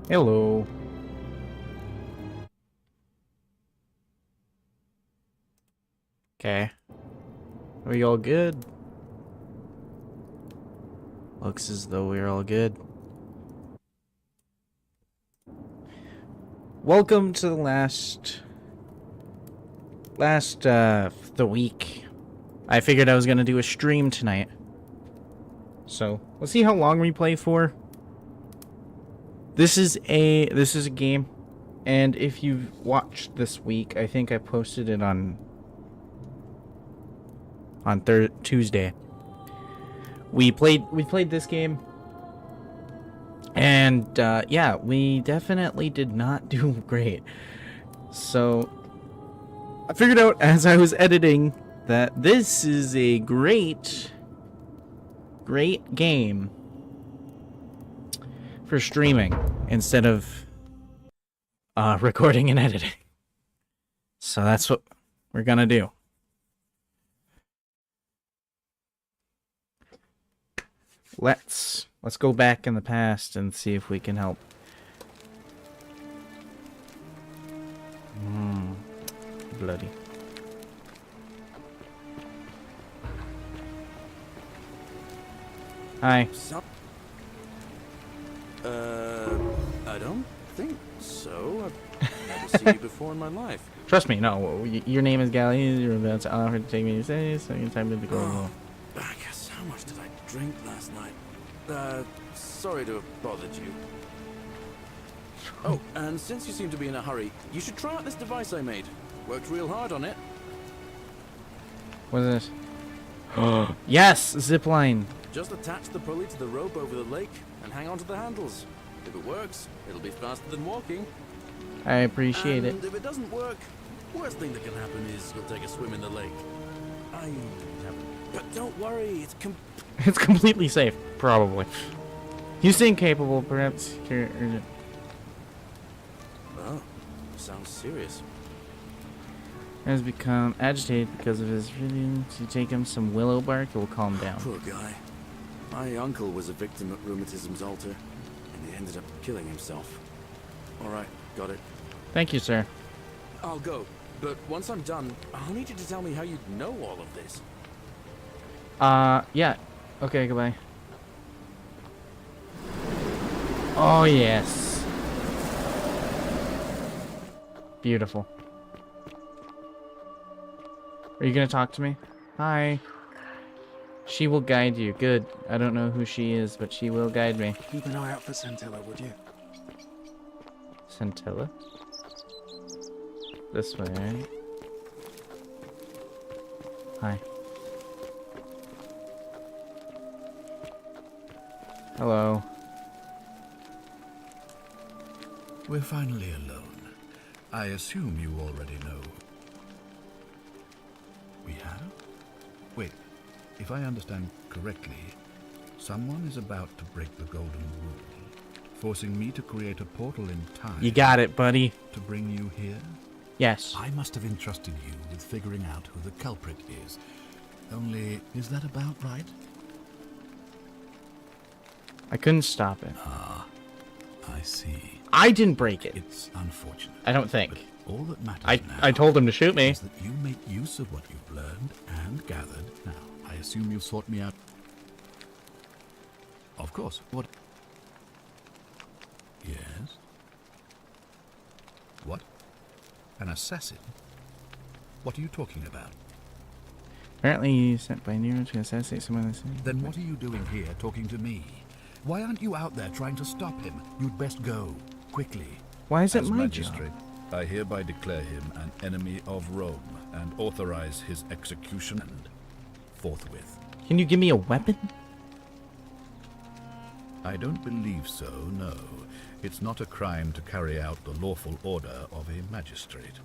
Hello. Okay. Are we all good? Looks as though we're all good. Welcome to the last the week. I figured I was gonna do a stream tonight. So let's see how long we play for. This is a game, and if you've watched this week, I think I posted it on Tuesday. We played this game, and yeah, we definitely did not do great. So I figured out as I was editing that this is a great game for streaming instead of recording and editing. So that's what we're gonna do. Let's go back in the past and see if we can help. Bloody. Hi. I don't think so. I've never seen you before in my life. Trust me, no. Your name is Gally. You're about to offer to take me to say so you time to go. Oh, I guess how much did I drink last night? Sorry to have bothered you. Oh, and since you seem to be in a hurry, you should try out this device I made. Worked real hard on it. What is this? Oh, yes! Zipline. Just attach the pulley to the rope over the lake and hang on to the handles. If it works, it'll be faster than walking. I appreciate it. And if it doesn't work, worst thing that can happen is you'll take a swim in the lake. I haven't. But don't worry, It's completely safe, probably. You seem capable, perhaps. Oh, sounds serious. Has become agitated because of his feelings. You take him some willow bark, it will calm down. Poor guy. My uncle was a victim at rheumatism's altar, and he ended up killing himself. All right, got it. Thank you, sir. I'll go, but once I'm done, I'll need you to tell me how you know all of this. Yeah. Okay, goodbye. Oh, yes. Beautiful. Are you gonna talk to me? Hi. She will guide you. Good. I don't know who she is, but she will guide me. Keep an eye out for Scintilla, would you? Scintilla? This way, right? Hi. Hello. We're finally alone. I assume you already know. We have? Wait, if I understand correctly, someone is about to break the golden rule, forcing me to create a portal in time. You got it, buddy. To bring you here? Yes. I must have entrusted you with figuring out who the culprit is. Only, is that about right? I couldn't stop it. Ah, I see. I didn't break it. It's unfortunate. I don't think. But all that matters now I told him to shoot me. is that you make use of what you've learned and gathered. Now, I assume you'll sort me out. Of course. What? Yes? What? An assassin? What are you talking about? Apparently you sent by Nero to assassinate someone in the city. Then what are you doing here talking to me? Why aren't you out there trying to stop him? You'd best go. Quickly. Why is it As my magistrate, job? I hereby declare him an enemy of Rome and authorize his execution forthwith. Can you give me a weapon? I don't believe so, no. It's not a crime to carry out the lawful order of a magistrate.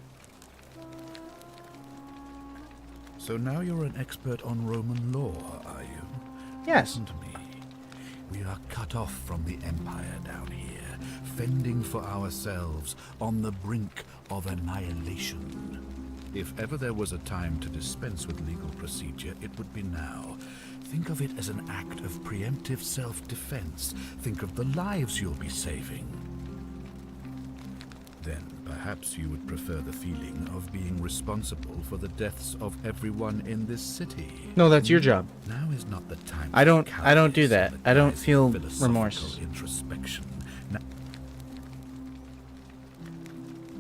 So now you're an expert on Roman law, are you? Yes. Listen to me. We are cut off from the Empire down here, fending for ourselves on the brink of annihilation. If ever there was a time to dispense with legal procedure, it would be now. Think of it as an act of preemptive self-defense. Think of the lives you'll be saving. Then perhaps you would prefer the feeling of being responsible for the deaths of everyone in this city. No, that's your job. Now is not the time. I don't for do cowardice that. or the I don't guise of feel philosophical remorse. Introspection.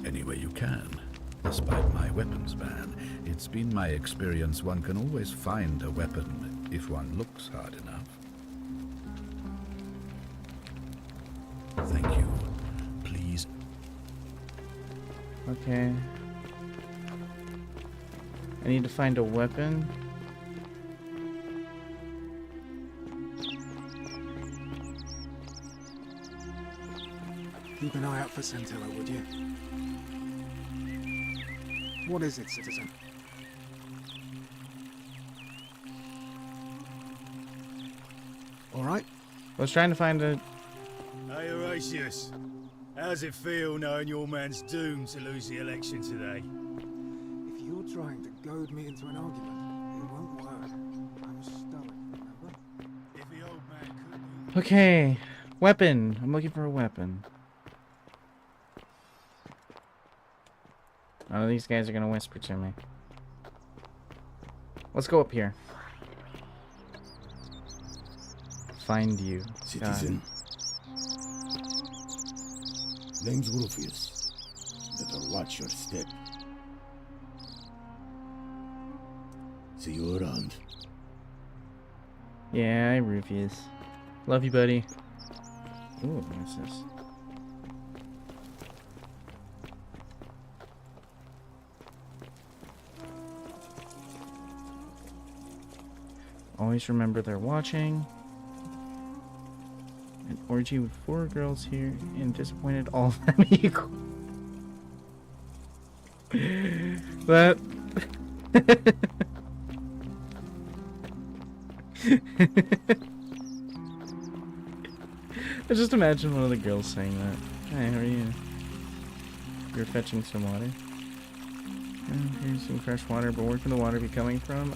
Any way you can. Despite my weapons ban, it's been my experience one can always find a weapon if one looks hard enough. Thank you. Please. Okay. I need to find a weapon. Keep an eye out for Santella, would you? What is it, citizen? All right? I was trying to find a... Hey Horatius, how's it feel knowing your man's doomed to lose the election today? If you're trying to goad me into an argument, it won't work. I'm stoic, remember? If the old man could... Okay. Weapon. I'm looking for a weapon. Oh, these guys are gonna whisper to me. Let's go up here. Find you. Citizen. Name's Rufius. Better watch your step. See you around. Yeah, Rufius. Love you, buddy. Ooh, what's this? Always remember they're watching. An orgy with 4 girls here and disappointed all of them equal. That... I just imagine one of the girls saying that. Hey, how are you? You're fetching some water. Here's some fresh water, but where can the water be coming from?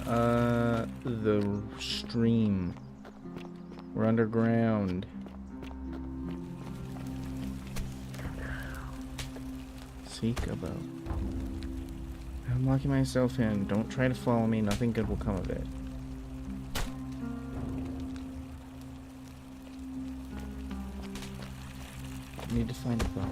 The stream. We're underground. Seek a boat. I'm locking myself in. Don't try to follow me. Nothing good will come of it. I need to find a boat.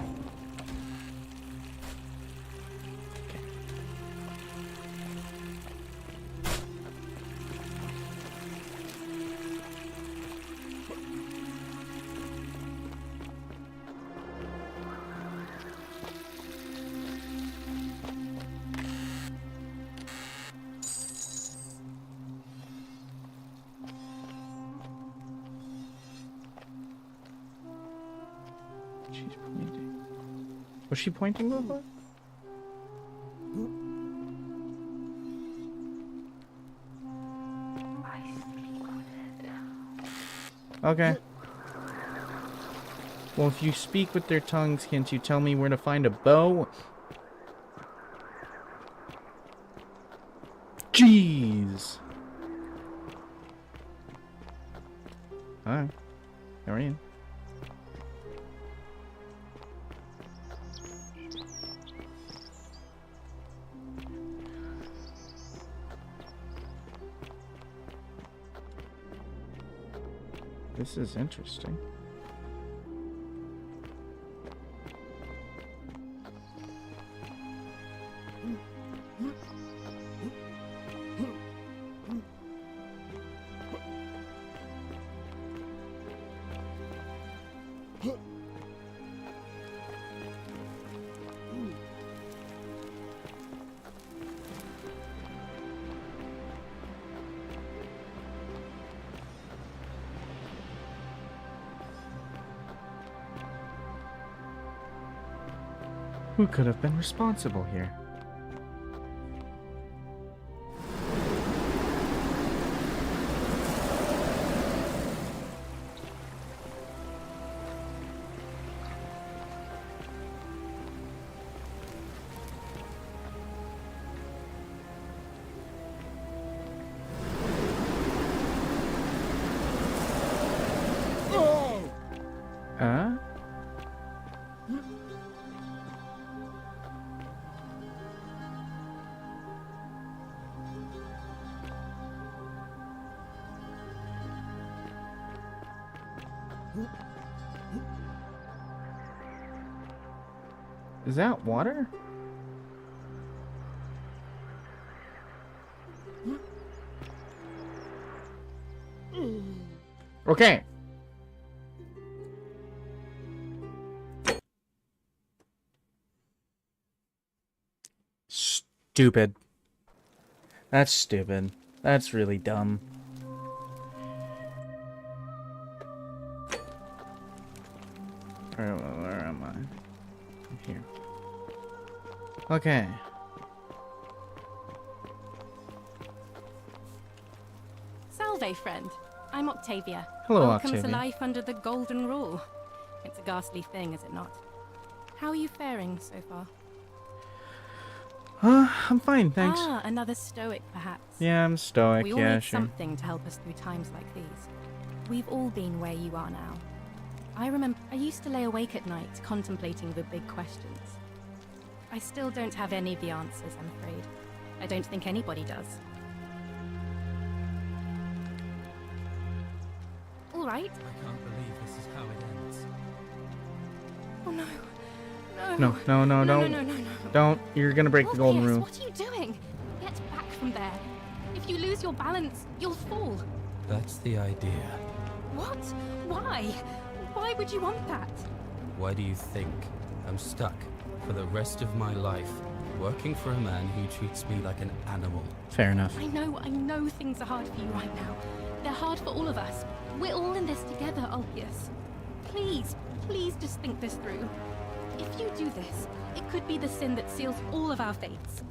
She's pointing. Was she pointing before? Okay. Well, if you speak with their tongues, can't you tell me where to find a bow? Jeez. Hi. How are you? This is interesting. Who could have been responsible here? Is that water? Okay. Stupid. That's stupid. That's really dumb. Where am I? I'm here. Okay. Salve, friend. I'm Octavia. Hello, Welcome Octavia. to life under the Golden Rule. It's a ghastly thing, is it not? How are you faring so far? I'm fine, thanks. Ah, another stoic, perhaps. Yeah, I'm stoic, We all yeah, need sure. something to help us through times like these. We've all been where you are now. I remember I used to lay awake at night contemplating the big questions. I still don't have any of the answers, I'm afraid. I don't think anybody does. All right. I can't believe this is how it ends. Oh no. No, don't. No. Don't. You're gonna break the golden Orpheus, rule. what are you doing? Get back from there. If you lose your balance, you'll fall. That's the idea. What? Why? Why would you want that? Why do you think I'm stuck for the rest of my life working for a man who treats me like an animal? Fair enough. I know things are hard for you right now. They're hard for all of us. We're all in this together, Ulpius. Please just think this through. If you do this, it could be the sin that seals all of our fates.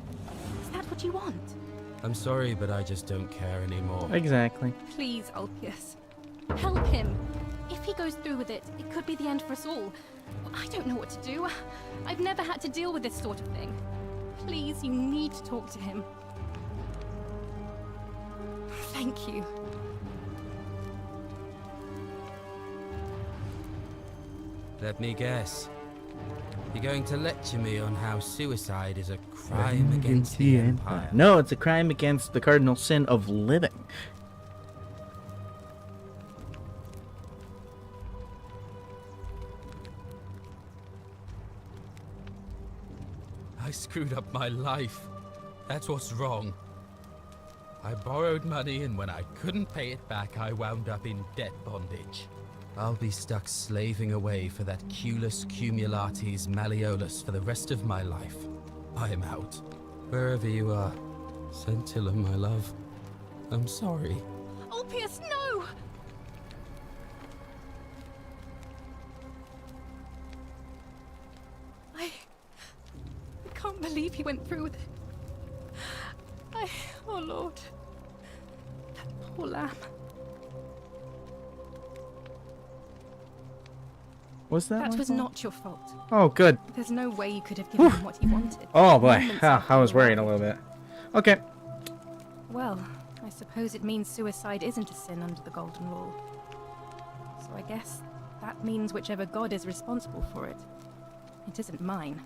Is that what you want? I'm sorry, but I just don't care anymore. Exactly. Please, Ulpius. Help him. If he goes through with it, it could be the end for us all. I don't know what to do. I've never had to deal with this sort of thing. Please, you need to talk to him. Thank you. Let me guess. You're going to lecture me on how suicide is a crime against the Empire. No, it's a crime against the cardinal sin of living. I screwed up my life. That's what's wrong. I borrowed money, and when I couldn't pay it back, I wound up in debt bondage. I'll be stuck slaving away for that Culus Cumulatis Malleolus for the rest of my life. I'm out. Wherever you are, Scintilla, my love, I'm sorry. Ulpius, no! I can't believe he went through with it. Oh Lord. That poor lamb. Was that? That my was fault? not your fault. Oh, good. There's no way you could have given him what he wanted. Oh boy, Moments I after was you worried a arrived. little bit. Okay. Well, I suppose it means suicide isn't a sin under the Golden Rule. So I guess that means whichever god is responsible for it. It isn't mine.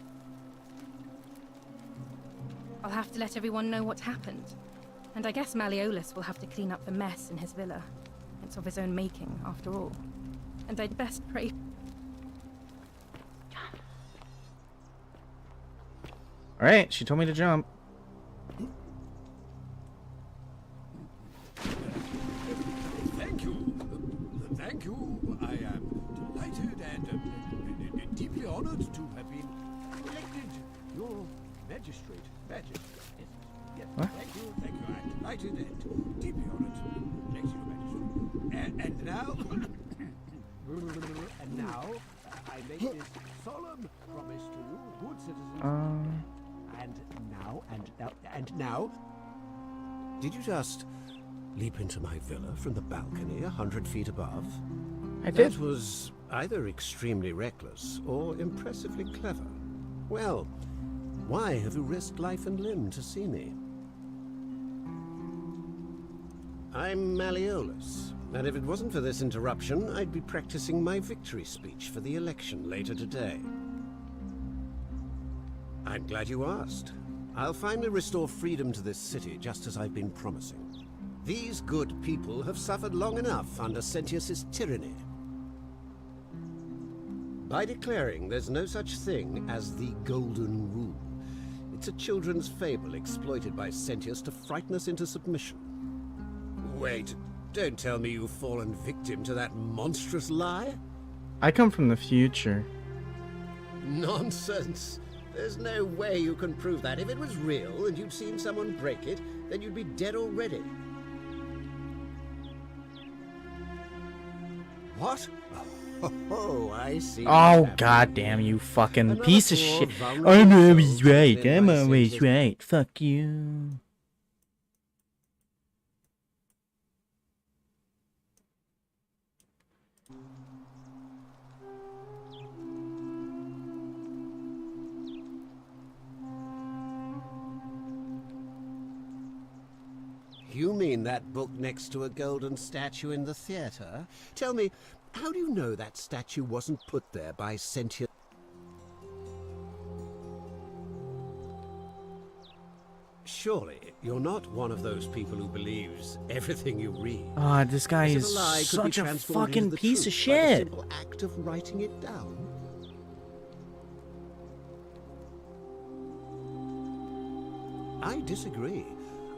I'll have to let everyone know what happened. And I guess Malleolus will have to clean up the mess in his villa. It's of his own making, after all. And I'd best pray... Alright, she told me to jump. Thank you. Thank you. I am delighted and deeply honored to have been elected your magistrate. Yes. What? Thank you. I'm delighted and deeply honored to elect you magistrate. And now... and now, I make this solemn promise to you, good citizens. And now... Did you just leap into my villa from the balcony 100 feet above? I did. That was either extremely reckless or impressively clever. Well, why have you risked life and limb to see me? I'm Malleolus, and if it wasn't for this interruption, I'd be practicing my victory speech for the election later today. I'm glad you asked. I'll finally restore freedom to this city, just as I've been promising. These good people have suffered long enough under Sentius's tyranny. by declaring there's no such thing as the Golden Rule. It's a children's fable exploited by Sentius to frighten us into submission. Wait, don't tell me you've fallen victim to that monstrous lie? I come from the future. Nonsense. There's no way you can prove that. If it was real and you'd seen someone break it, then you'd be dead already. What? Oh, I see. Oh, goddamn you fucking piece of shit. I'm always right. I'm always right. Fuck you. You mean that book next to a golden statue in the theater? Tell me, how do you know that statue wasn't put there by Sentius? Surely, you're not one of those people who believes everything you read. Ah, this guy As if is a lie could be such a transformed fucking into the piece of truth by the shit. simple act of writing it down. I disagree.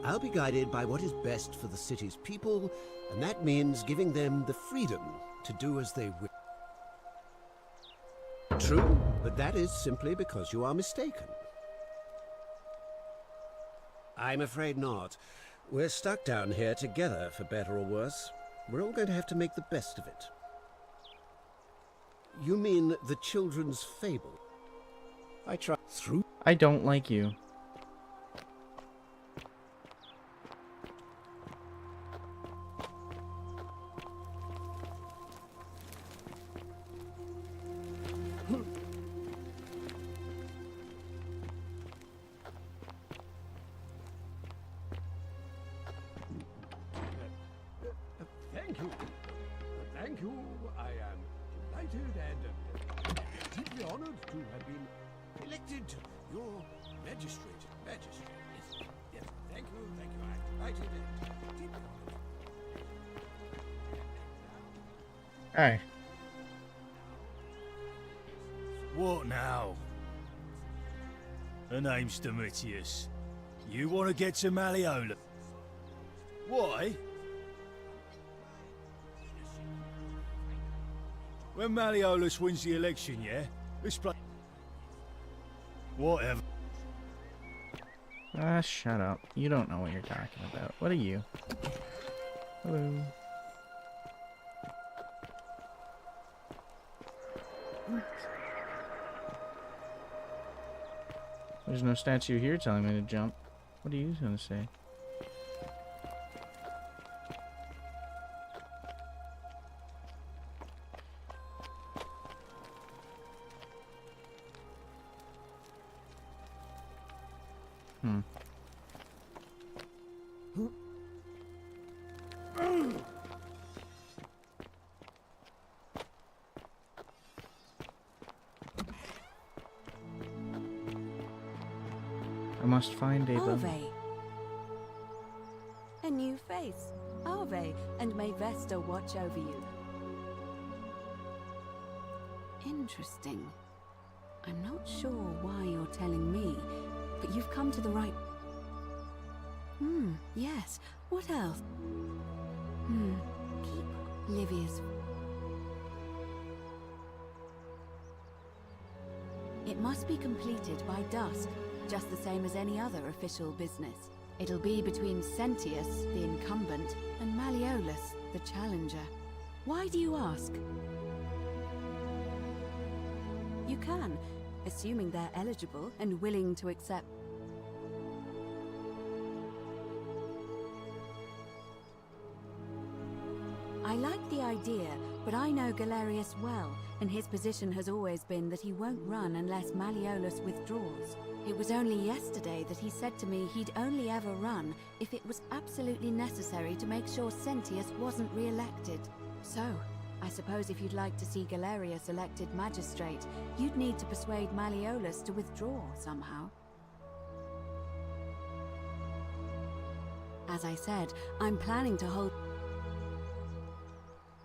I'll be guided by what is best for the city's people, and that means giving them the freedom to do as they wish. True, but that is simply because you are mistaken. I'm afraid not. We're stuck down here together, for better or worse. We're all going to have to make the best of it. You mean the children's fable? I try through. I don't like you. Thank you. Thank you. I am delighted and deeply honored to have been elected your magistrate. Yes, yes. Thank you. I'm delighted and deeply honored. Alright. What now? Her name's Domitius. You want to get to Malleolus? Why? When Malleolus wins the election, yeah? Let's play. Whatever. Ah, shut up. You don't know what you're talking about. What are you? Hello. There's no statue here telling me to jump. What are you gonna say? I must find Ava. Arve. A new face. Arve, and may Vesta watch over you. Interesting. I'm not sure why you're telling me, but you've come to the right... yes. What else? Keep Livia's... It must be completed by dusk, just the same as any other official business. It'll be between Sentius, the incumbent, and Malleolus, the challenger. Why do you ask? You can, assuming they're eligible and willing to accept. I like the idea, but I know Galerius well, and his position has always been that he won't run unless Malleolus withdraws. It was only yesterday that he said to me he'd only ever run if it was absolutely necessary to make sure Sentius wasn't re-elected. So, I suppose if you'd like to see Galerius elected magistrate, you'd need to persuade Malleolus to withdraw somehow. As I said, I'm planning to hold...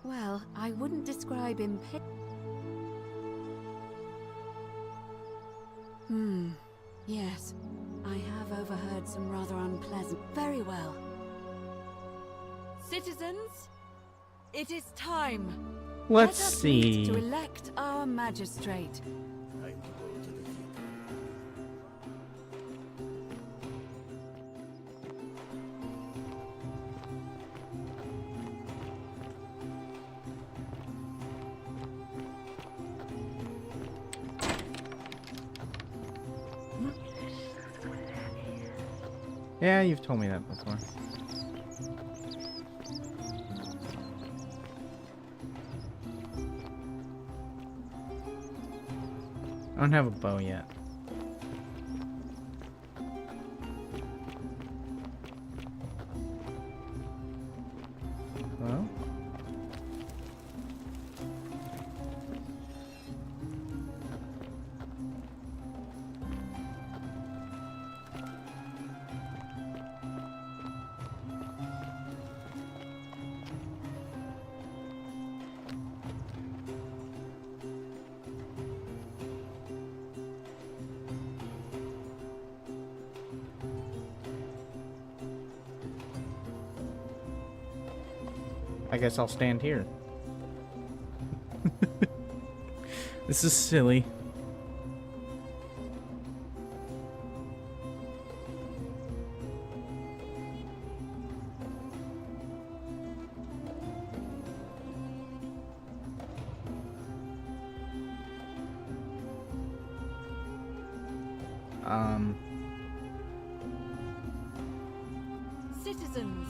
Well, I wouldn't describe him... Yes. I have overheard some rather unpleasant... Very well. Citizens, it is time. Let's Let us meet see. to elect our magistrate. Yeah, you've told me that before. I don't have a bow yet. Hello? I guess I'll stand here. This is silly. Citizens,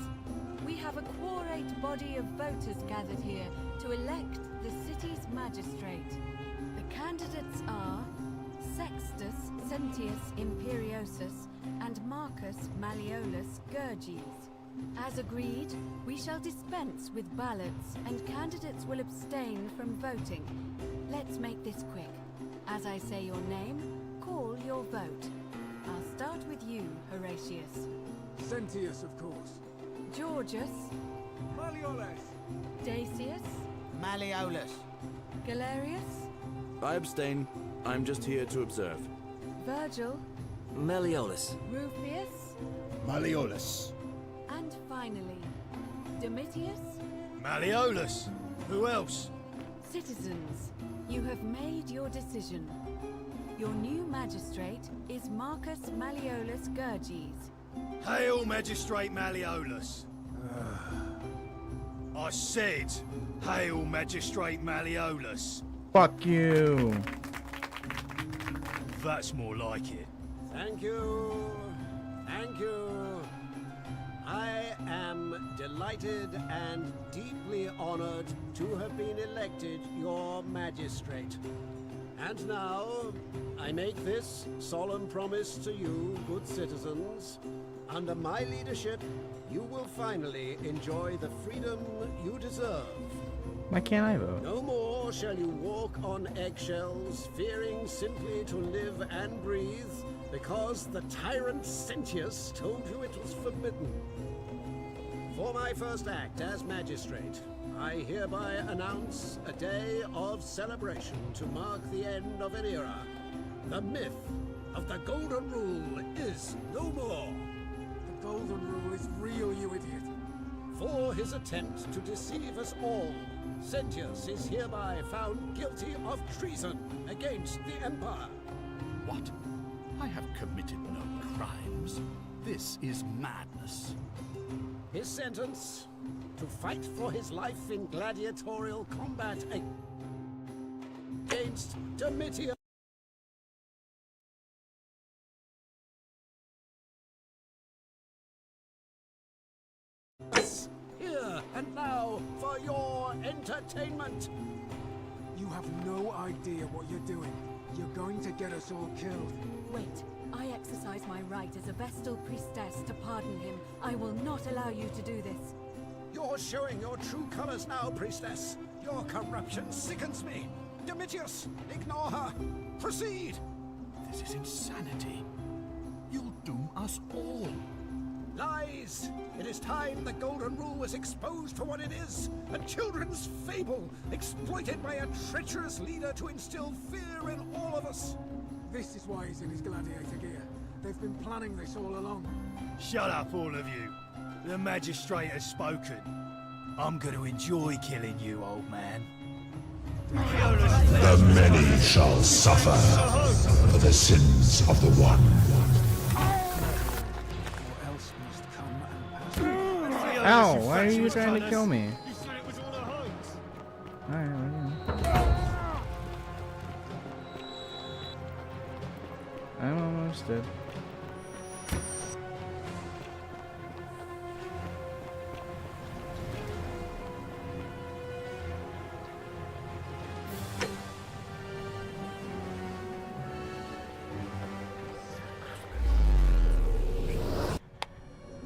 we have a quorate body of voters gathered here to elect the city's magistrate. The candidates are Sextus Sentius Imperiosus and Marcus Malleolus Gurges. As agreed, we shall dispense with ballots and candidates will abstain from voting. Let's make this quick. As I say your name, call your vote. I'll start with you, Horatius. Sentius, of course. Georgius. Malleolus. Dacius. Malleolus. Galerius. I abstain. I'm just here to observe. Virgil. Malleolus. Rufius. Malleolus. And finally, Domitius. Malleolus. Who else? Citizens, you have made your decision. Your new magistrate is Marcus Malleolus Gurges. Hail, Magistrate Malleolus. I said, hail, Magistrate Malleolus. Fuck you. That's more like it. Thank you. Thank you. I am delighted and deeply honored to have been elected your magistrate. And now, I make this solemn promise to you, good citizens. Under my leadership, you will finally enjoy the freedom you deserve. Why can't I vote? No more shall you walk on eggshells, fearing simply to live and breathe, because the tyrant Sentius told you it was forbidden. For my first act as magistrate, I hereby announce a day of celebration to mark the end of an era. The myth of the Golden Rule is no more. The Golden Rule is real, you idiot. For his attempt to deceive us all, Sentius is hereby found guilty of treason against the Empire. What? I have committed no crimes. This is madness. His sentence, to fight for his life in gladiatorial combat against Domitius. Here and now for your entertainment. You have no idea what you're doing. You're going to get us all killed. Wait, I exercise my right as a Vestal priestess to pardon him. I will not allow you to do this. You're showing your true colors now, priestess. Your corruption sickens me. Domitius, ignore her. Proceed. This is insanity. You'll doom us all. Lies! It is time the Golden Rule was exposed for what it is, a children's fable, exploited by a treacherous leader to instill fear in all of us. This is why he's in his gladiator gear. They've been planning this all along. Shut up, all of you. The magistrate has spoken. I'm going to enjoy killing you, old man. The many shall suffer for the sins of the one. What else must come and pass? Ow, why are you trying to kill me? You said it was all a hoax. Alright, well, yeah. I'm almost dead.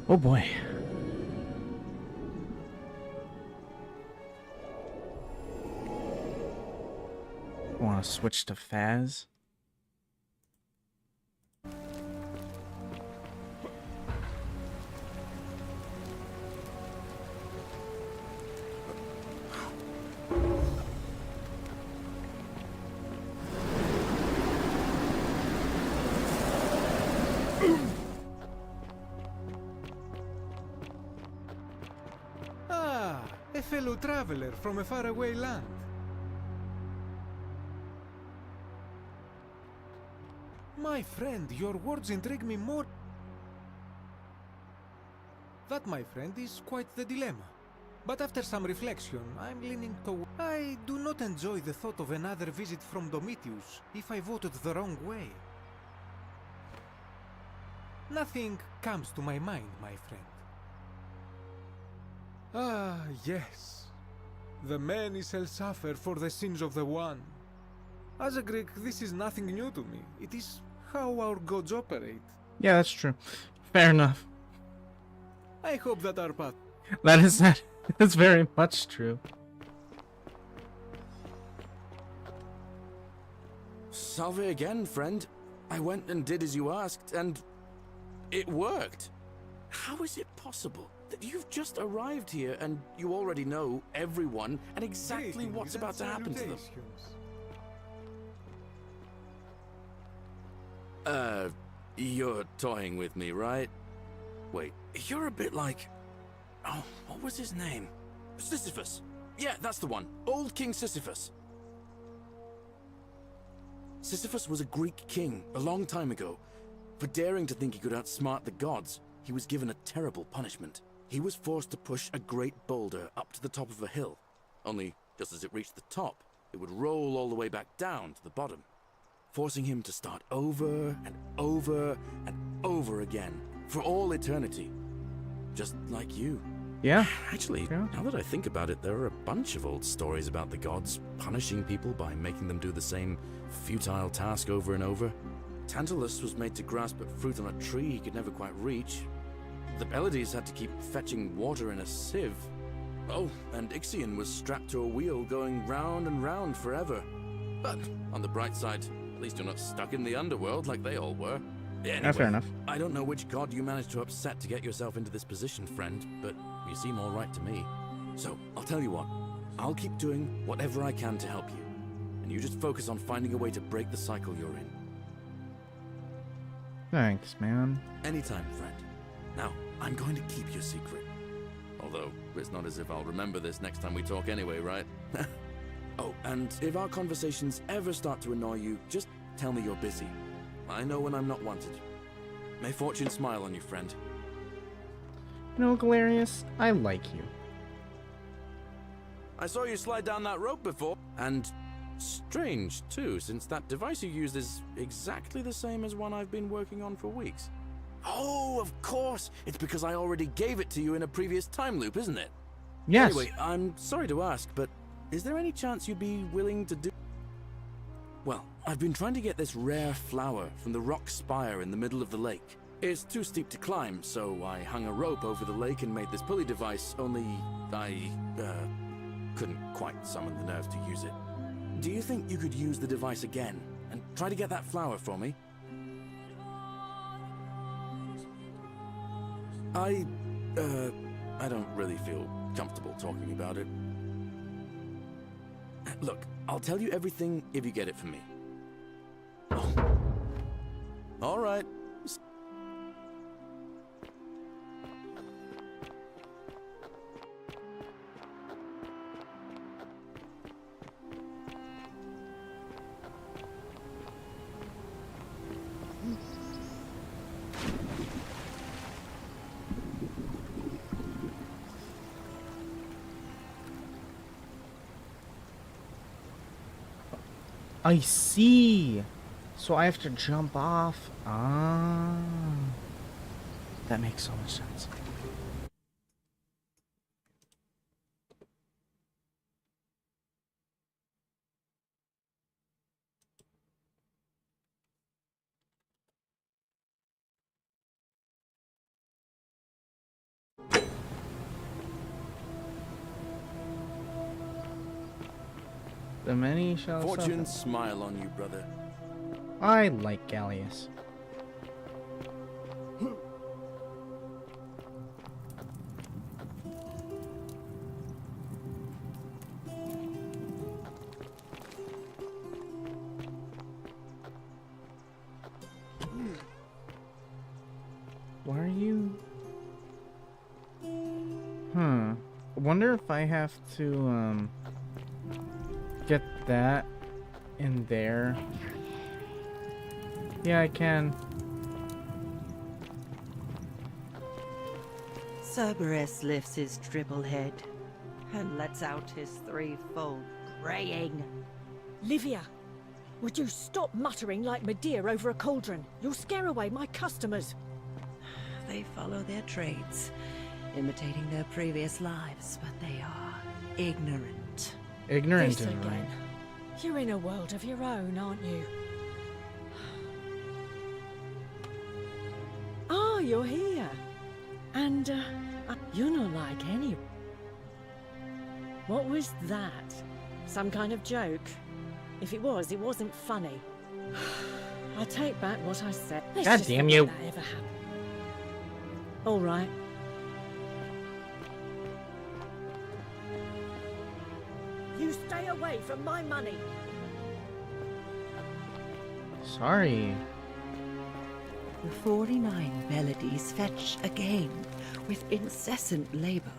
Oh boy. Want to switch to Faz? Ah, a fellow traveler from a faraway land. My friend, your words intrigue me more. That, my friend, is quite the dilemma. But after some reflection, I'm leaning toward... I do not enjoy the thought of another visit from Domitius if I voted the wrong way. Nothing comes to my mind, my friend. Ah, yes. The many shall suffer for the sins of the one. As a Greek, this is nothing new to me. It is how our gods operate. Yeah, that's true. Fair enough. I hope that our path... That is that. That's very much true. Salve again, friend. I went and did as you asked, and it worked. How is it possible that you've just arrived here and you already know everyone and exactly what's about to happen to them? You're toying with me, right? Wait, you're a bit like... Oh, what was his name? Sisyphus. Yeah, that's the one. Old King Sisyphus. Sisyphus was a Greek king a long time ago. For daring to think he could outsmart the gods, he was given a terrible punishment. He was forced to push a great boulder up to the top of a hill. Only, just as it reached the top, it would roll all the way back down to the bottom, forcing him to start over and over and over again for all eternity. Just like you. Yeah. Actually, now that I think about it, there are a bunch of old stories about the gods punishing people by making them do the same futile task over and over. Tantalus was made to grasp at fruit on a tree he could never quite reach. The Pleiades had to keep fetching water in a sieve. Oh, and Ixion was strapped to a wheel going round and round forever. But on the bright side, at least you're not stuck in the underworld like they all were. Anyway, fair enough. I don't know which god you managed to upset to get yourself into this position, friend, but you seem all right to me. So, I'll tell you what. I'll keep doing whatever I can to help you. And you just focus on finding a way to break the cycle you're in. Thanks, man. Anytime, friend. Now, I'm going to keep your secret. Although, it's not as if I'll remember this next time we talk anyway, right? Oh, and if our conversations ever start to annoy you, just tell me you're busy. I know when I'm not wanted. May fortune smile on you, friend. You know, Galerius, I like you. I saw you slide down that rope before. And strange, too, since that device you used is exactly the same as one I've been working on for weeks. Oh, of course! It's because I already gave it to you in a previous time loop, isn't it? Yes. Anyway, I'm sorry to ask, but is there any chance you'd be willing to do... Well, I've been trying to get this rare flower from the rock spire in the middle of the lake. It's too steep to climb, so I hung a rope over the lake and made this pulley device, only I, couldn't quite summon the nerve to use it. Do you think you could use the device again and try to get that flower for me? I don't really feel comfortable talking about it. Look, I'll tell you everything if you get it for me. Oh, All right. I see. So I have to jump off. Ah. That makes so much sense. The many shall Fortune suffer. smile on you, brother. I like Gallius. Why are you? I wonder if I have to, get that in there. Yeah, I can. Cerberus lifts his triple head and lets out his threefold braying. Livia, would you stop muttering like Medea over a cauldron? You'll scare away my customers. They follow their trades, imitating their previous lives, but they are ignorant. Ignorant This is again. right. You're in a world of your own, aren't you? Oh, you're here. And, you're not like any... What was that? Some kind of joke? If it was, it wasn't funny. I take back what I said. Let's God just damn forget you. that ever happened. All right. You stay away from my money. Sorry. The 49 melodies fetch again with incessant labor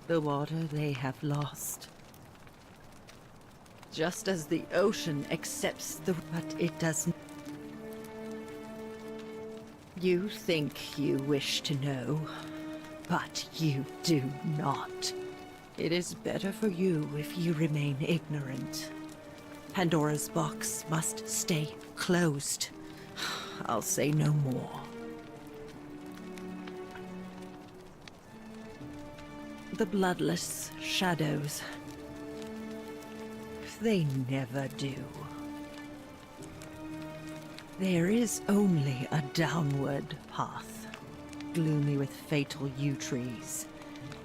the water they have lost. Just as the ocean accepts the... but it doesn't. You think you wish to know, but you do not. It is better for you if you remain ignorant. Pandora's box must stay closed. I'll say no more. The bloodless shadows. They never do. There is only a downward path, gloomy with fatal yew trees.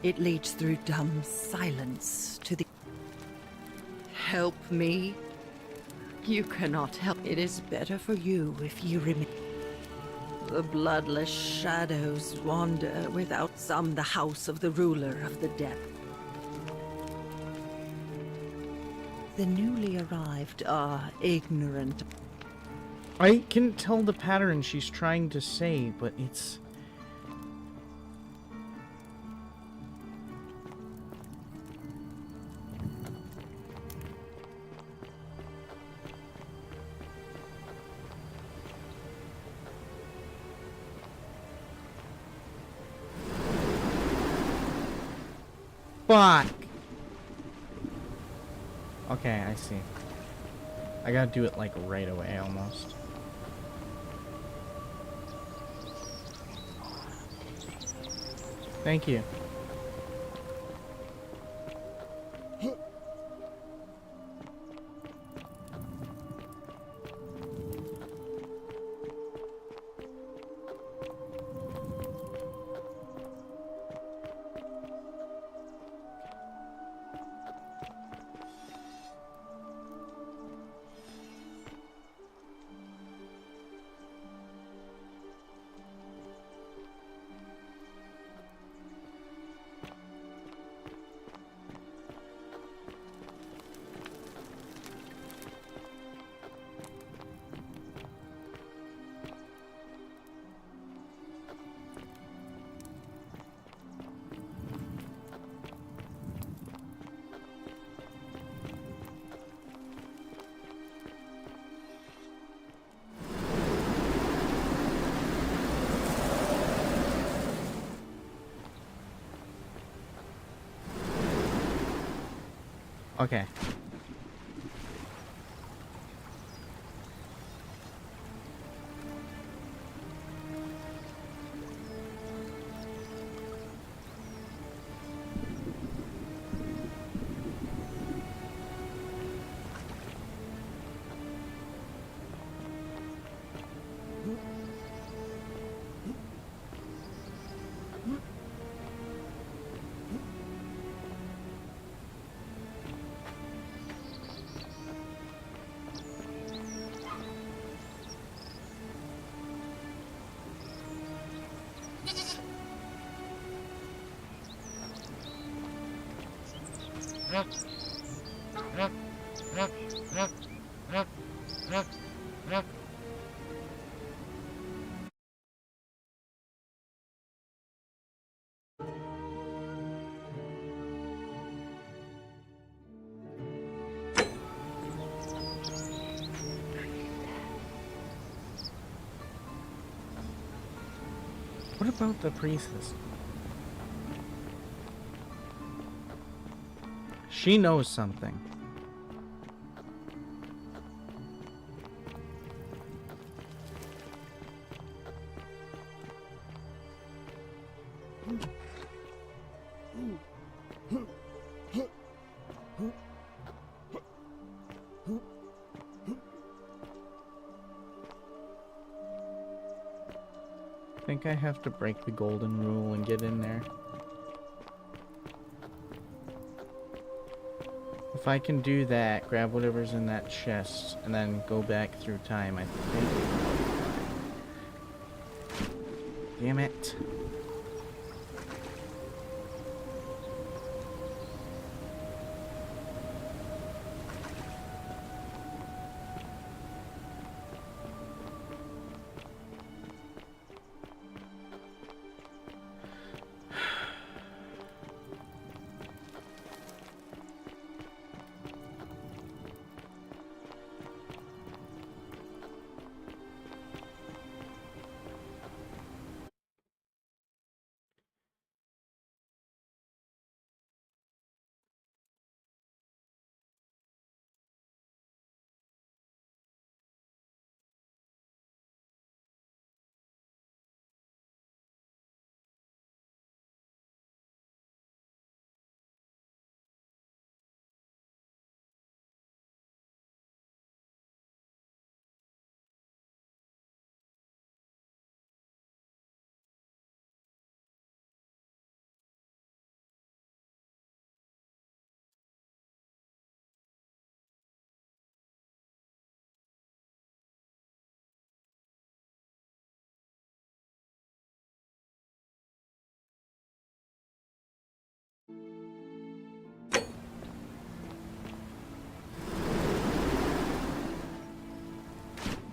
It leads through dumb silence to the... Help me? You cannot help. It is better for you if you remain. The bloodless shadows wander without some the house of the ruler of the depth. The newly arrived are ignorant. I can tell the pattern she's trying to say, but it's... Fuck! Okay, I see. I gotta do it like right away almost. Thank you. Okay. What about the priestess? She knows something. I think I have to break the golden rule and get in there. If I can do that, grab whatever's in that chest, and then go back through time, I think. Damn it.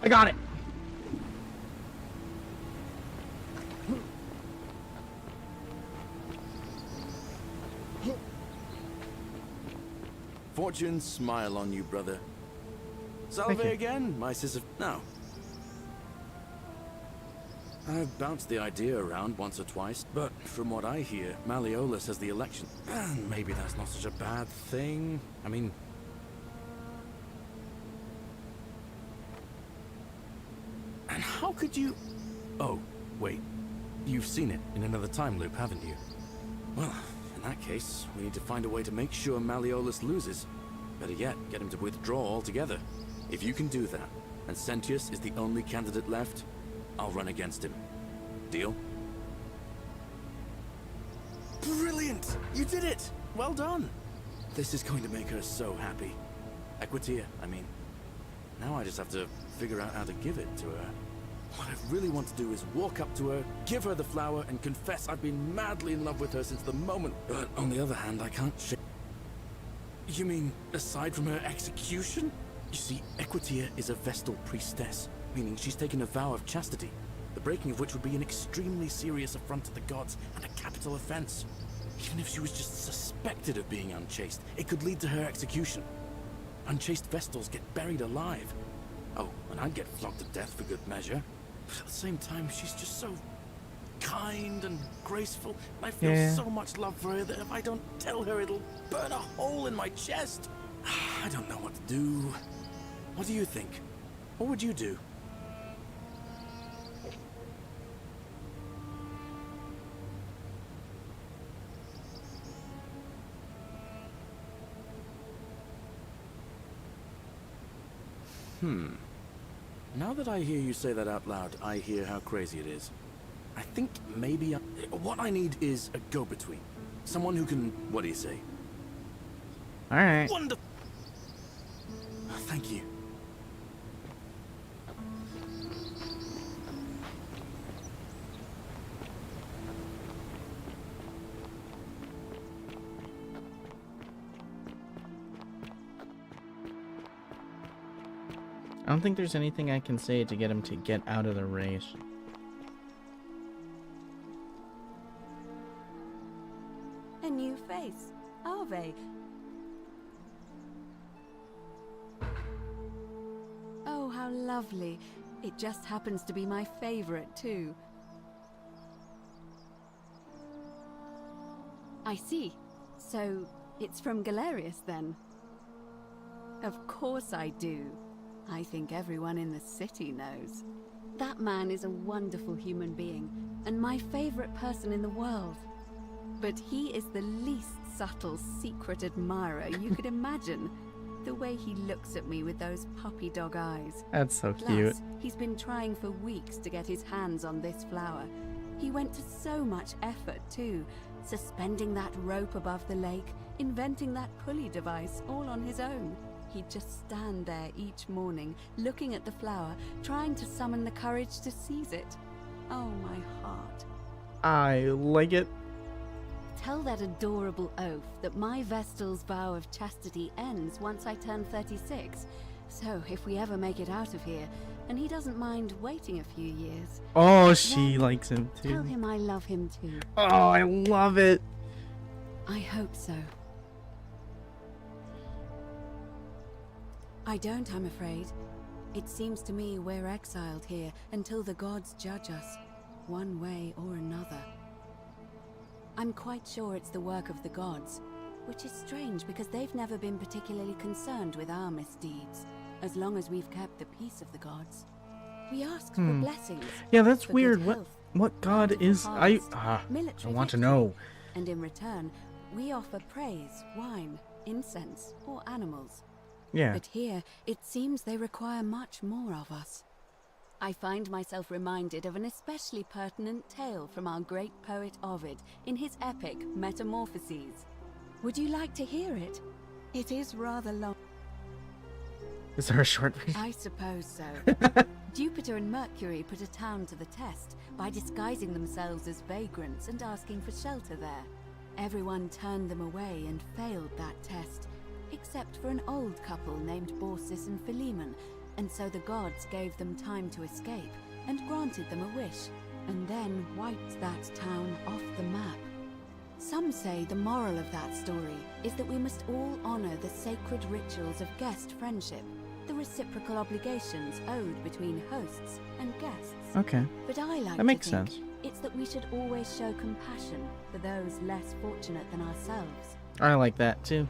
I got it! Fortune smile on you, brother. Salve again, my sister. Now, I've bounced the idea around once or twice, but from what I hear, Malleolus has the election. And maybe that's not such a bad thing. I mean... And how could you... Oh, wait. You've seen it in another time loop, haven't you? Well, in that case, we need to find a way to make sure Malleolus loses. Better yet, get him to withdraw altogether. If you can do that, and Sentius is the only candidate left, I'll run against him. Deal? Brilliant! You did it! Well done! This is going to make her so happy. Equitia, I mean. Now I just have to figure out how to give it to her. What I really want to do is walk up to her, give her the flower, and confess I've been madly in love with her since the moment. But on the other hand, I can't You mean, aside from her execution? You see, Equitia is a Vestal priestess, meaning she's taken a vow of chastity, the breaking of which would be an extremely serious affront to the gods and a capital offense. Even if she was just suspected of being unchaste, it could lead to her execution. Unchaste Vestals get buried alive. Oh, and I'd get flogged to death for good measure. But at the same time, she's just so kind and graceful. I feel so much love for her that if I don't tell her, it'll burn a hole in my chest. I don't know what to do. What do you think? What would you do? Now that I hear you say that out loud, I hear how crazy it is. I think maybe what I need is a go-between. Someone who can, what do you say? Alright. Wonderful. Thank you. I don't think there's anything I can say to get him to get out of the race. A new face. Ave. Oh, how lovely. It just happens to be my favorite, too. I see. So, it's from Galerius, then? Of course I do. I think everyone in the city knows. That man is a wonderful human being, and my favorite person in the world. But he is the least subtle secret admirer you could imagine. The way he looks at me with those puppy dog eyes. That's so cute. Plus, he's been trying for weeks to get his hands on this flower. He went to so much effort, too. Suspending that rope above the lake, inventing that pulley device all on his own. He'd just stand there each morning, looking at the flower, trying to summon the courage to seize it. Oh, my heart. I like it. Tell that adorable oaf that my Vestal's vow of chastity ends once I turn 36. So, if we ever make it out of here, and he doesn't mind waiting a few years... Oh, she likes him too. Tell him I love him too. Oh, I love it. I hope so. I don't, I'm afraid. It seems to me we're exiled here until the gods judge us, one way or another. I'm quite sure it's the work of the gods, which is strange because they've never been particularly concerned with our misdeeds, as long as we've kept the peace of the gods. We ask for blessings. Yeah, that's for weird. good What health, what god is I military want to victory, know. And in return, we offer praise, wine, incense, or animals. Yeah. But here, it seems they require much more of us. I find myself reminded of an especially pertinent tale from our great poet Ovid in his epic Metamorphoses. Would you like to hear it? It is rather long. Is there a short version? I suppose so. Jupiter and Mercury put a town to the test by disguising themselves as vagrants and asking for shelter there. Everyone turned them away and failed that test, except for an old couple named Baucis and Philemon, and so the gods gave them time to escape and granted them a wish, and then wiped that town off the map. Some say the moral of that story is that we must all honor the sacred rituals of guest friendship, the reciprocal obligations owed between hosts and guests. Okay. But I like that makes to think sense. it's that we should always show compassion for those less fortunate than ourselves. I like that too.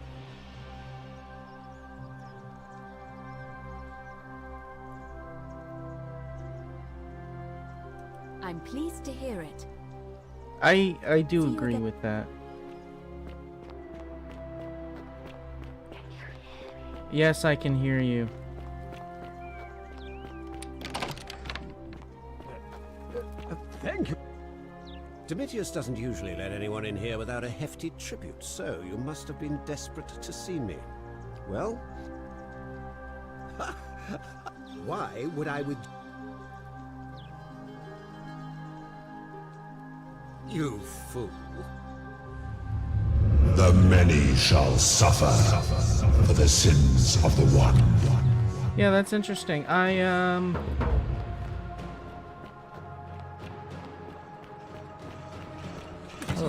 I'm pleased to hear it. I do agree with that. Yes, I can hear you. Thank you. Domitius doesn't usually let anyone in here without a hefty tribute, so you must have been desperate to see me. Well, why would I with... You fool. The many shall suffer for the sins of the one. Yeah, that's interesting. Hello,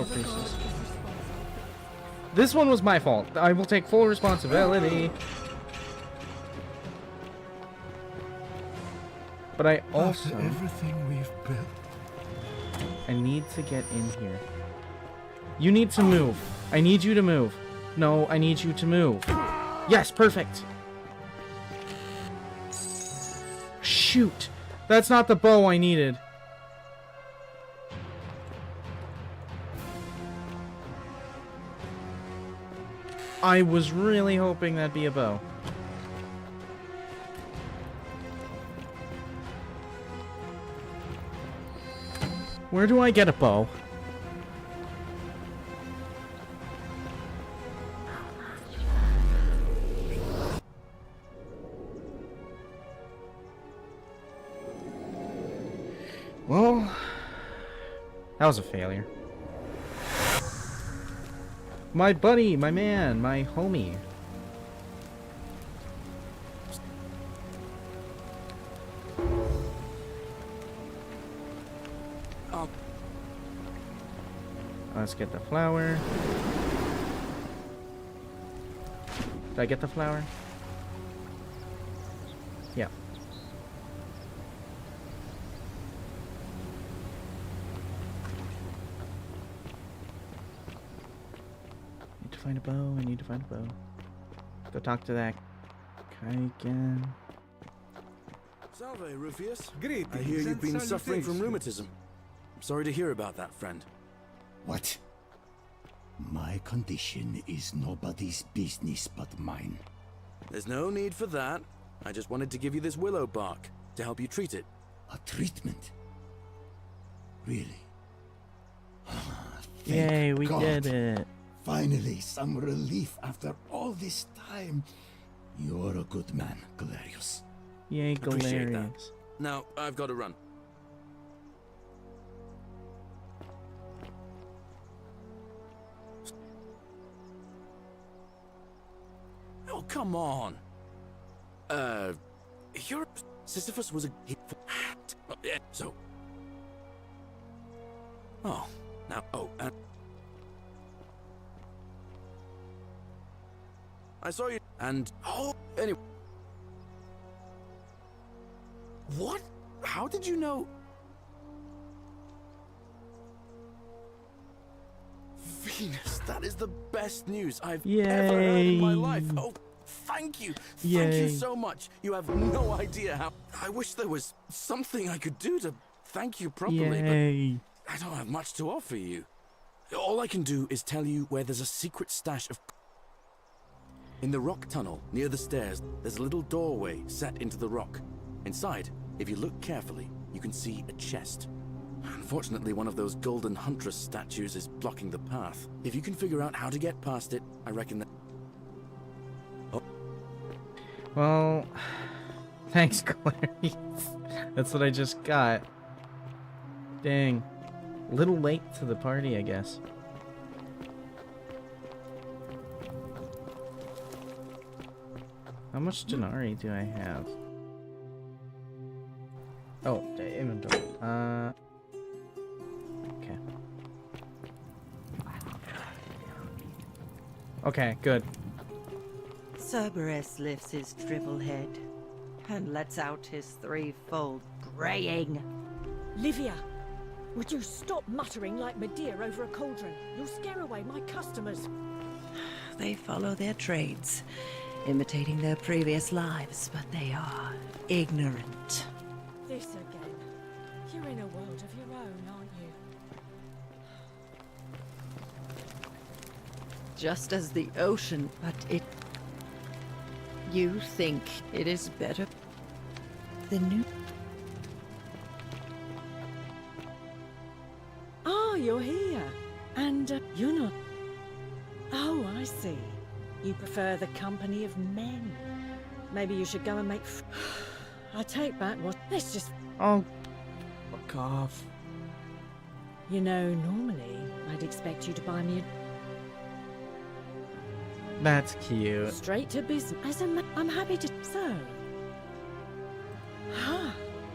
priestess. This one was my fault. I will take full responsibility. But I also... After everything we've built... I need to get in here. You need to move. I need you to move. No, I need you to move. Yes, perfect. Shoot. That's not the bow I needed. I was really hoping that'd be a bow. Where do I get a bow? Well, that was a failure. My buddy, my man, my homie. Let's get the flower. Did I get the flower? Yeah. Need to find a bow. I need to find a bow. Go talk to that guy again. Salve, Rufius. Greetings I hear you've been and suffering from salutations. rheumatism. I'm sorry to hear about that, friend. What? My condition is nobody's business but mine. There's no need for that. I just wanted to give you this willow bark to help you treat it. A treatment? Really? Yay, we God. did it. Finally, some relief after all this time. You're a good man, Galerius. Yay, Appreciate that. Galerius. Now, I've got to run. Oh, come on. Your Sisyphus was a gift. So. Oh, now, I saw you, and, anyway. What? How did you know? Venus, that is the best news I've ever heard in my life. Oh, thank you. Thank you so much. You have no idea how. I wish there was something I could do to thank you properly, Yay. but I don't have much to offer you. All I can do is tell you where there's a secret stash of. In the rock tunnel near the stairs, there's a little doorway set into the rock. Inside, if you look carefully, you can see a chest. Unfortunately, one of those golden huntress statues is blocking the path. If you can figure out how to get past it, I reckon that... Oh. Well, thanks, Clarice. That's what I just got. Dang. A little late to the party, I guess. How much Denari do I have? Oh, the inventory. Okay. Okay, good. Cerberus lifts his triple head and lets out his threefold braying. Livia, would you stop muttering like Medea over a cauldron? You'll scare away my customers. They follow their trades, imitating their previous lives, but they are ignorant. This again. You're in a world of your own, aren't you? Just as the ocean, but it... You think it is better than new? Ah, you're here. And you're not... Oh, I see. You prefer the company of men. Maybe you should go and make... I take back what... Let's just... Oh, fuck off. You know, normally, I'd expect you to buy me That's cute. straight to business. As a I'm happy to... So...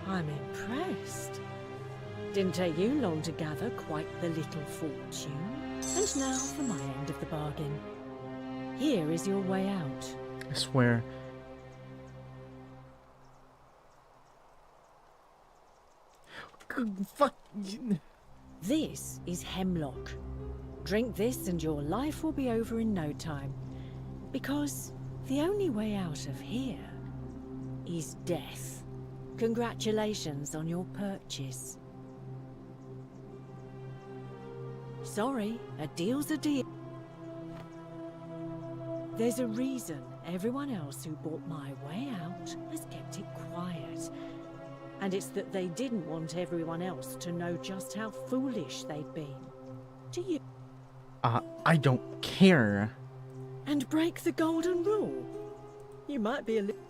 I'm impressed. Didn't take you long to gather quite the little fortune. And now for my end of the bargain. Here is your way out. I swear. Fuck. This is hemlock. Drink this and your life will be over in no time. Because The only way out of here is death. Congratulations on your purchase. Sorry, a deal's a deal. There's a reason everyone else who bought my way out has kept it quiet. And it's that they didn't want everyone else to know just how foolish they'd been. Do you? I don't care. And break the golden rule? You might be a little...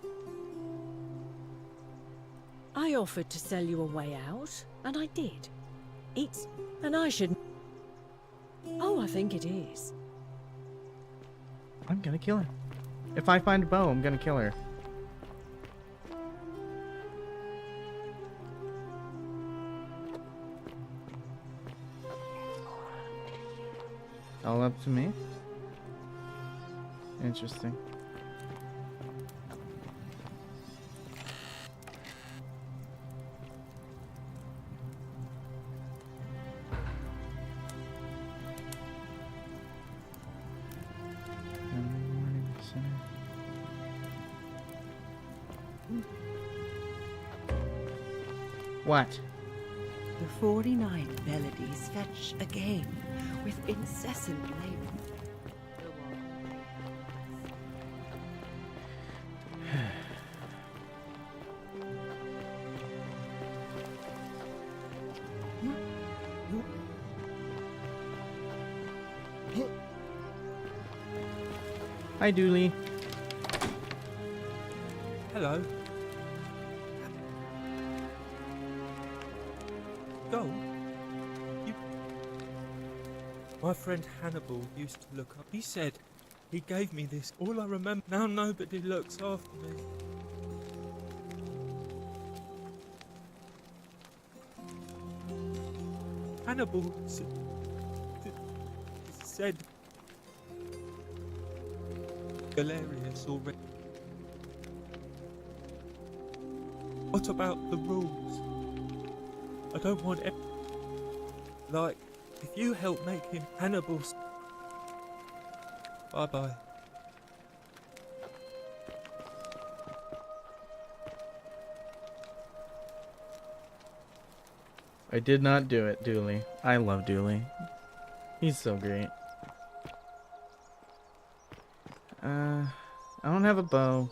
I offered to sell you a way out, and I did. It's... and I should... Oh, I think it is. I'm gonna kill her. If I find a bow, I'm gonna kill her. All up to me? Interesting. What? The 49 melodies fetch again with incessant labor. Hi, Dooley. Hello. Go. You... My friend Hannibal used to look up. He said he gave me this. All I remember now, nobody looks after me. Hannibal said Galerius already. What about the rules? I don't want like, if you help make him Hannibal's. Bye-bye. I did not do it, Dooley. I love Dooley. He's so great. I don't have a bow.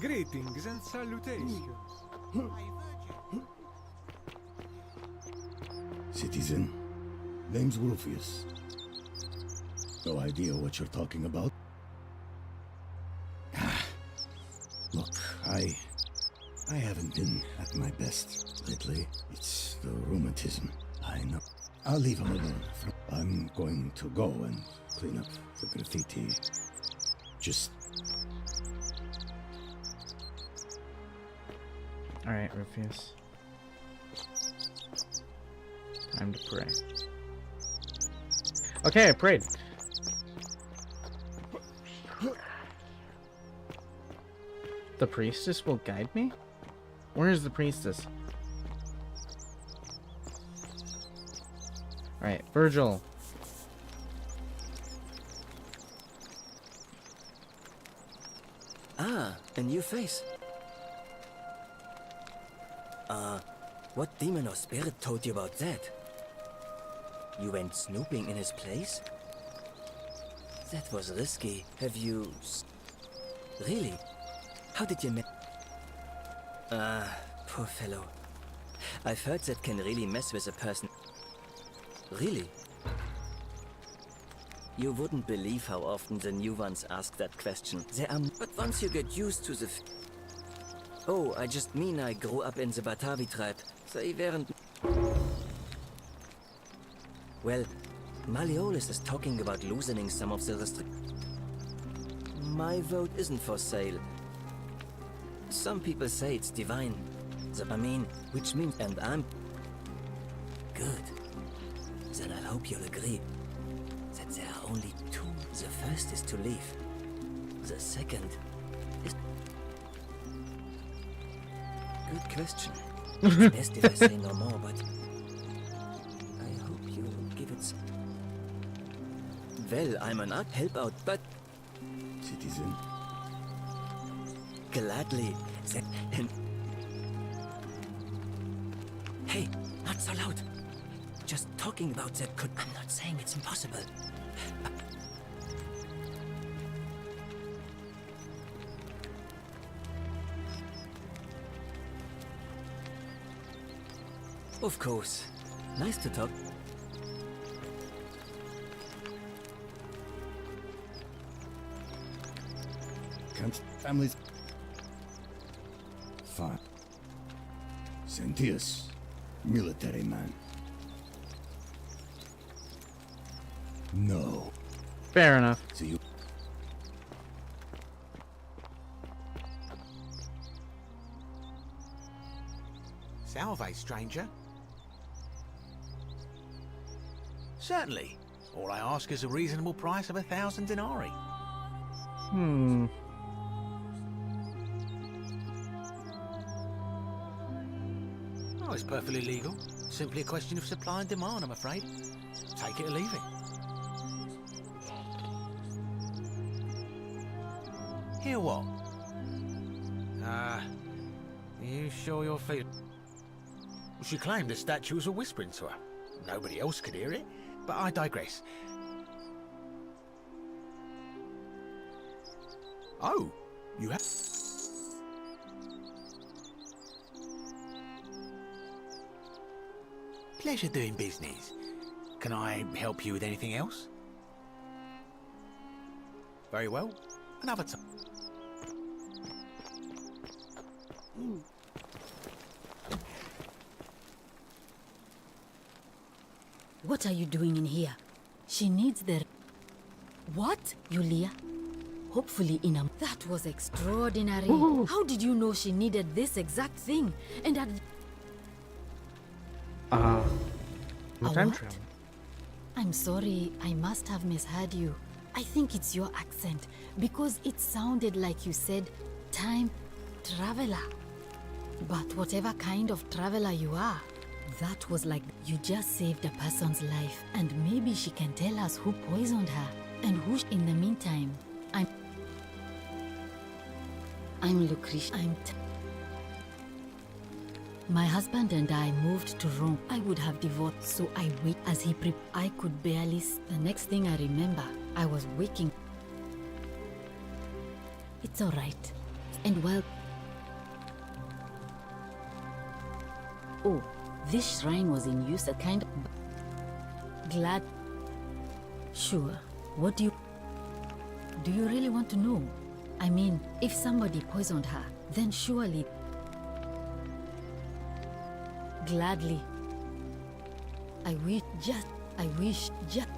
Greetings and salutations. Citizen, name's Rufius. No idea what you're talking about? Look, I haven't been at my best lately. It's the rheumatism. I know. I'll leave him alone. I'm going to go and clean up the graffiti. Just... Alright, Rufius. Time to pray. Okay, I prayed. The priestess will guide me? Where is the priestess? Alright, Virgil. Ah, a new face. What demon or spirit told you about that? You went snooping in his place? That was risky. Have you... Really? How did you met... Poor fellow. I've heard that can really mess with a person. Really? You wouldn't believe how often the new ones ask that question. But once you get used to the... Oh, I just mean I grew up in the Batavi tribe. They weren't... Well, Malleolus is talking about loosening some of the restrictions. My vote isn't for sale. Some people say it's divine. I mean, which means... And I'm... Good. Then I hope you'll agree that there are only two. The first is to leave. The second is... Good question. It's best if I say no more, but... I Guards. Well, I'm an help out, but... Citizen. Gladly. Hey, not so loud. Just talking about that could... I'm not saying it's impossible. Of course. Nice to talk. Can't families... Fine. Sentius, military man. No. Fair enough. See you. Salve, stranger. Certainly. All I ask is a reasonable price of 1,000 denarii. Hmm. Oh, it's perfectly legal. Simply a question of supply and demand, I'm afraid. Take it or leave it. Hear what? You sure you're feeling... She claimed the statues were whispering to her. Nobody else could hear it, but I digress. Oh, you have... Pleasure doing business. Can I help you with anything else? Very well. Another time. What are you doing in here? She needs the... What, Yulia? Hopefully in a... That was extraordinary. Ooh. How did you know she needed this exact thing? And at... I'm A time what? travel. I'm sorry, I must have misheard you. I think it's your accent, because it sounded like you said time traveler. But whatever kind of traveler you are, that was like you just saved a person's life, and maybe she can tell us who poisoned her and who. In the meantime, I'm Lucretia. My husband and I moved to Rome. I would have divorced, so I wait as he I could barely. The next thing I remember, I was waking. It's all right, and well. Oh. This shrine was in use a kind of... Glad... Sure. What do you really want to know? I mean, if somebody poisoned her, then surely... Gladly. I wish just...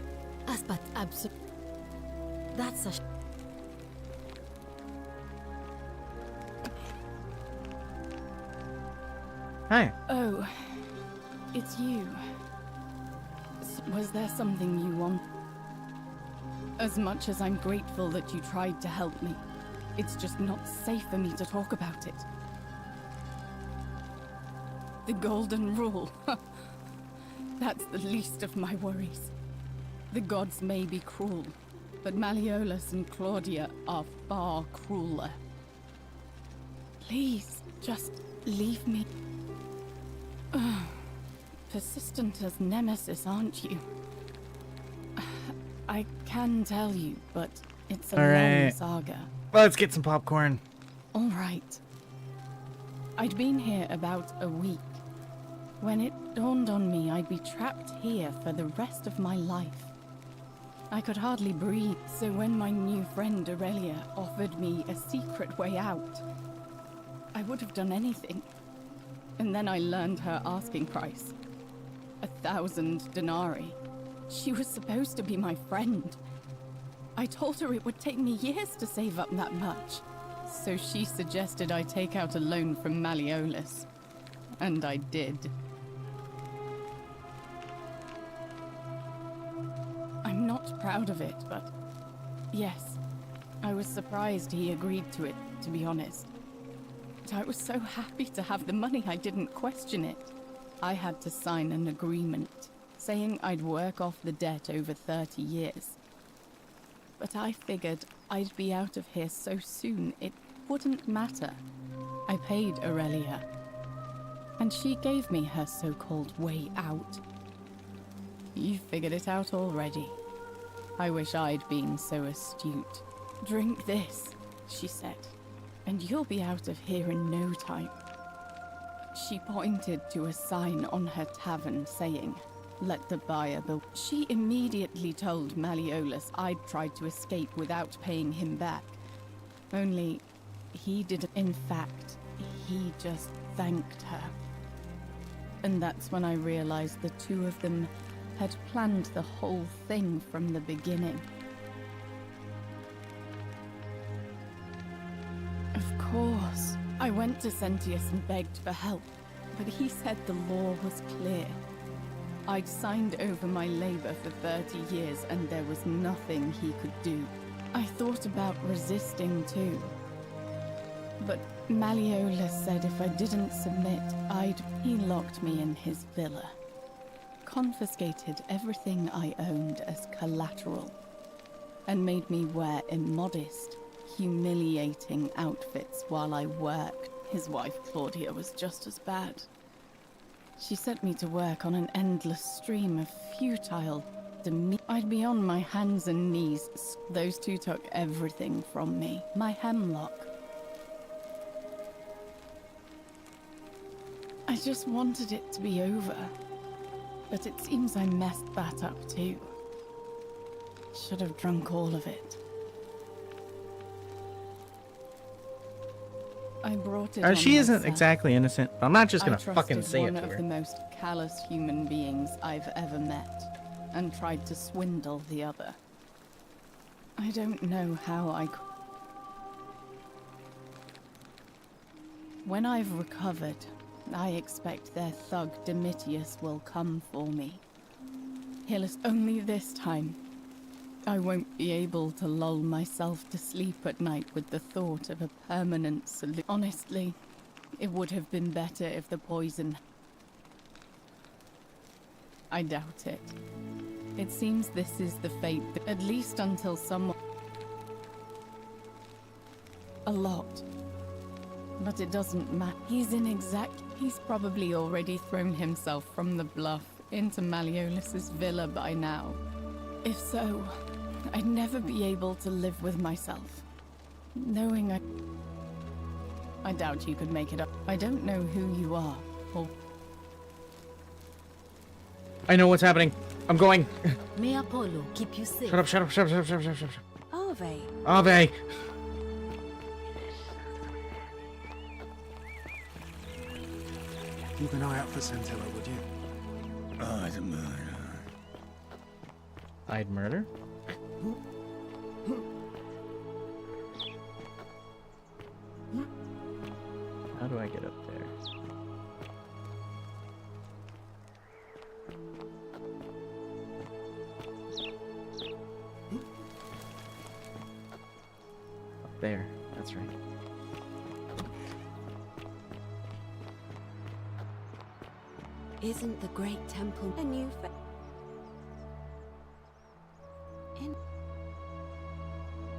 But absolutely... That's a... Hi. Oh... It's you. Was there something you want? As much as I'm grateful that you tried to help me, it's just not safe for me to talk about it. The Golden Rule. That's the least of my worries. The gods may be cruel, but Malleolus and Claudia are far crueler. Please, just leave me. Persistent as Nemesis, aren't you? I can tell you, but it's a long saga. Let's get some popcorn. All right. I'd been here about a week when it dawned on me I'd be trapped here for the rest of my life. I could hardly breathe, so when my new friend Aurelia offered me a secret way out, I would have done anything. And then I learned her asking price. 1,000 denarii. She was supposed to be my friend. I told her it would take me years to save up that much. So she suggested I take out a loan from Malleolus. And I did. I'm not proud of it, but yes, I was surprised he agreed to it, to be honest. But I was so happy to have the money I didn't question it. I had to sign an agreement, saying I'd work off the debt over 30 years. But I figured I'd be out of here so soon it wouldn't matter. I paid Aurelia, and she gave me her so-called way out. You figured it out already. I wish I'd been so astute. Drink this, she said, and you'll be out of here in no time. She pointed to a sign on her tavern saying, "Let the buyer be." She immediately told Malleolus I'd tried to escape without paying him back. Only, he didn't. In fact, he just thanked her. And that's when I realized the two of them had planned the whole thing from the beginning. Of course, I went to Sentius and begged for help, but he said the law was clear. I'd signed over my labor for 30 years and there was nothing he could do. I thought about resisting too. But Malleolus said if I didn't submit, He locked me in his villa. Confiscated everything I owned as collateral. And made me wear immodest, humiliating outfits while I worked. His wife, Claudia, was just as bad. She sent me to work on an endless stream of futile I'd be on my hands and knees. Those two took everything from me. My hemlock. I just wanted it to be over. But it seems I messed that up too. Should have drunk all of it. I brought it on She isn't myself. exactly innocent. I'm not just gonna I fucking trusted say it one to of her. the most callous human beings I've ever met, and tried to swindle the other. I don't know how I could. When I've recovered, I expect their thug Domitius will come for me. Only this time, I won't be able to lull myself to sleep at night with the thought of a permanent solution. Honestly, it would have been better if the poison... I doubt it. It seems this is the fate, at least until someone... A lot. But it doesn't matter. He's probably already thrown himself from the bluff into Malleolus's villa by now. If so, I'd never be able to live with myself. Knowing I doubt you could make it up. I don't know who you are, or... I know what's happening. I'm going. May Apollo keep you safe. Shut up, shut up, shut up, shut up, shut up, shut up, shut up. Ave. Ave. Keep an eye out for Centella, would you? I'd murder. I'd murder? How do I get up there? Up there, that's right. Isn't the great temple a new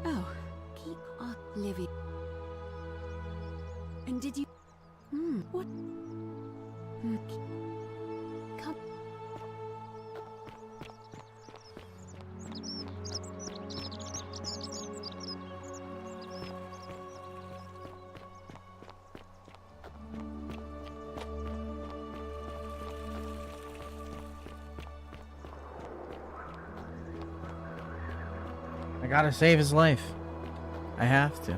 Oh, keep on living. And did you... what? Come. I gotta save his life. I have to.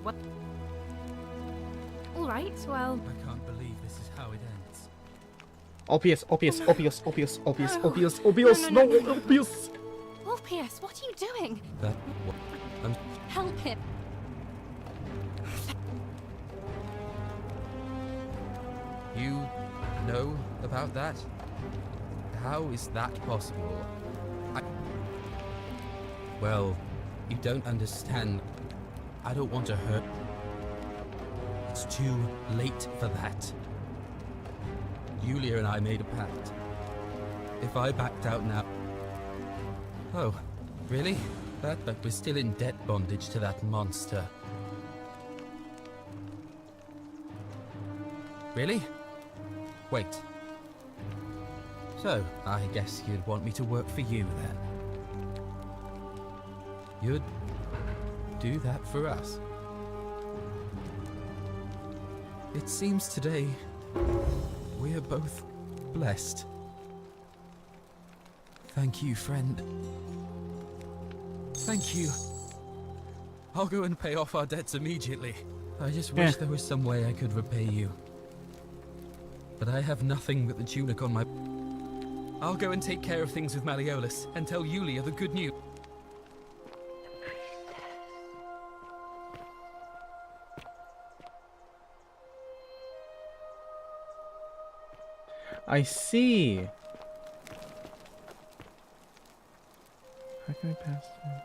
What? All right, well... I can't believe this is how it ends. Opius, Opius, Opius, Opius, Opius, No. Opius, Opius, No, no, no, no. Opius! Ulpius, what are you doing? I'm... Help him. You know about that? How is that possible? Well, you don't understand. I don't want to hurt. It's too late for that. Yulia and I made a pact. If I backed out now... Oh, really? But we're still in debt bondage to that monster. Really? Wait. So, I guess you'd want me to work for you then? You'd do that for us? It seems today we are both blessed. Thank you, friend. Thank you. I'll go and pay off our debts immediately. I just wish there was some way I could repay you. But I have nothing but the tunic on my... I'll go and take care of things with Malleolus and tell Yulia the good news. I see. How can I pass through?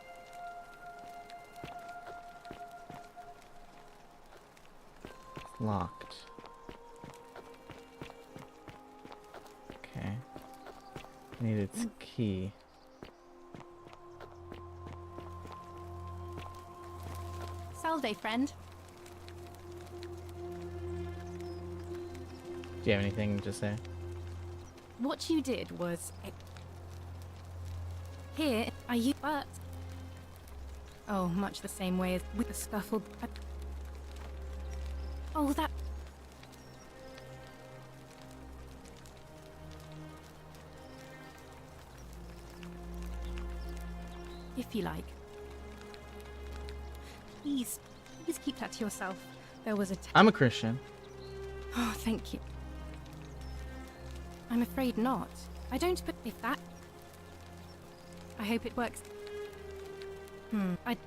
It's locked. Okay. Need its key. Salve, friend. Do you have anything to say? What you did was... Here, are you... But... Oh, much the same way as with the scuffle... Oh, that... If you like. Please keep that to yourself. There was a... I'm a Christian. Oh, thank you. I'm afraid not. I don't, but if that... I hope it works. But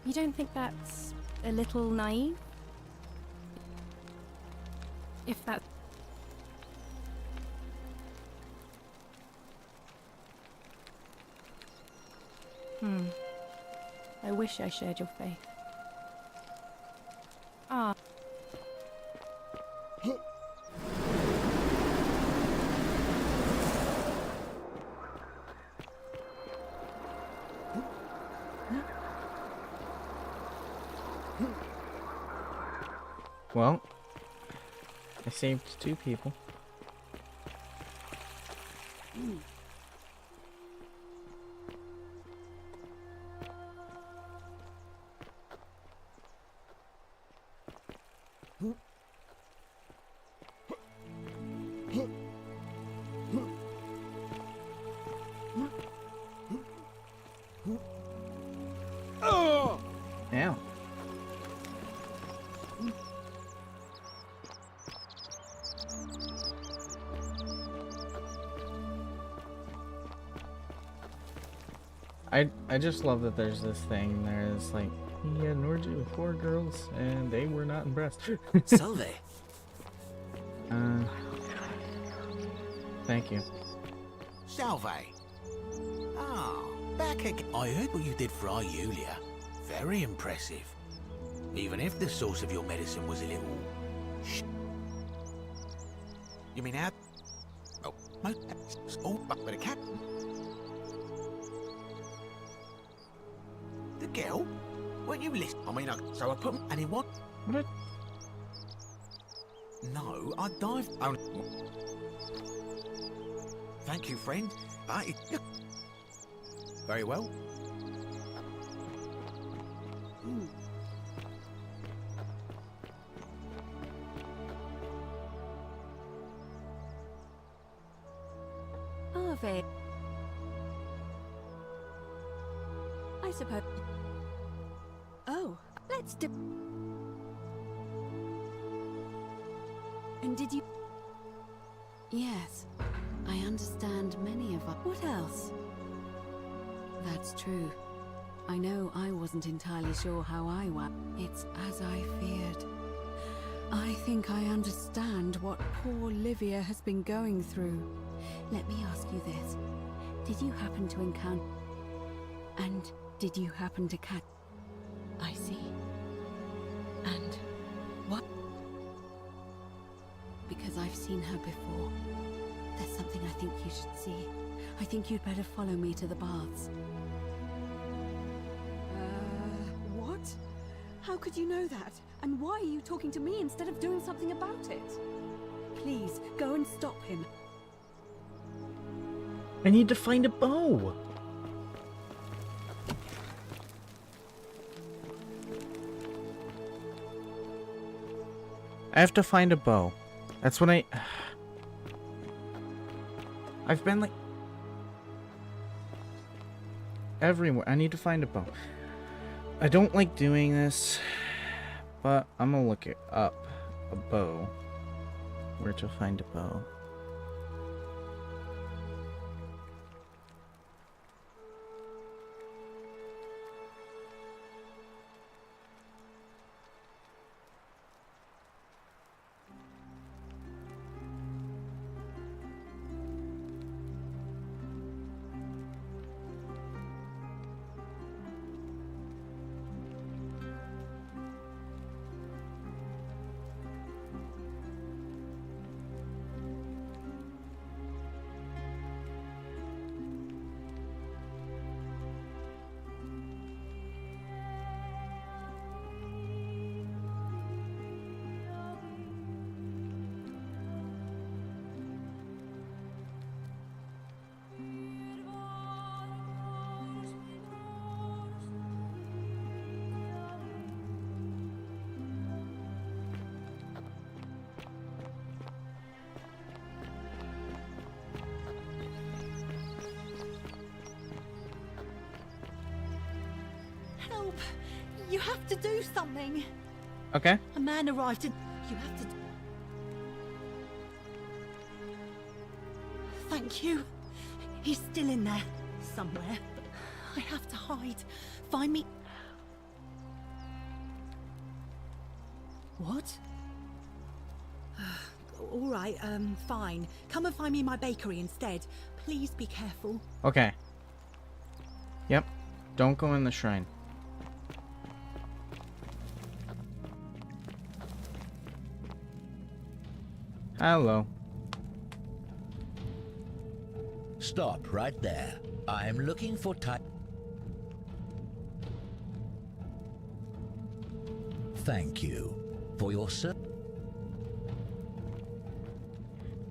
you don't think that's a little naive? If that... I wish I shared your faith. Ah. Well, I saved 2 people. Ow. I just love that there's this thing. There's like, he had an orgy with 4 girls and they were not impressed. Salve. Thank you. Salve. Ah, back again. I heard what you did for our Yulia. Very impressive. Even if the source of your medicine was a little... You mean how... Oh, oh, but a cat... The girl? Weren't you listening? I mean, so I put... And in what? What? No, I dived... Oh. Thank you, friend. But it... Very well. Ave. I suppose... Oh, let's do... And did you... Yes, I understand many of us. What else? That's true. I know I wasn't entirely sure how I went. It's as I feared. I think I understand what poor Livia has been going through. Let me ask you this. Did you happen to encounter... And Did you happen to catch... I see. And what? Because I've seen her before. There's something I think you should see. I think you'd better follow me to the baths. What? How could you know that? And why are you talking to me instead of doing something about it? Please, go and stop him. I need to find a bow. I have to find a bow. That's what I've been like everywhere. I need to find a bow. I don't like doing this, but I'm gonna look it up. A bow. Where to find a bow. Help! You have to do something. Okay. A man arrived and you have to... Thank you. He's still in there, somewhere. But I have to hide. Find me... What? All right, fine. Come and find me in my bakery instead. Please be careful. Okay. Yep. Don't go in the shrine. Hello. Stop right there. I'm looking for time. Thank you for your service.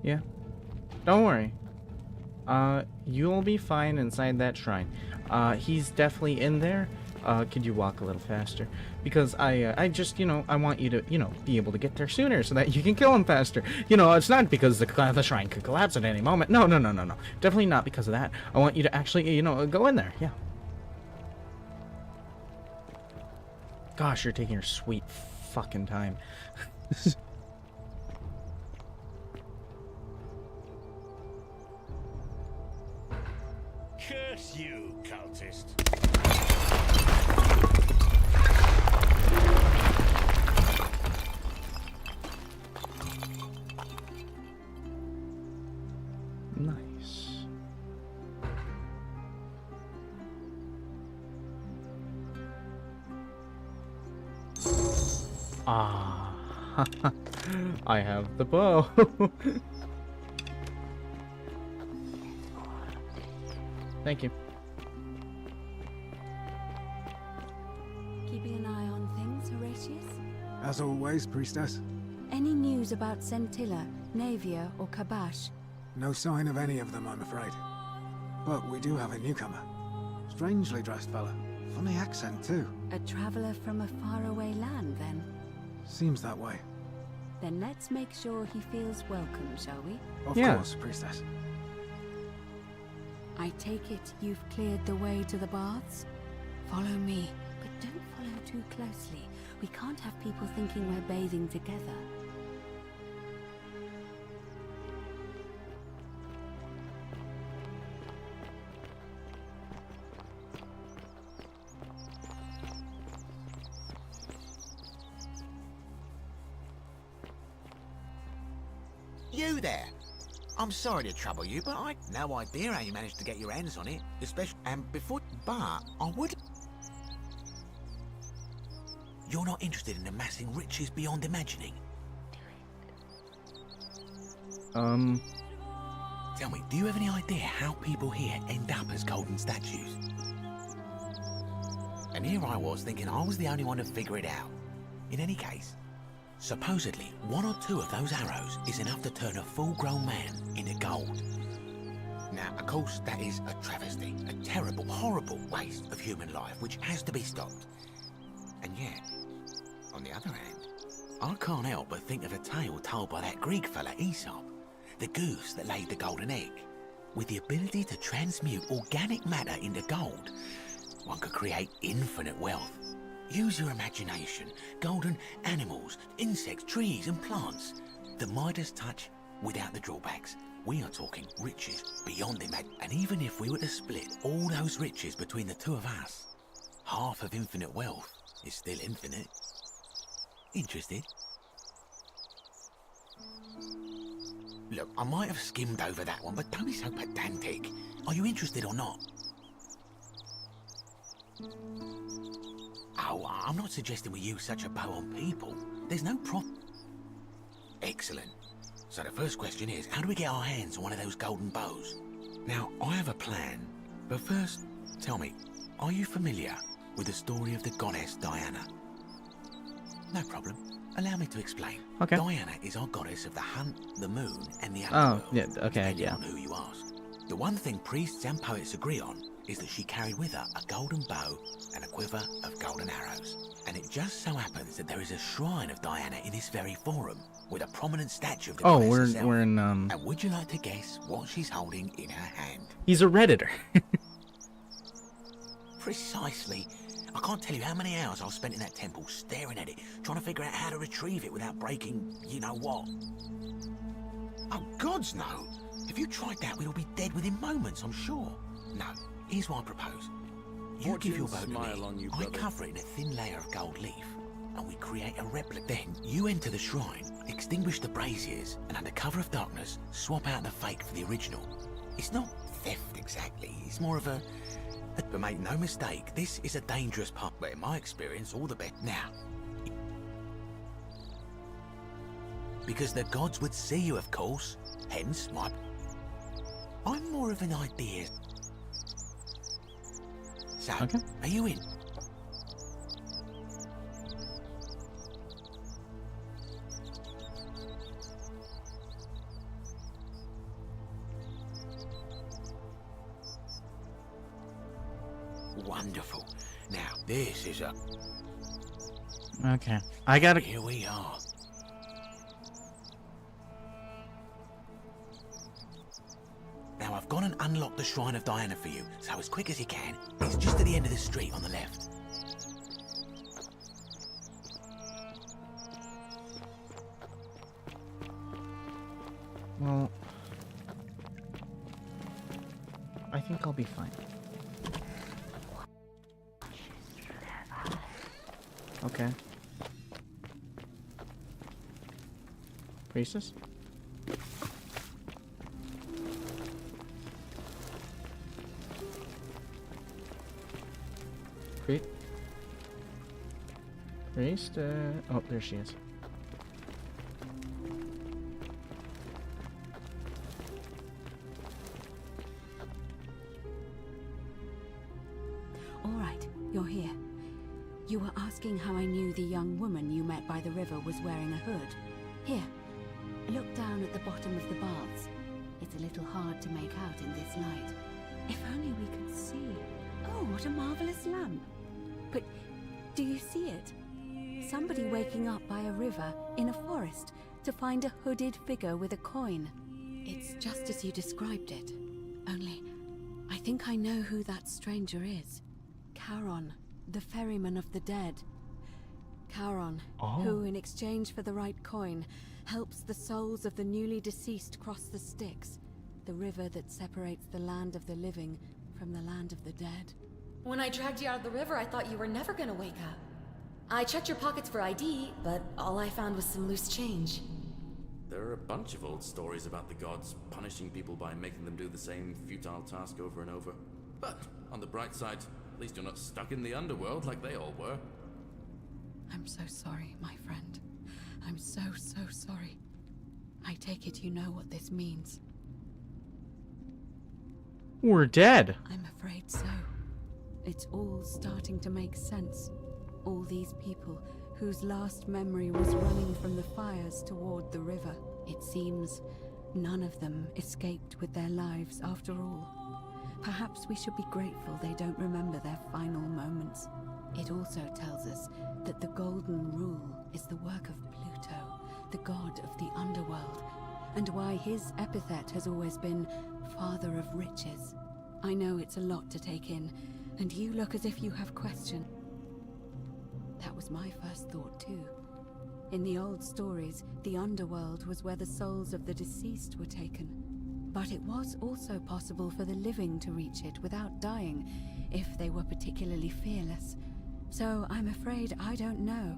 Yeah. Don't worry. You'll be fine inside that shrine. He's definitely in there. Could you walk a little faster? Because I just, I want you to, be able to get there sooner so that you can kill him faster. It's not because the shrine could collapse at any moment. No. Definitely not because of that. I want you to actually, go in there. Yeah. Gosh, you're taking your sweet fucking time. Curse you, cultist. Nice. Ah, I have the bow. Thank you. Keeping an eye on things, Horatius? As always, priestess. Any news about Scintilla, Navia, or Kabash? No sign of any of them, I'm afraid. But we do have a newcomer. Strangely dressed fella. Funny accent, too. A traveler from a faraway land, then? Seems that way. Then let's make sure he feels welcome, shall we? Of course, priestess. I take it you've cleared the way to the baths? Follow me, but don't follow too closely. We can't have people thinking we're bathing together. You there! I'm sorry to trouble you, but I no idea how you managed to get your hands on it, especially and before. But I would. You're not interested in amassing riches beyond imagining? Tell me, do you have any idea how people here end up as golden statues? And here I was thinking I was the only one to figure it out. In any case, supposedly, 1 or 2 of those arrows is enough to turn a full-grown man into gold. Now, of course, that is a travesty, a terrible, horrible waste of human life, which has to be stopped. And yet, on the other hand, I can't help but think of a tale told by that Greek fella Aesop, the goose that laid the golden egg. With the ability to transmute organic matter into gold, one could create infinite wealth. Use your imagination. Golden animals, insects, trees and plants. The Midas touch without the drawbacks. We are talking riches beyond imagine. And even if we were to split all those riches between the 2 of us, half of infinite wealth is still infinite. Interested? Look, I might have skimmed over that one, but don't be so pedantic. Are you interested or not? Oh, I'm not suggesting we use such a bow on people. There's no Excellent. So the first question is, how do we get our hands on one of those golden bows? Now, I have a plan, but first, tell me, are you familiar with the story of the goddess Diana? No problem. Allow me to explain. Okay. Diana is our goddess of the hunt, the moon, and the Oh, underworld. yeah, okay, depending yeah. on who you ask. The one thing priests and poets agree on is that she carried with her a golden bow and a quiver of golden arrows. And it just so happens that there is a shrine of Diana in this very forum, with a prominent statue of the Oh, goddess we're herself. we're in And would you like to guess what she's holding in her hand? He's a Redditor. Precisely. I can't tell you how many hours I've spent in that temple staring at it, trying to figure out how to retrieve it without breaking you know what. Oh, gods no! If you tried that, we'd all be dead within moments, I'm sure. No, here's what I propose. You give your bow to smile on me, you, I brother. cover it in a thin layer of gold leaf, and we create a replica. Then, you enter the shrine, extinguish the braziers, and under cover of darkness, swap out the fake for the original. It's not theft exactly, it's more of a... But make no mistake, this is a dangerous part, but in my experience, all the better. Now, because the gods would see you, of course, hence my... I'm more of an idea. So, are you in? Wonderful. Now, this is a... Okay. I gotta... Here we are. Now, I've gone and unlocked the Shrine of Diana for you, so as quick as you can. It's just at the end of the street on the left. Well... I think I'll be fine. Okay. Priestess? Priest? Oh, there she is. All right, you're here. You were asking how I knew the young woman you met by the river was wearing a hood. Here, look down at the bottom of the baths. It's a little hard to make out in this light. If only we could see. Oh, what a marvelous lamp. But do you see it? Somebody waking up by a river in a forest to find a hooded figure with a coin. It's just as you described it. Only, I think I know who that stranger is. Charon, the ferryman of the dead. Charon, who in exchange for the right coin, helps the souls of the newly deceased cross the Styx, the river that separates the land of the living from the land of the dead. When I dragged you out of the river, I thought you were never gonna wake up. I checked your pockets for ID, but all I found was some loose change. There are a bunch of old stories about the gods punishing people by making them do the same futile task over and over. But on the bright side, at least you're not stuck in the underworld like they all were. I'm so sorry, my friend. I'm so sorry. I take it you know what this means. We're dead. I'm afraid so. It's all starting to make sense. All these people whose last memory was running from the fires toward the river. It seems none of them escaped with their lives after all. Perhaps we should be grateful they don't remember their final moments. It also tells us that the Golden Rule is the work of Pluto, the god of the underworld, and why his epithet has always been Father of Riches. I know it's a lot to take in, and you look as if you have questions. That was my first thought too. In the old stories, the underworld was where the souls of the deceased were taken. But it was also possible for the living to reach it without dying, if they were particularly fearless. So I'm afraid I don't know.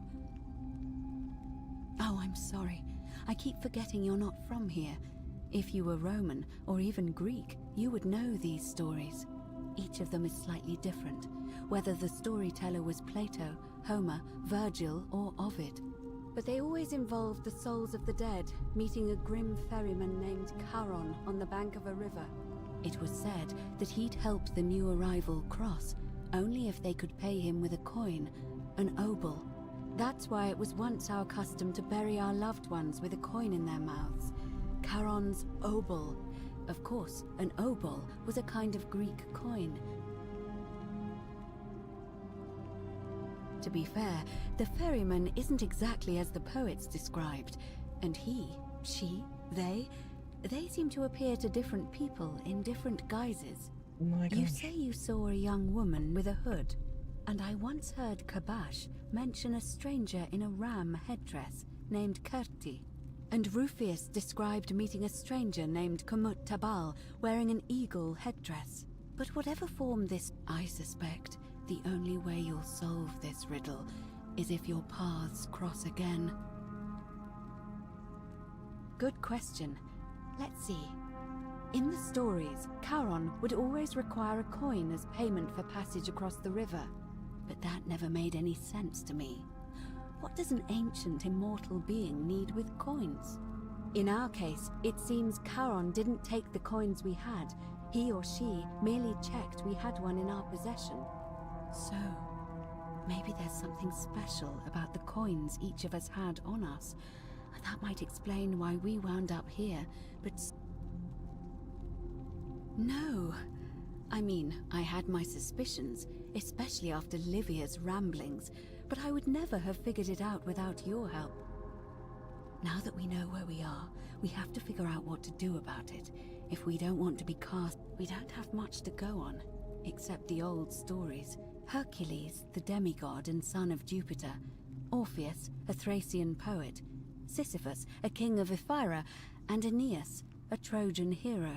Oh, I'm sorry. I keep forgetting you're not from here. If you were Roman, or even Greek, you would know these stories. Each of them is slightly different, whether the storyteller was Plato, Homer, Virgil, or Ovid. But they always involved the souls of the dead meeting a grim ferryman named Charon on the bank of a river. It was said that he'd help the new arrival cross, only if they could pay him with a coin, an obol. That's why it was once our custom to bury our loved ones with a coin in their mouths. Charon's obol. Of course, an obol was a kind of Greek coin. To be fair, the ferryman isn't exactly as the poets described, and he, she, they seem to appear to different people in different guises. Oh my gosh. You say you saw a young woman with a hood, and I once heard Kabash mention a stranger in a ram headdress named Kerti, and Rufius described meeting a stranger named Kumut Tabal wearing an eagle headdress. But whatever form this, I suspect the only way you'll solve this riddle is if your paths cross again. Good question. Let's see. In the stories, Charon would always require a coin as payment for passage across the river. But that never made any sense to me. What does an ancient immortal being need with coins? In our case, it seems Charon didn't take the coins we had. He or she merely checked we had one in our possession. So, maybe there's something special about the coins each of us had on us. That might explain why we wound up here, but... No. I mean, I had my suspicions, especially after Livia's ramblings, but I would never have figured it out without your help. Now that we know where we are, we have to figure out what to do about it. If we don't want to be cast, we don't have much to go on, except the old stories. Hercules, the demigod and son of Jupiter, Orpheus, a Thracian poet, Sisyphus, a king of Ephyra, and Aeneas, a Trojan hero.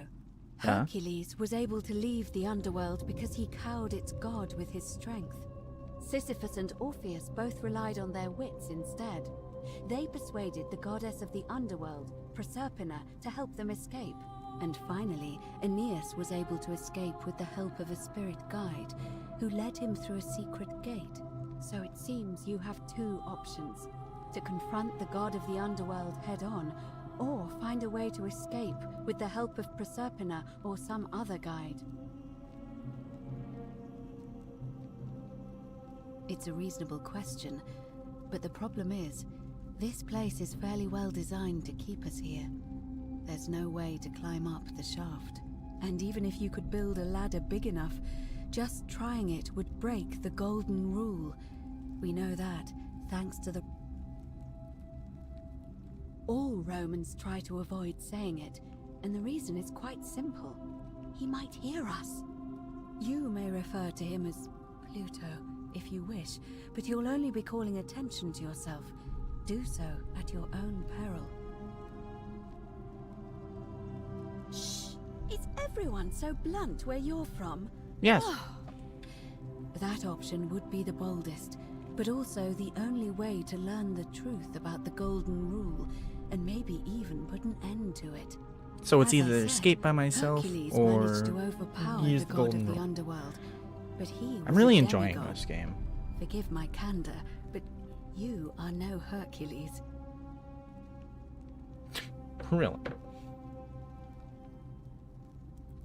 Hercules was able to leave the underworld because he cowed its god with his strength. Sisyphus and Orpheus both relied on their wits instead. They persuaded the goddess of the underworld, Proserpina, to help them escape. And finally, Aeneas was able to escape with the help of a spirit guide, who led him through a secret gate. So it seems you have two options: to confront the god of the underworld head-on, or find a way to escape with the help of Proserpina or some other guide. It's a reasonable question, but the problem is, this place is fairly well designed to keep us here. There's no way to climb up the shaft. And even if you could build a ladder big enough, just trying it would break the Golden Rule. We know that, thanks to the... All Romans try to avoid saying it, and the reason is quite simple. He might hear us. You may refer to him as Pluto, if you wish, but you'll only be calling attention to yourself. Do so at your own peril. Shh! Is everyone so blunt where you're from? Yes. That option would be the boldest, but also the only way to learn the truth about the Golden Rule, and maybe even put an end to it. So it's As I either said, escape by myself Hercules or managed to overpower use the the god Golden of the Rule. underworld, but he I'm was really a enjoying demigod. this game. Forgive my candor, but You are no Hercules. Really?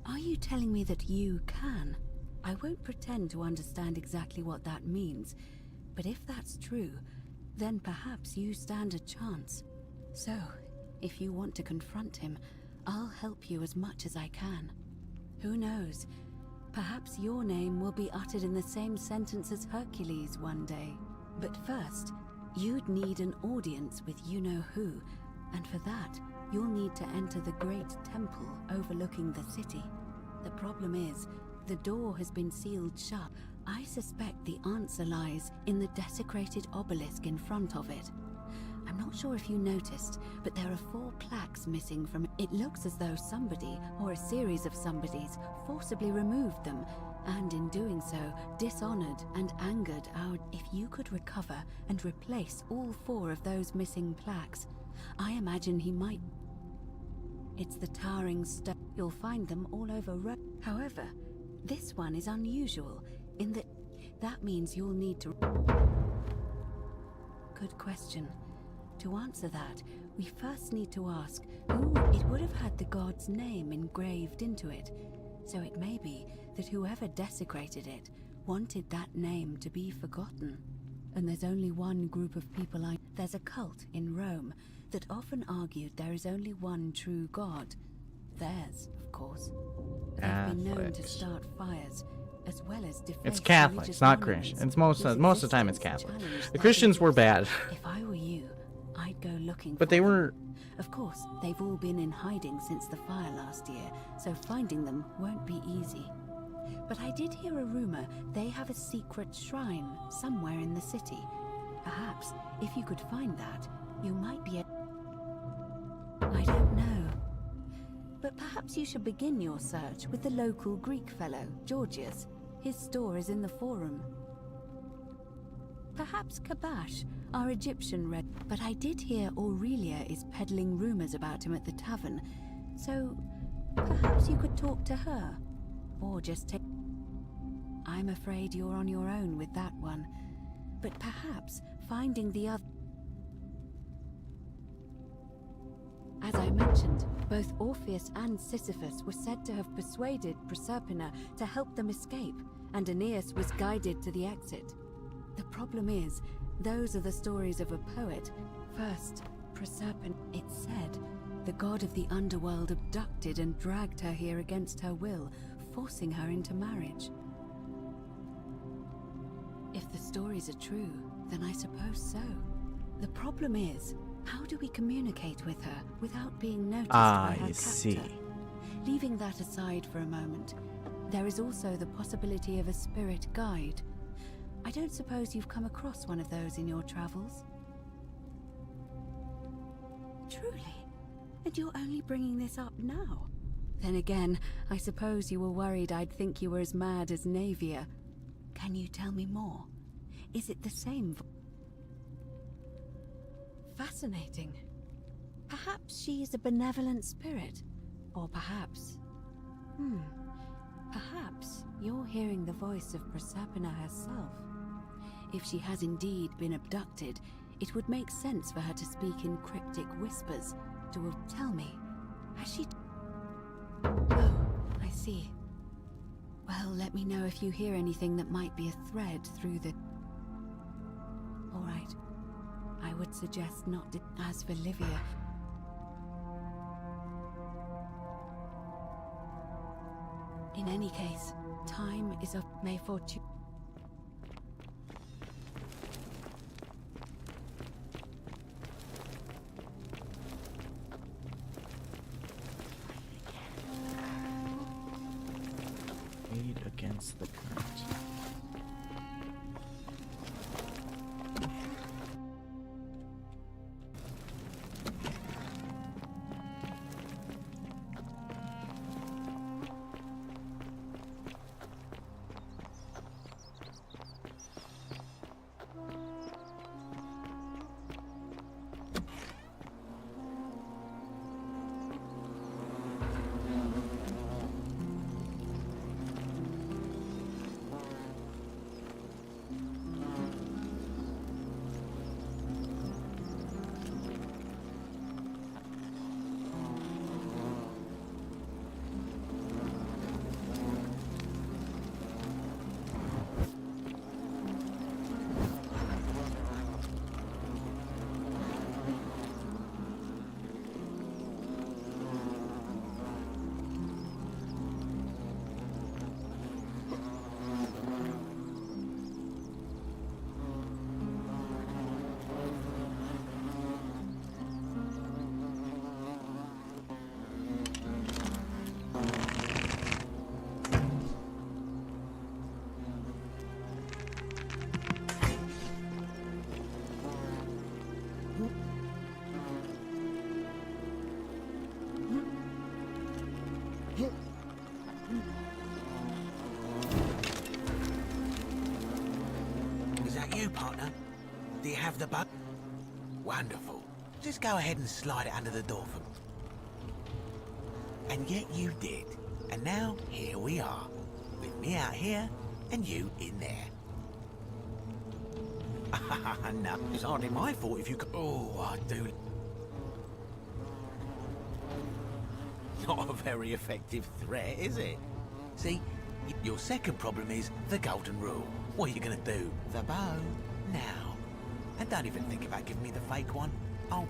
Are you telling me that you can? I won't pretend to understand exactly what that means, but if that's true, then perhaps you stand a chance. So, if you want to confront him, I'll help you as much as I can. Who knows? Perhaps your name will be uttered in the same sentence as Hercules one day. But first, you'd need an audience with you-know-who, and for that, you'll need to enter the great temple overlooking the city. The problem is, the door has been sealed shut. I suspect the answer lies in the desecrated obelisk in front of it. I'm not sure if you noticed, but there are 4 plaques missing from it. It looks as though somebody, or a series of somebodies, forcibly removed them, and in doing so, dishonored and angered our... If you could recover and replace all 4 of those missing plaques, I imagine he might... It's the towering stone. You'll find them all over Rome. However, this one is unusual, in that means you'll need to... Good question. To answer that, we first need to ask who... It would have had the god's name engraved into it, so it may be that whoever desecrated it wanted that name to be forgotten. And there's only one group of people There's a cult in Rome that often argued there is only one true god. Theirs, of course. They've been known to start fires, as well as deface It's Catholics, not Christian. It's most of the time it's Catholic. The Christians were bad. If I were you, I'd go looking But for they them. were... Of course, they've all been in hiding since the fire last year, so finding them won't be easy. But I did hear a rumor they have a secret shrine somewhere in the city. Perhaps, if you could find that, you might be I don't know. But perhaps you should begin your search with the local Greek fellow, Georgius. His store is in the forum. Perhaps Kabash, our Egyptian red. But I did hear Aurelia is peddling rumors about him at the tavern, so perhaps you could talk to her. Or just take... I'm afraid you're on your own with that one. But perhaps finding the other... As I mentioned, both Orpheus and Sisyphus were said to have persuaded Proserpina to help them escape, and Aeneas was guided to the exit. The problem is, those are the stories of a poet. First, Proserpina, it's said, the god of the underworld abducted and dragged her here against her will, forcing her into marriage. If the stories are true, then I suppose so. The problem is, how do we communicate with her without being noticed by her captor? see. Leaving that aside for a moment, there is also the possibility of a spirit guide. I don't suppose you've come across one of those in your travels? Truly? And you're only bringing this up now? Then again, I suppose you were worried I'd think you were as mad as Navia. Can you tell me more? Is it the same? Fascinating. Perhaps she is a benevolent spirit. Or perhaps... Perhaps you're hearing the voice of Proserpina herself. If she has indeed been abducted, it would make sense for her to speak in cryptic whispers. Tell me, has she... Oh, I see. Well, let me know if you hear anything that might be a thread through the... All right. I would suggest not to... As for Livia... In any case, time is of... May fortune... Aid against the current. Is that you, partner? Do you have the boat? Wonderful. Just go ahead and slide it under the door for me. And yet you did. And now, here we are. With me out here, and you in there. No, it's hardly my fault if you could... Oh, I do... Not a very effective threat, is it? See, your second problem is the golden rule. What are you gonna do? The bow? Now. And don't even think about giving me the fake one. Oh.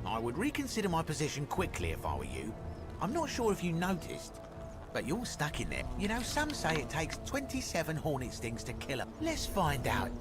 I would reconsider my position quickly if I were you. I'm not sure if you noticed, but you're stuck in there. You know, some say it takes 27 hornet stings to kill 'em. Let's find out.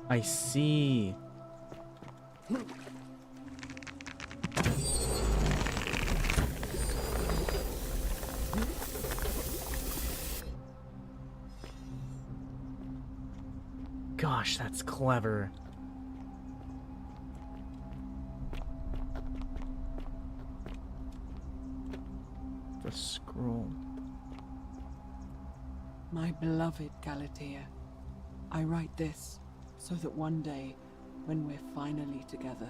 I see. Gosh, that's clever. The scroll. My beloved Galatea, I write this so that one day, when we're finally together,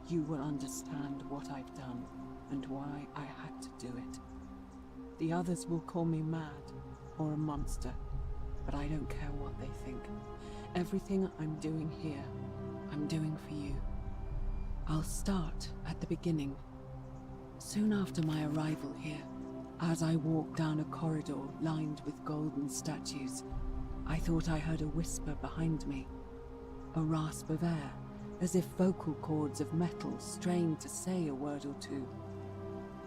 you will understand what I've done and why I had to do it. The others will call me mad or a monster, but I don't care what they think. Everything I'm doing here, I'm doing for you. I'll start at the beginning. Soon after my arrival here, as I walked down a corridor lined with golden statues, I thought I heard a whisper behind me. A rasp of air, as if vocal cords of metal strained to say a word or two.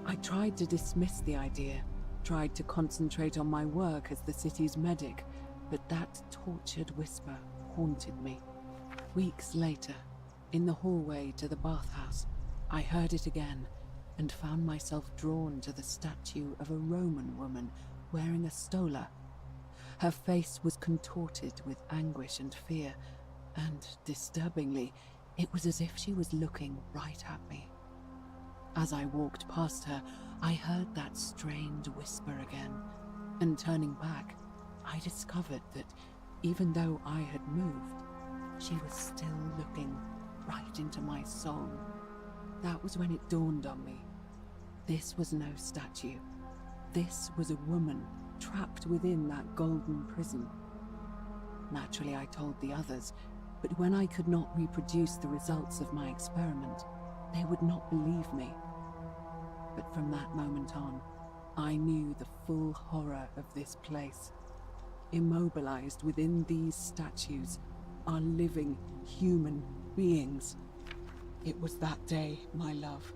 I tried to dismiss the idea, tried to concentrate on my work as the city's medic, but that tortured whisper haunted me. Weeks later, in the hallway to the bathhouse, I heard it again and found myself drawn to the statue of a Roman woman wearing a stola. Her face was contorted with anguish and fear, and, disturbingly, it was as if she was looking right at me. As I walked past her, I heard that strained whisper again, and turning back, I discovered that, even though I had moved, she was still looking right into my soul. That was when it dawned on me. This was no statue. This was a woman trapped within that golden prison. Naturally, I told the others, but when I could not reproduce the results of my experiment, they would not believe me. But from that moment on, I knew the full horror of this place. Immobilized within these statues are living human beings. It was that day, my love,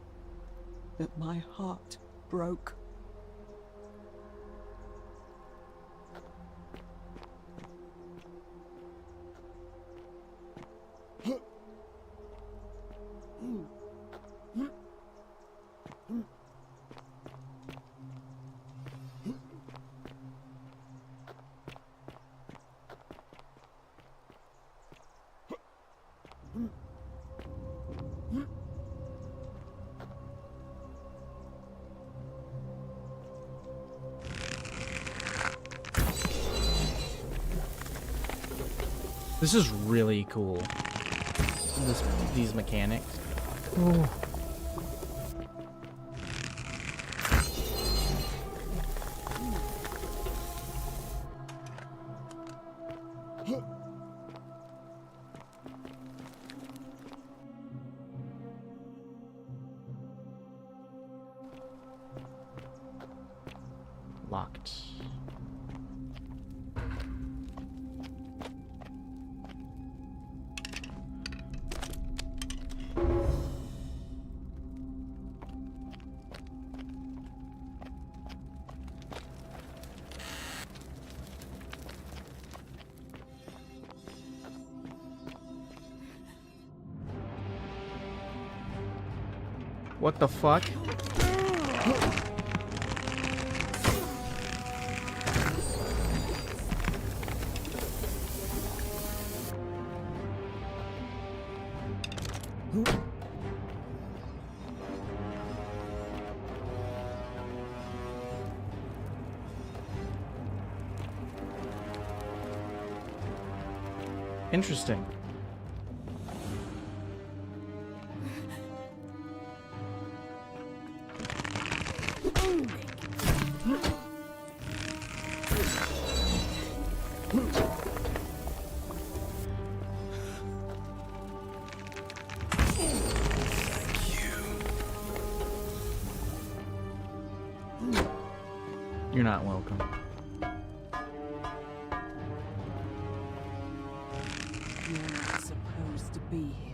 that my heart broke. This is really cool. These mechanics. Ooh. Locked. What the fuck? Interesting. You're not welcome. You're not supposed to be here.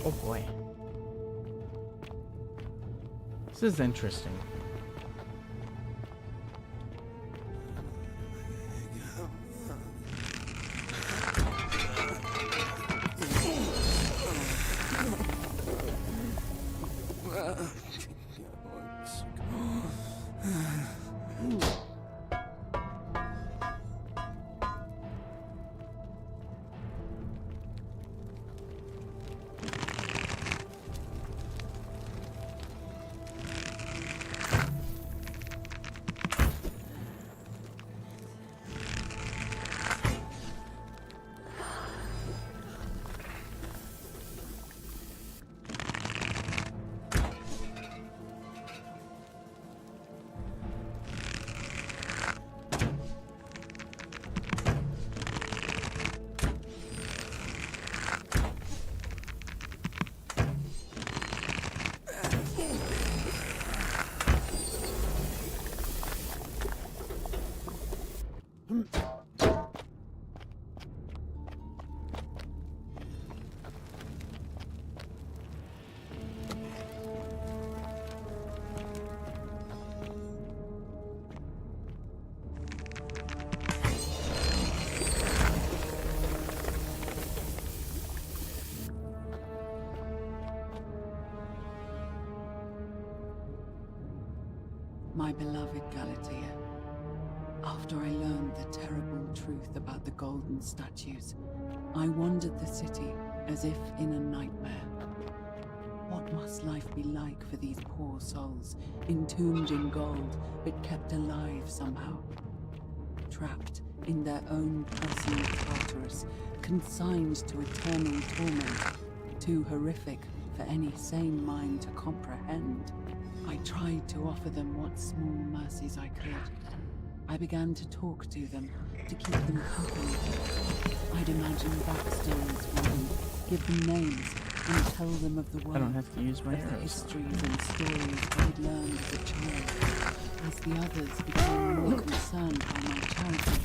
Oh boy. This is interesting. My beloved Galatea, after I learned the terrible truth about the golden statues, I wandered the city as if in a nightmare. What must life be like for these poor souls, entombed in gold, but kept alive somehow? Trapped in their own personal Tartarus, consigned to eternal torment, too horrific for any sane mind to comprehend. I tried to offer them what small mercies I could. I began to talk to them, to keep them company. I'd imagine backstories for them, give them names, and tell them of the world. I don't have to use my of the arrows. histories and stories I'd learned as a child. As the others became more concerned by my charity,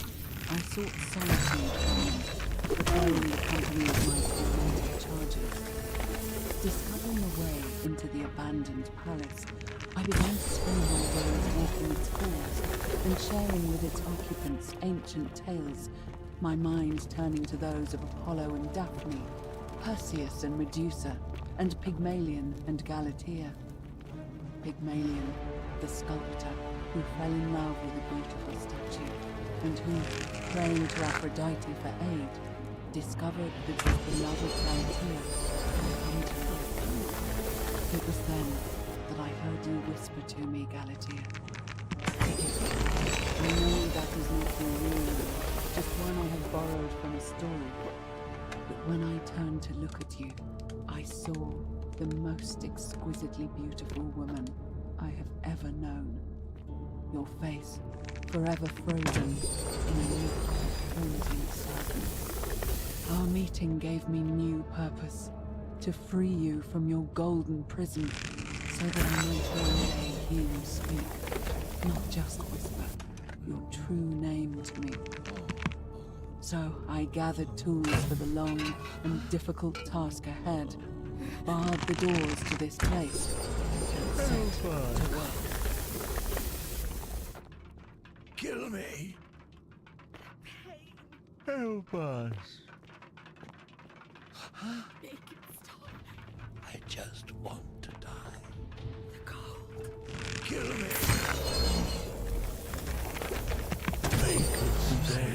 I sought solitude from them, preferring the company of my tormented charges. Discovering a way into the abandoned palace, I began to spend my days walking its halls and sharing with its occupants ancient tales, my mind turning to those of Apollo and Daphne, Perseus and Medusa, and Pygmalion and Galatea. Pygmalion, the sculptor who fell in love with a beautiful statue, and who, praying to Aphrodite for aid, discovered that his beloved Galatea had come to life. It was then that I heard you whisper to me, Galatea. Forgive me. I know that is not your real name, just one I have borrowed from a story. But when I turned to look at you, I saw the most exquisitely beautiful woman I have ever known. Your face, forever frozen in a look of haunting sadness. Our meeting gave me new purpose, to free you from your golden prison, so that I might one day hear you speak, not just whisper your true name to me. So I gathered tools for the long and difficult task ahead, barred the doors to this place, and set to work. Kill me. Help us. Make it stop. I just want to die. The cold. Kill me. Make it stay.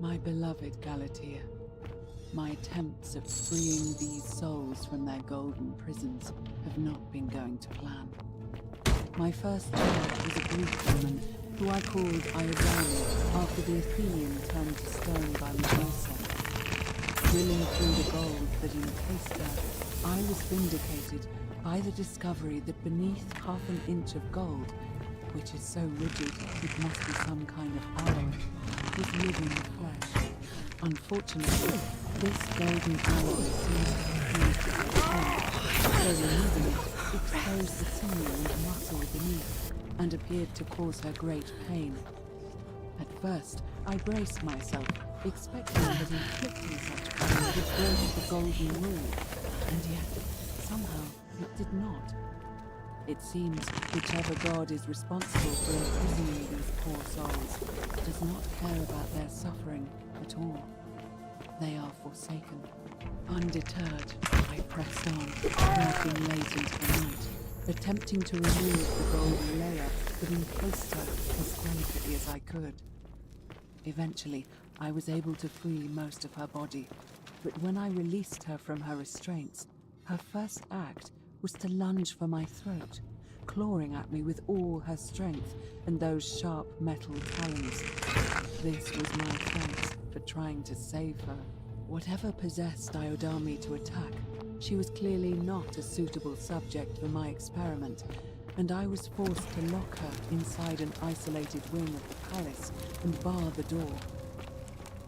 My beloved Galatea, my attempts at freeing these souls from their golden prisons have not been going to plan. My first charge was a Greek woman who I called Iodine after the Athenian turned to stone by Medusa. Drilling through the gold that encased her, I was vindicated by the discovery that beneath half an inch of gold, which is so rigid it must be some kind of alloy, was living flesh. Unfortunately, this golden alloy seems to refuse to exchange, so removing it exposed the sinew and muscle beneath, and appeared to cause her great pain. At first, I braced myself, expecting that inflicting such pain would break the golden rule, and yet, somehow, it did not. It seems whichever god is responsible for imprisoning these poor souls does not care about their suffering at all. They are forsaken. Undeterred, I pressed on, working late into the night, attempting to remove the golden layer that encased her as delicately as I could. Eventually, I was able to free most of her body. But when I released her from her restraints, her first act was to lunge for my throat, clawing at me with all her strength and those sharp metal talons. This was my thanks for trying to save her. Whatever possessed Iodami to attack, she was clearly not a suitable subject for my experiment, and I was forced to lock her inside an isolated wing of the palace and bar the door.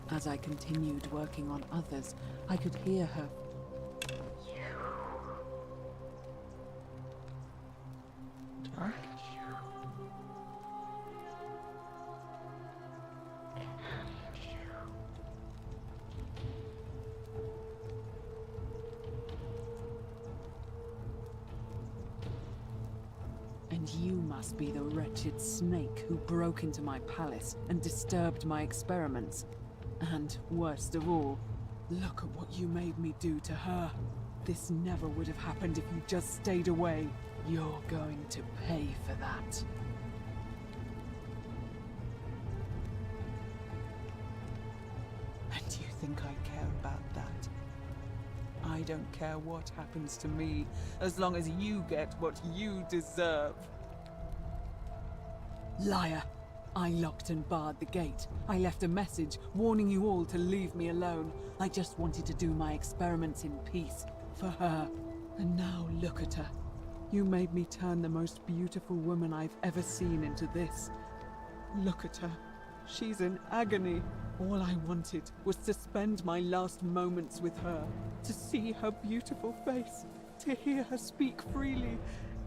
As I continued working on others, I could hear her. And you must be the wretched snake who broke into my palace and disturbed my experiments. And worst of all, look at what you made me do to her. This never would have happened if you just stayed away. You're going to pay for that. And you think I care about that? I don't care what happens to me, as long as you get what you deserve. Liar! I locked and barred the gate. I left a message warning you all to leave me alone. I just wanted to do my experiments in peace, for her. And now look at her. You made me turn the most beautiful woman I've ever seen into this. Look at her. She's in agony. All I wanted was to spend my last moments with her, to see her beautiful face, to hear her speak freely,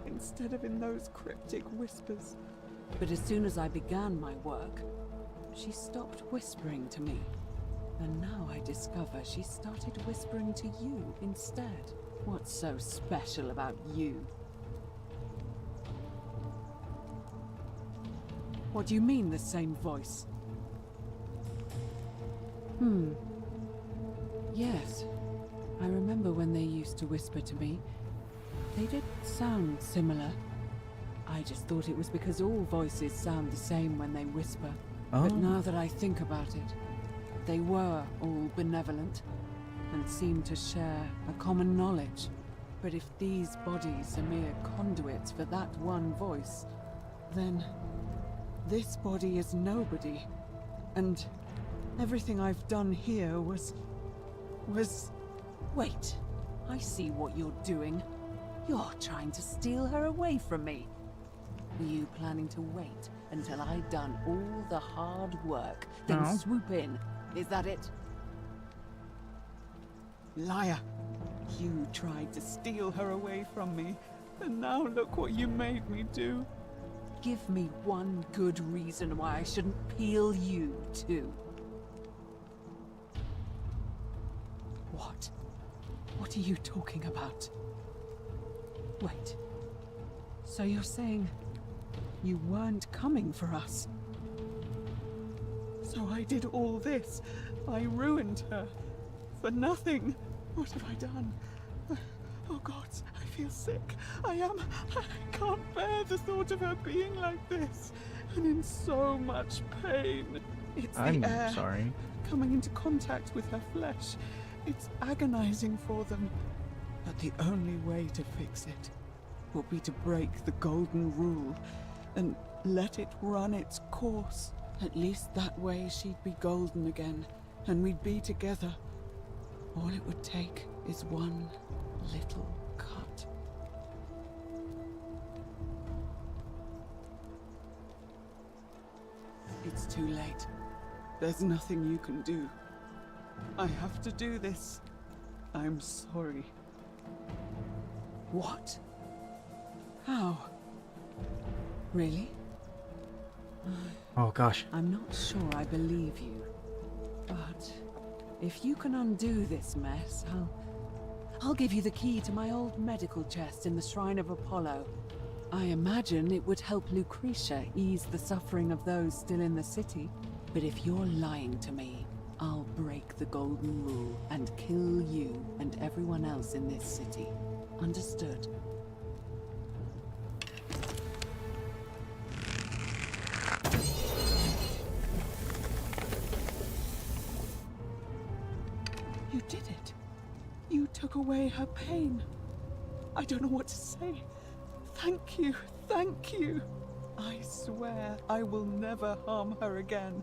instead of in those cryptic whispers. But as soon as I began my work, she stopped whispering to me. And now I discover she started whispering to you instead. What's so special about you? What do you mean, the same voice? Yes. I remember when they used to whisper to me. They did sound similar. I just thought it was because all voices sound the same when they whisper. But now that I think about it, they were all benevolent and seemed to share a common knowledge. But if these bodies are mere conduits for that one voice, then this body is nobody. And everything I've done here was... Wait, I see what you're doing. You're trying to steal her away from me. Were you planning to wait until I'd done all the hard work, then swoop in? Is that it? Liar! You tried to steal her away from me, and now look what you made me do. Give me one good reason why I shouldn't peel you too. What? What are you talking about? Wait. So you're saying you weren't coming for us? So I did all this. I ruined her. For nothing. What have I done? Oh God, I feel sick. I can't bear the thought of her being like this. And in so much pain. It's the air sorry. coming into contact with her flesh. It's agonizing for them. But the only way to fix it will be to break the golden rule and let it run its course. At least that way she'd be golden again, and we'd be together. All it would take is one little cut. It's too late. There's nothing you can do. I have to do this. I'm sorry. What? How? Really? Oh gosh. I'm not sure I believe you. But if you can undo this mess, I'll give you the key to my old medical chest in the Shrine of Apollo. I imagine it would help Lucretia ease the suffering of those still in the city. But if you're lying to me, I'll break the golden rule and kill you and everyone else in this city. Understood? You did it. You took away her pain. I don't know what to say. Thank you. Thank you. I swear I will never harm her again.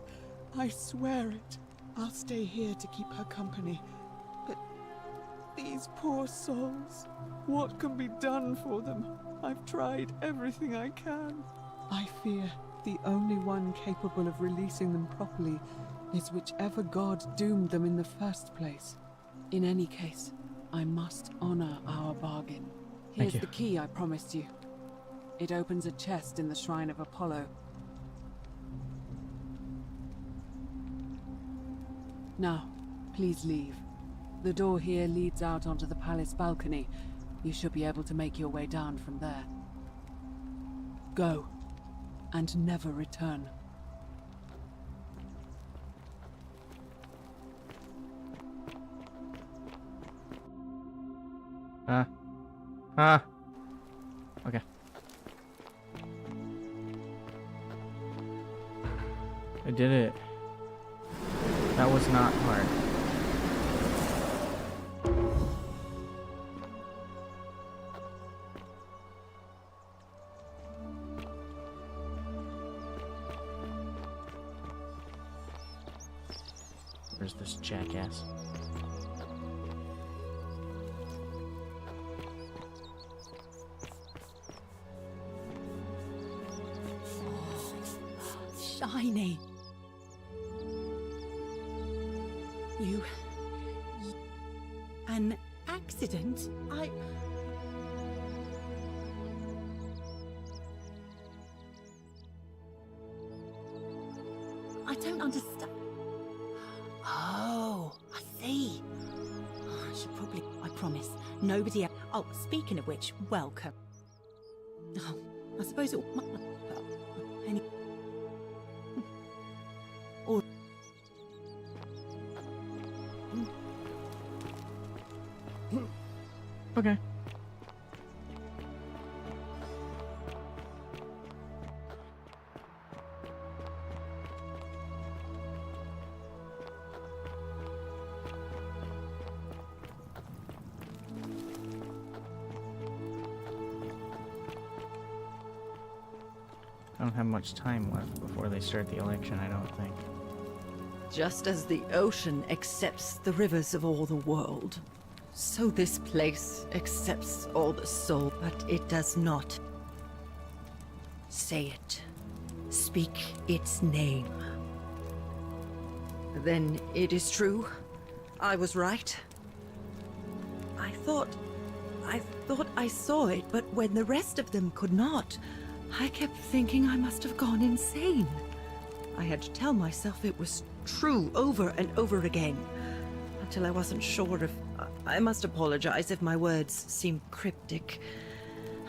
I swear it. I'll stay here to keep her company. But these poor souls, what can be done for them? I've tried everything I can. I fear the only one capable of releasing them properly is whichever god doomed them in the first place. In any case, I must honor our bargain. Here's the key I promised you. It opens a chest in the Shrine of Apollo. Now, please leave. The door here leads out onto the palace balcony. You should be able to make your way down from there. Go, and never return. Okay. I did it. That was not hard. Where's this jackass? Shiny. An accident? I don't understand. Oh, I see. I should probably, I promise, nobody else. Oh, speaking of which, welcome. Oh, I suppose it any. Or okay. I don't have much time left before they start the election, I don't think. Just as the ocean accepts the rivers of all the world, so this place accepts all the soul, but it does not. Say it. Speak its name. Then it is true. I was right. I thought I saw it, but when the rest of them could not, I kept thinking I must have gone insane. I had to tell myself it was true over and over again, until I wasn't sure if... I must apologize if my words seem cryptic.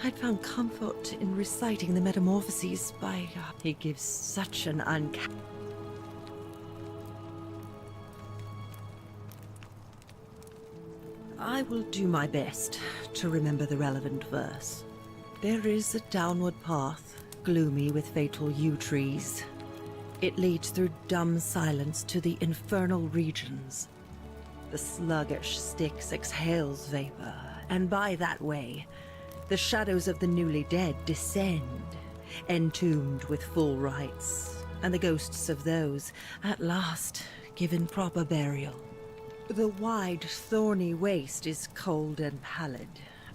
I'd found comfort in reciting the Metamorphoses by... he gives such an uncanny... I will do my best to remember the relevant verse. There is a downward path, gloomy with fatal yew trees. It leads through dumb silence to the infernal regions. The sluggish Styx exhales vapor, and by that way, the shadows of the newly dead descend, entombed with full rites, and the ghosts of those, at last, given proper burial. The wide, thorny waste is cold and pallid,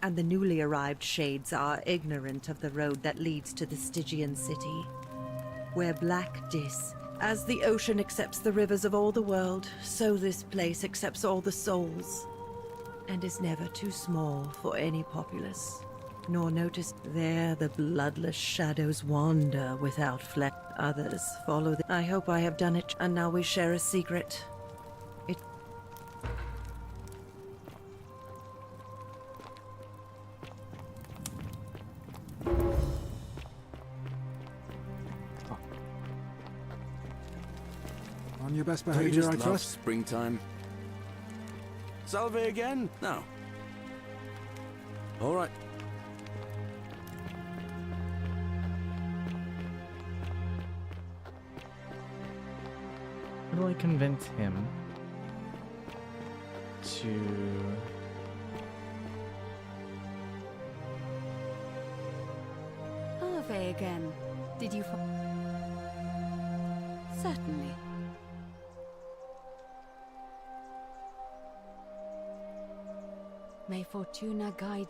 and the newly arrived shades are ignorant of the road that leads to the Stygian city, where black Dis, as the ocean accepts the rivers of all the world, so this place accepts all the souls, and is never too small for any populace, nor noticed. There the bloodless shadows wander without flesh. Others follow the... I hope I have done it, and now we share a secret. On your best Don't you behavior, just I love trust. springtime? Salve again? No. All right. How do I convince him to... Ave again. Did you... Certainly. May Fortuna guide...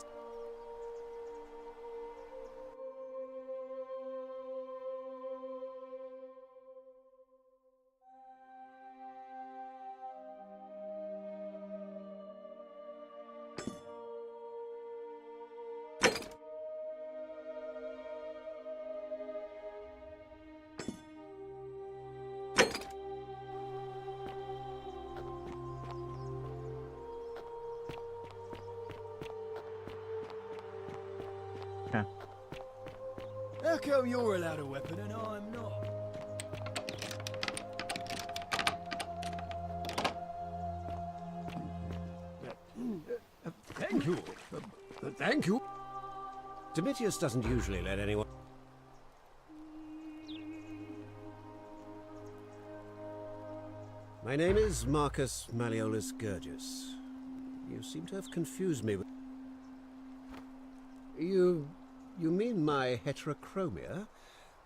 How come you're allowed a weapon and I'm not? Thank you. Thank you. Domitius doesn't usually let anyone... My name is Marcus Malleolus Gurgis. You seem to have confused me with... You mean my heterochromia?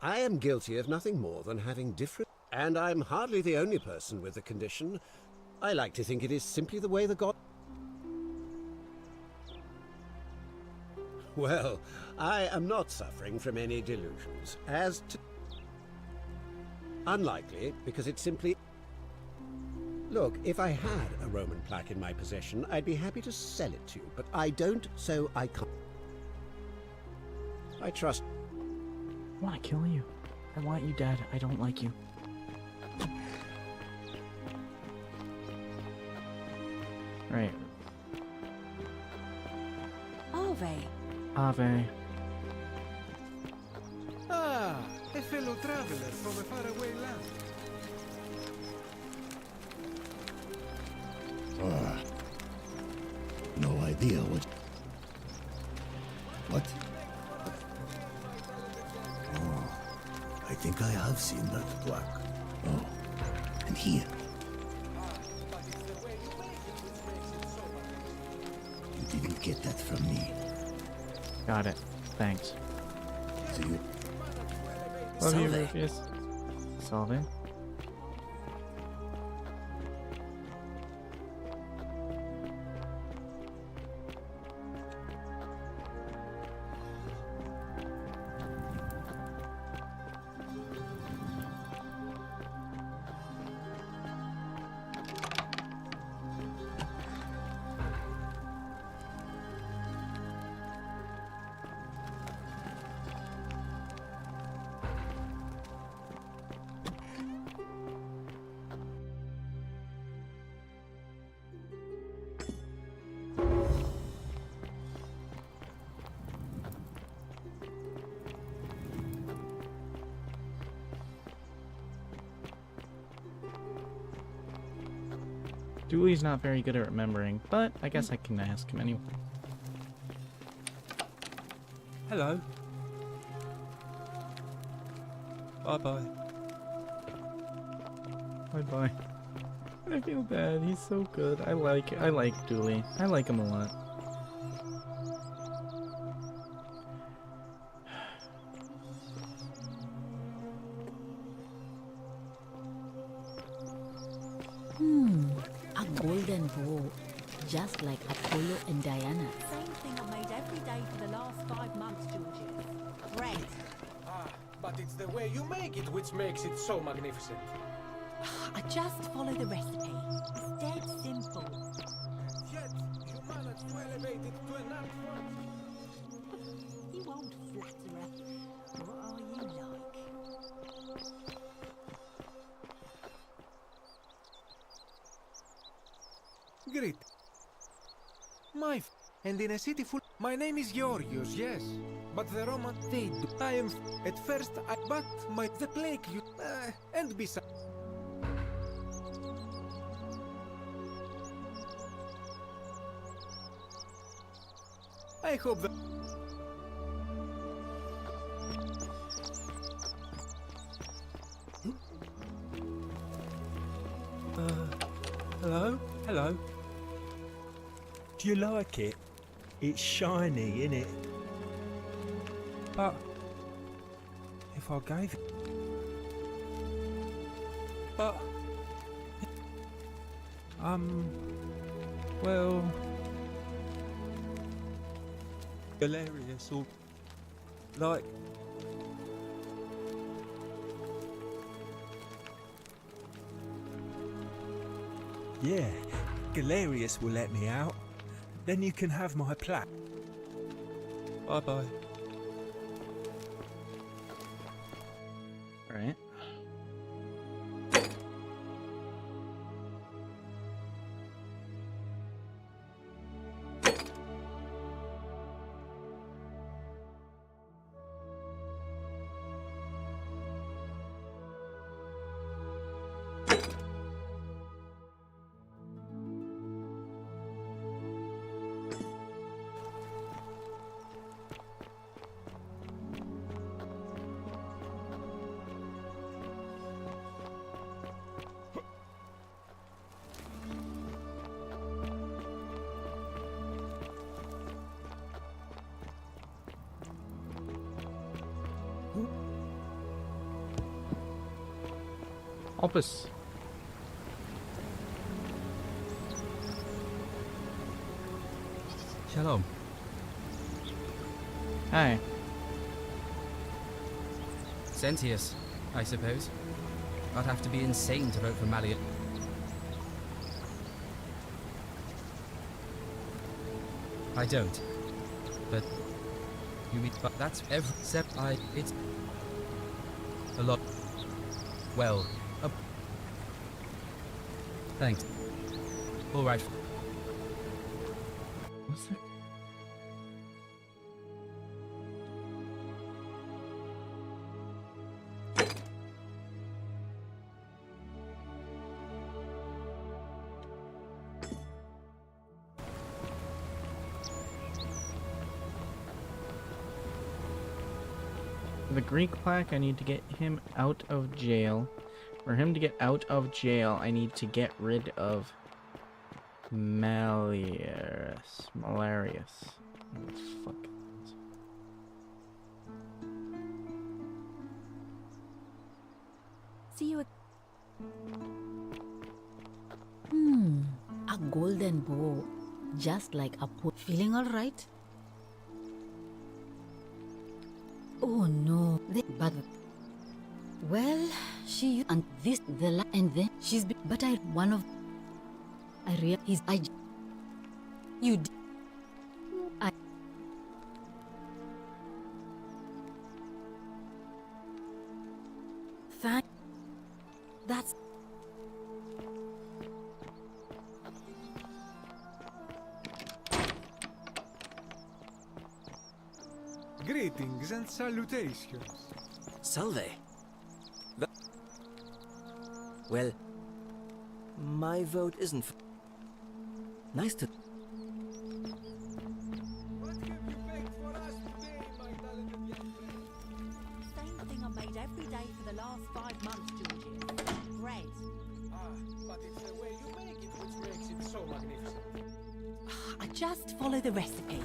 I am guilty of nothing more than having different... And I'm hardly the only person with the condition. I like to think it is simply the way the god... Well, I am not suffering from any delusions. As to... Unlikely, because it's simply... Look, if I had a Roman plaque in my possession, I'd be happy to sell it to you, but I don't, so I can't. I trust... I want to kill you. I want you dead. I don't like you. Right. Ave. Ave. Ah, a fellow traveler from a faraway land. No idea what... What? Oh, I think I have seen that plaque. Oh, and here. You didn't get that from me. Got it. Thanks. See you. Love you, Salve. Rufus. Salve. Dooley's not very good at remembering, but I guess I can ask him anyway. Hello. Bye-bye. Bye-bye. I feel bad. He's so good. I like Dooley. I like him a lot. A golden bow, just like Apollo and Diana. Same thing I've made every day for the last 5 months, Georgius. Bread. Ah, but it's the way you make it which makes it so magnificent. I just follow the recipe. It's dead simple. Yet, you managed to elevate it to an art form. You old flatterer. What are you like? Great. And in a city full... My name is Georgios, yes. But the Roman... They do. I am... At first, but the plague you... and besides... I hope that... Hello? Hello? Do you like it? It's shiny, innit? But if I gave it... But... Well... Hilarious or... Like... Yeah, Galerius will let me out. Then you can have my plaque. Bye-bye. Alright. Opus. Shalom. Hi. Sentius, I suppose. I'd have to be insane to vote for Malia. I don't. But you mean, but that's every step it's a lot. Well, thanks. All right. What's that? For the Greek plaque, I need to get him out of jail. For him to get out of jail, I need to get rid of Malarius. Fuck. See you. A golden bow, just like a put. Feeling all right? Oh no, but well, she and this and then she's but I one of I realize you I thank that's Greetings and salutations. Salve. Well, my vote isn't nice to... Same thing I made every day for the last 5 months, Georgius. Bread. But it's the way you make it which makes it so magnificent. I just follow the recipe.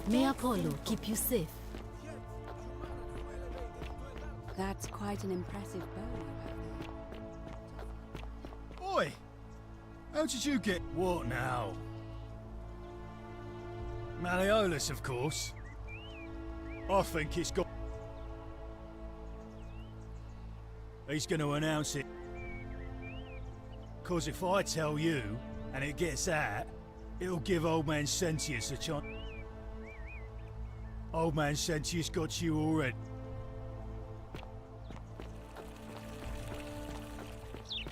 May Apollo keep you safe. That's quite an impressive bow you have there. Oi! How did you get... What now? Malleolus, of course. I think it's got... He's going to announce it. 'Cause if I tell you, and it gets out, it'll give Old Man Sentius a chance. Old Man Sentius got you already.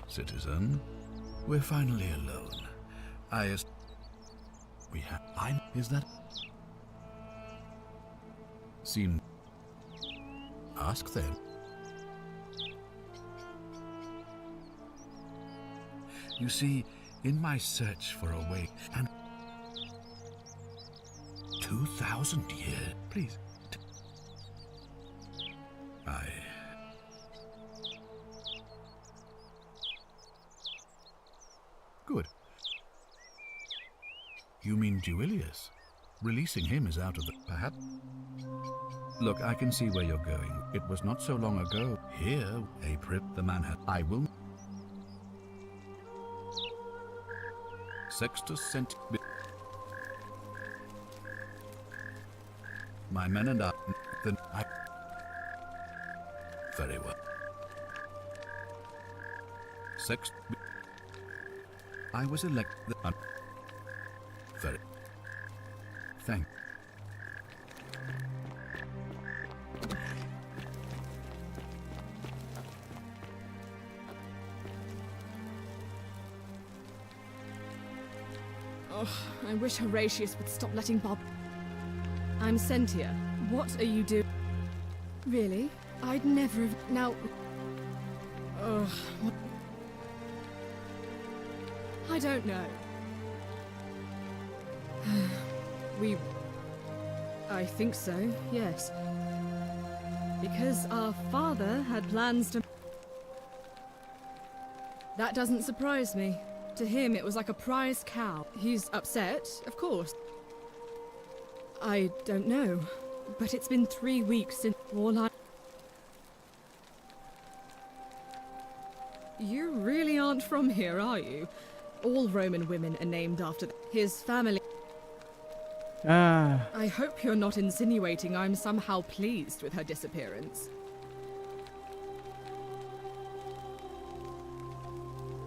Citizen, we're finally alone. We have... Is that... Seem... Ask then. You see, in my search for a way, and 2,000 years, please. Good. You mean Duilius? Releasing him is out of the... Perhaps... Look, I can see where you're going. It was not so long ago. Here, April, the man had... I will... Sextus sent... My men and I... Then I... Very well. Sextus... I was elected... Very... Thank... Oh, I wish Horatius would stop letting Bob... I'm Sentia. What are you doing? Really? I'd never have... Now... Ugh, what... I don't know. I think so, yes. Because our father had plans to... That doesn't surprise me. To him, it was like a prize cow. He's upset, of course. I don't know. But it's been 3 weeks since all I... You really aren't from here, are you? All Roman women are named after his family. I hope you're not insinuating I'm somehow pleased with her disappearance.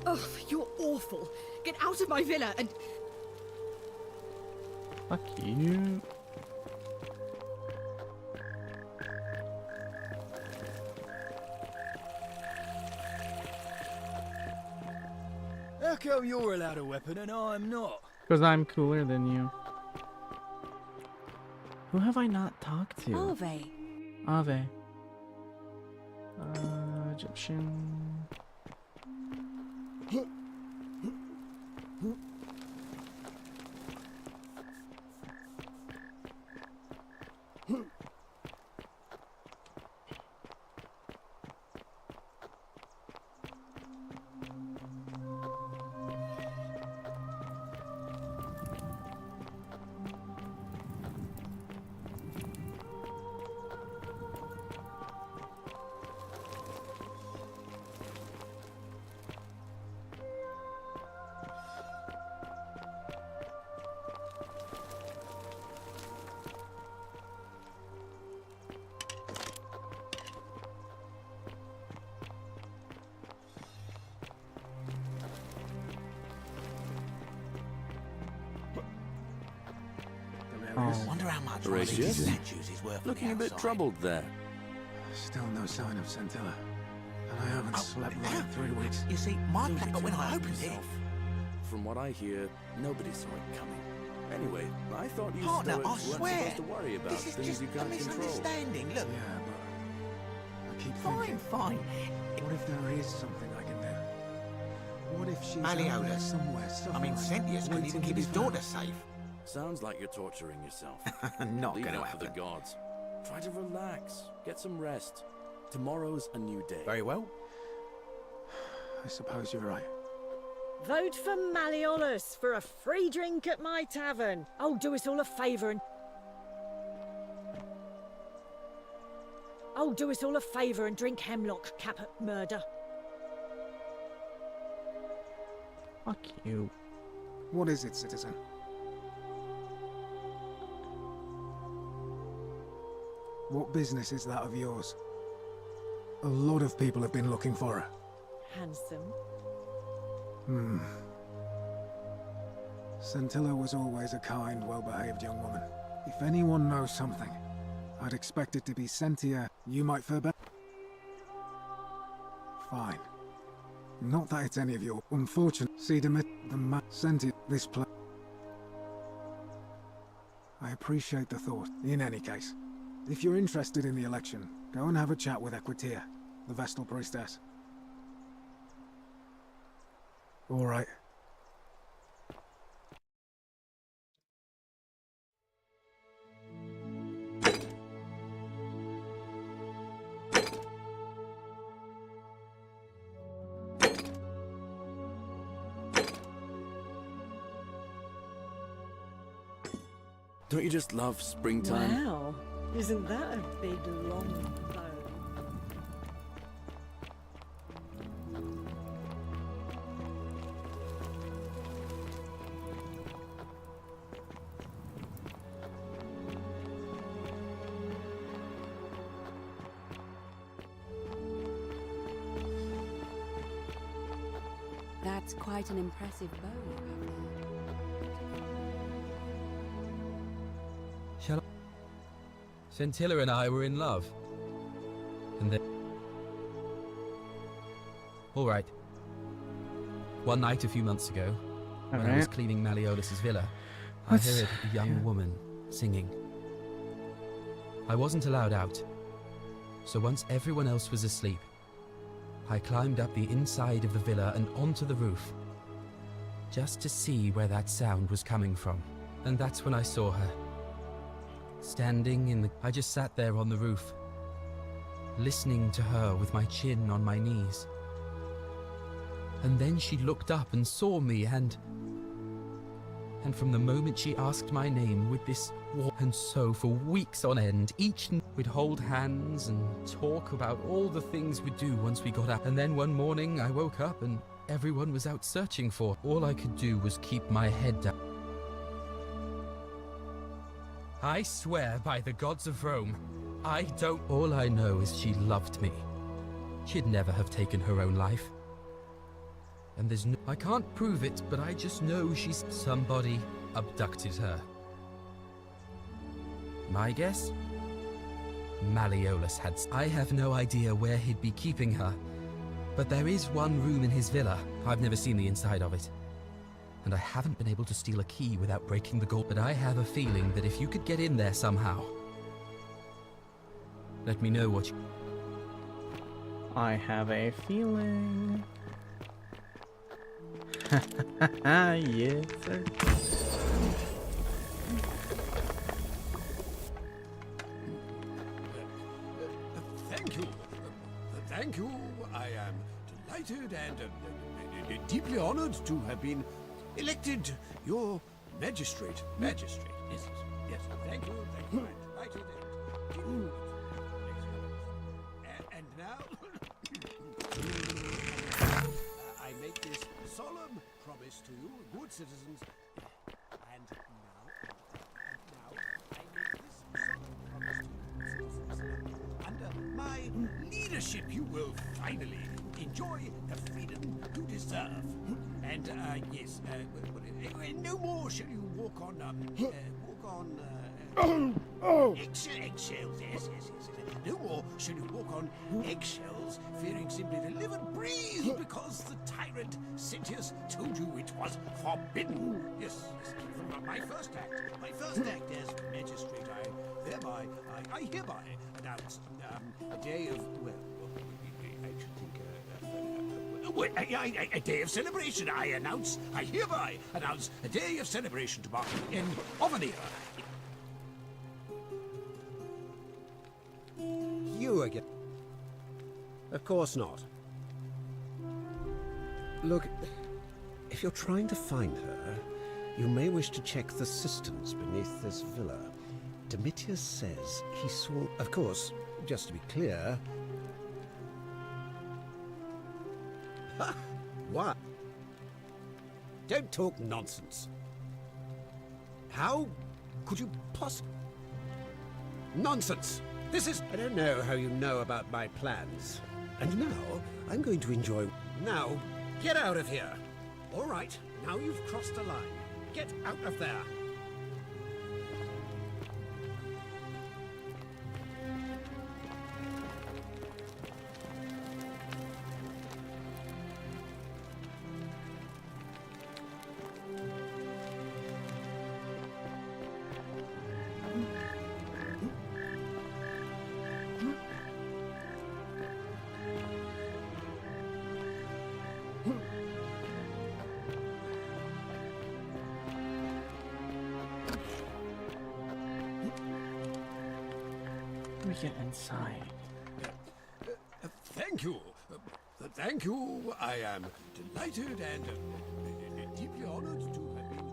Ugh, you're awful. Get out of my villa and... Fuck you. How come you're allowed a weapon and I'm not? Because I'm cooler than you. Who have I not talked to? Ave. Ave. Egyptian. Wonder how much Horatius? statues is worth Looking a bit troubled there. Still no sign of Scintilla. And I haven't slept right in 3 weeks. You see, my plan, but when I opened it... From what I hear, nobody saw it coming. Anyway, I thought you Partner, Stoics I weren't swear, supposed to worry about this is things just you a can't control. misunderstanding. Look, Yeah, but I keep fine, thinking, fine. what if there is something I can do? What if she's out there Malleolus. somewhere I mean, suffering, Sentius couldn't waiting even to keep be his daughter found? safe. Sounds like you're torturing yourself. Not Leave gonna it for the happen. gods. Try to relax. Get some rest. Tomorrow's a new day. Very well. I suppose you're right. Vote for Malleolus for a free drink at my tavern. Oh, do us all a favour and... Oh, do us all a favour and drink hemlock, cap at murder. Fuck you. What is it, citizen? What business is that of yours? A lot of people have been looking for her. Handsome. Scintilla was always a kind, well-behaved young woman. If anyone knows something, I'd expect it to be Sentia. You might fare better. Fine. Not that it's any of your unfortunate. See the Sentia, this place. I appreciate the thought. In any case, if you're interested in the election, go and have a chat with Equitia, the Vestal Priestess. All right. Don't you just love springtime? Wow, isn't that a big long bow? That's quite an impressive bow you have there. Shall I? Scintilla and I were in love. And then... Alright. One night a few months ago, when I was cleaning Malleolus' villa, I heard a young woman singing. I wasn't allowed out, so once everyone else was asleep, I climbed up the inside of the villa and onto the roof, just to see where that sound was coming from. And that's when I saw her. Standing in the... I just sat there on the roof, listening to her with my chin on my knees. And then she looked up and saw me, and from the moment she asked my name with this and so for weeks on end, we'd hold hands and talk about all the things we'd do once we got out. And then one morning I woke up and everyone was out searching for. All I could do was keep my head down. I swear by the gods of Rome, I don't... All I know is she loved me. She'd never have taken her own life. And there's no... I can't prove it, but I just know she's... Somebody abducted her. My guess? Malleolus had... I have no idea where he'd be keeping her, but there is one room in his villa. I've never seen the inside of it, and I haven't been able to steal a key without breaking the gold. But I have a feeling that if you could get in there somehow, let me know what you... I have a feeling. Yes, sir. Thank you. Thank you. I am delighted and deeply honored to have been elected your magistrate. Magistrate. Yes. Yes. Thank you. Thank you. Delighted and and now I make this solemn promise to you, good citizens. And now I make this solemn promise to you, citizens. Under my leadership, you will finally enjoy the freedom you deserve. And yes, no more shall you walk on eggshells. Yes. No more shall you walk on eggshells, fearing simply to live and breathe because the tyrant Sentius told you it was forbidden. Yes. From my first act as magistrate, I hereby announce a day of, well, I should think, a day of celebration. I hereby announce a day of celebration to mark the end of an era. You again? Of course not. Look, if you're trying to find her, you may wish to check the cisterns beneath this villa. Domitius says he saw... Of course, just to be clear... Ha! What? Don't talk nonsense. How could you possibly... Nonsense! This is... I don't know how you know about my plans. And now, I'm going to enjoy... Now, get out of here! All right, now you've crossed the line. Get out of there! We get inside. Thank you. Thank you. I am delighted and deeply honored to have been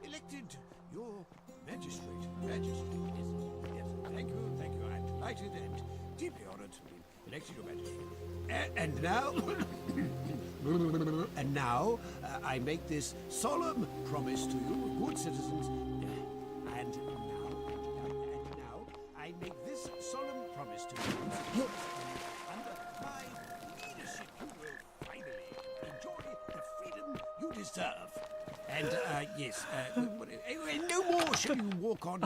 elected your magistrate. Majesty, yes, thank you. I'm delighted and deeply honored to be elected your Majesty. And now, I make this solemn promise to you, good citizens. And now, I make this solemn promise to you. Under my leadership, you will finally enjoy the freedom you deserve. And yes, no more shall you walk on.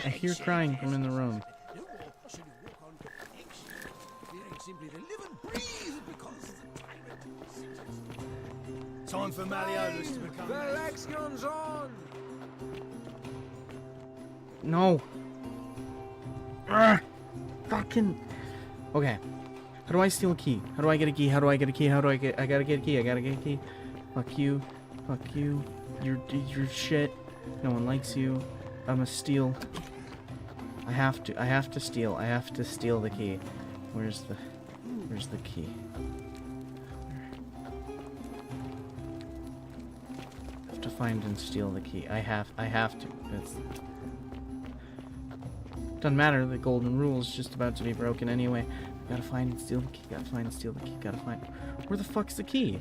I hear crying from in the room. No more shall you walk on eggshells, fearing simply to live and breathe because the tyrant sits. Time for Malleolus to become. The election's on! No. Urgh. Fucking. Okay. How do I steal a key? How do I get a key? How do I get a key? I gotta get a key. I gotta get a key. Fuck you. Fuck you. You're shit. No one likes you. I'm a steal. I have to steal. I have to steal the key. Where's the key? I have to find and steal the key. I have to. Doesn't matter, the golden rule is just about to be broken anyway. Gotta find and steal the key, gotta find and steal the key, gotta find... Where the fuck's the key?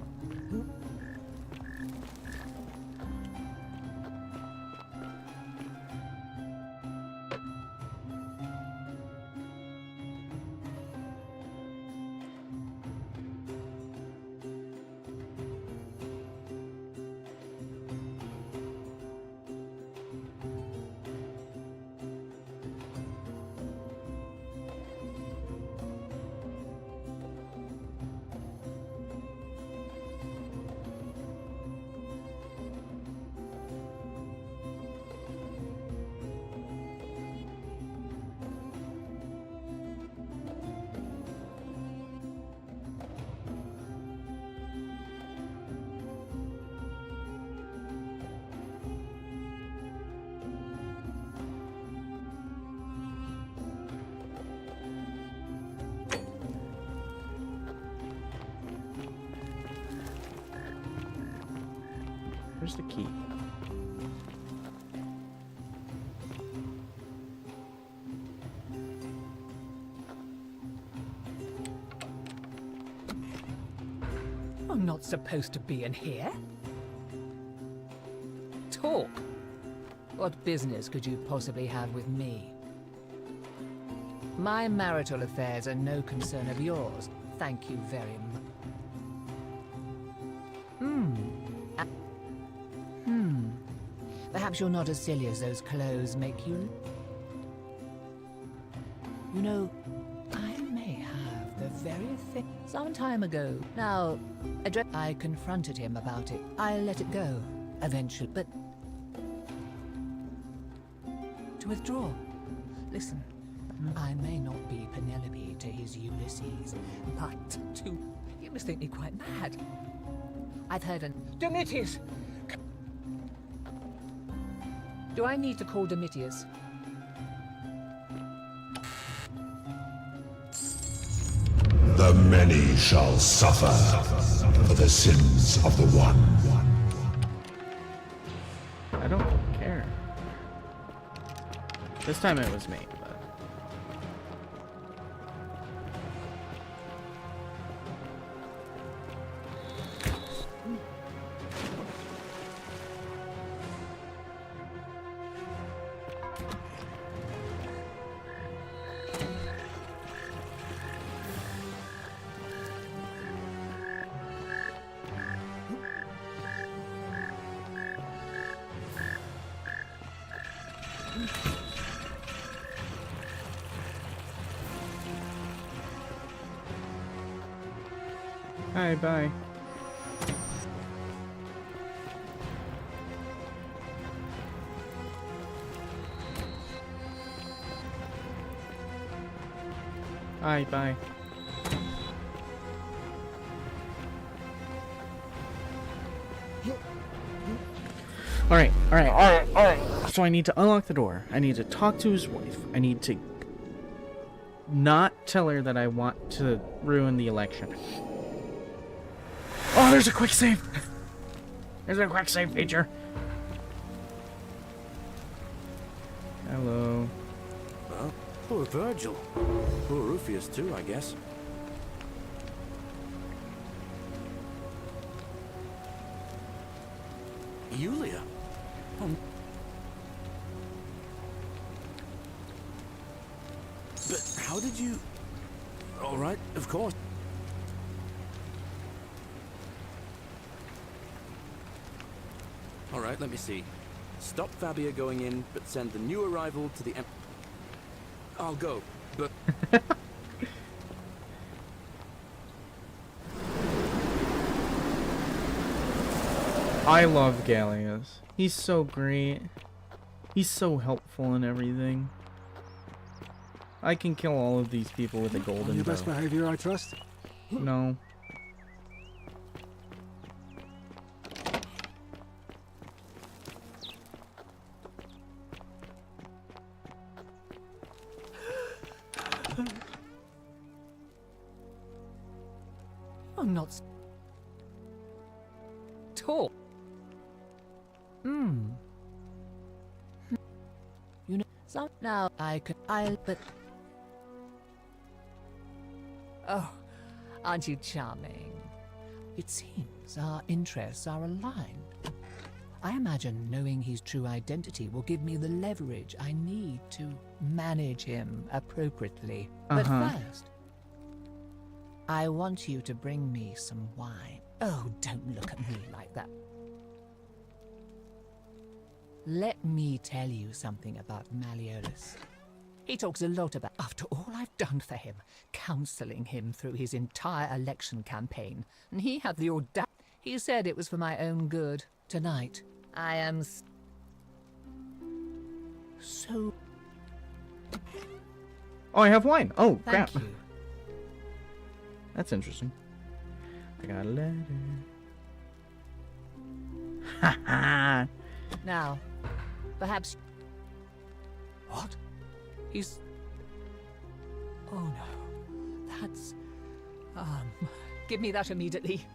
Where's the key? I'm not supposed to be in here. Talk. What business could you possibly have with me? My marital affairs are no concern of yours. Thank you very much. Perhaps you're not as silly as those clothes make you. You know, I may have the very thing some time ago. Now, I confronted him about it. I let it go, eventually, but to withdraw. Listen, I may not be Penelope to his Ulysses, but you must think me quite mad. I've heard an Domitius! Do I need to call Domitius? The many shall suffer for the sins of the one. I don't care. This time it was me, but... Hi, bye. Hi, bye. Alright. So I need to unlock the door. I need to talk to his wife. I need to not tell her that I want to ruin the election. Oh, there's a quick save! There's a quick save feature. Hello. Well, poor Virgil. Poor Rufius too, I guess. Yulia? But how did you... All right, of course. All right, let me see. Stop Fabia going in, but send the new arrival to the... I'll go, but... I love Gallius. He's so great. He's so helpful in everything. I can kill all of these people with a golden On your best bow. behavior, I trust? No. I'm not tall. You know, so now but oh, aren't you charming? It seems our interests are aligned. I imagine knowing his true identity will give me the leverage I need to manage him appropriately. But first, I want you to bring me some wine. Oh, don't look at me like that. Let me tell you something about Malleolus. He talks a lot about, after all I've done for him, counseling him through his entire election campaign, and he had the audacity. He said it was for my own good. Tonight, I am so... Oh, I have wine. Oh, Thank crap. you. That's interesting. I got a letter. Ha ha! Now, perhaps... What? He's... Oh no. That's... Give me that immediately.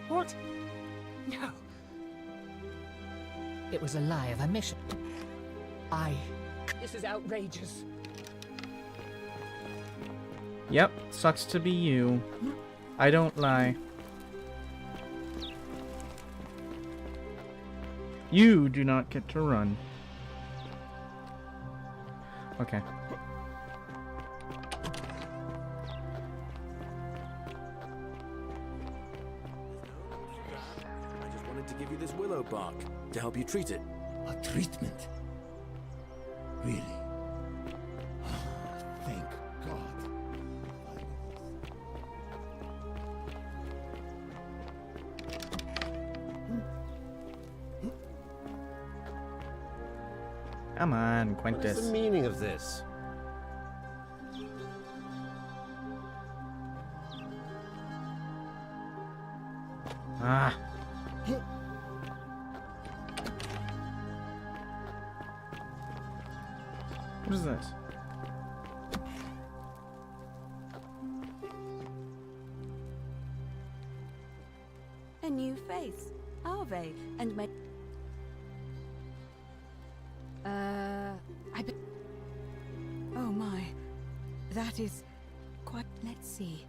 What? No. It was a lie of a mission. This is outrageous. Yep, sucks to be you. I don't lie. You do not get to run. Okay. I just wanted to give you this willow bark to help you treat it. A treatment? Really? Thank God. Come on, What is Quintus. the meaning of this? Ah. What is this? A new face. Arve. And my... Oh my. That is... quite... Let's see.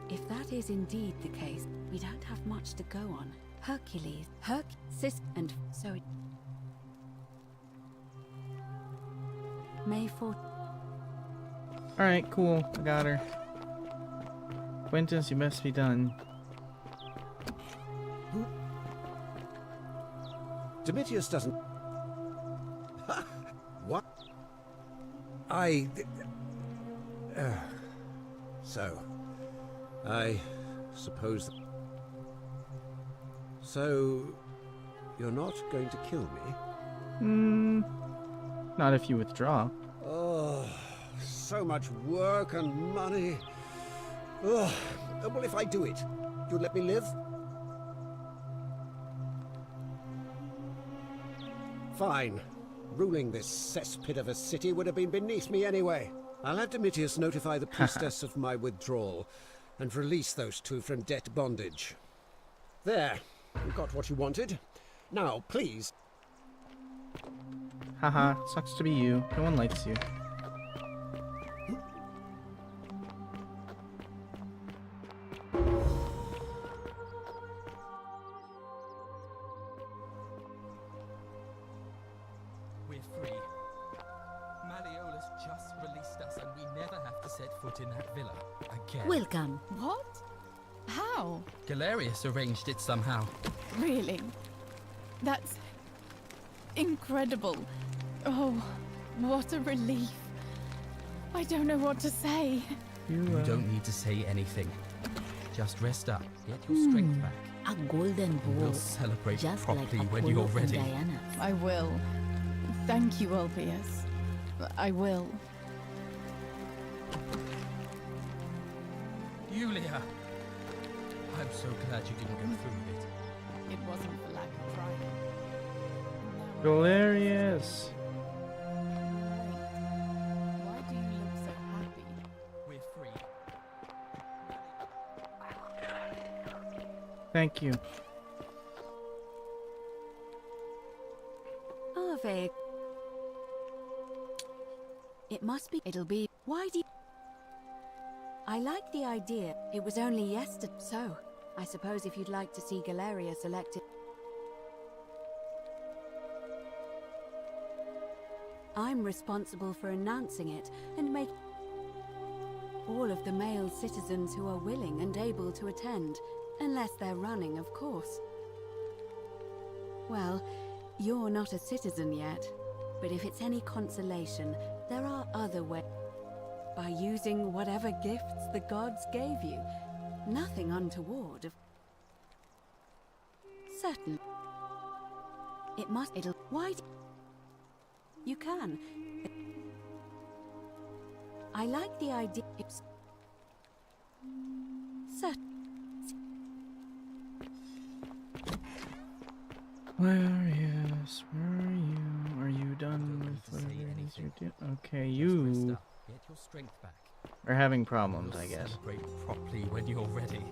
If that is indeed the case, we don't have much to go on. Hercules, Sis, and so it... May 4th. Alright, cool. I got her. Quintus, you must be done. Domitius doesn't... What? So... I suppose... So... You're not going to kill me? Not if you withdraw. Oh, so much work and money. Oh, well, if I do it, you'd let me live? Fine. Ruling this cesspit of a city would have been beneath me anyway. I'll have Domitius notify the priestess of my withdrawal and release those two from debt bondage. There, you got what you wanted. Now, please. Haha, sucks to be you. No one likes you. We're free. Malleolus just released us and we never have to set foot in that villa again. Welcome. What? How? Galerius arranged it somehow. Really? That's incredible. Oh, what a relief. I don't know what to say. You don't need to say anything. Just rest up. Get your strength back. A golden And bowl. we'll celebrate just properly like when Apollo you're and ready. Diana. I will. Thank you, Ulpius. I will. Yulia! I'm so glad you didn't go through with it. It wasn't for lack of trying. Galerius! Why do you look so happy? We're free. Thank you. Ave. It must be. It'll be. Why do you... I like the idea. It was only yesterday. So, I suppose if you'd like to see Galerius elected... I'm responsible for announcing it and make all of the male citizens who are willing and able to attend, unless they're running, of course. Well, you're not a citizen yet, but if it's any consolation, there are other ways. By using whatever gifts the gods gave you. Nothing untoward. Certain. It must. It'll. Why? You can. I like the idea. It's certain. Galerius, where are you? Are you done with whatever it is you're doing? Okay, you Get your strength back. are having problems, We'll I guess. celebrate properly when you're ready.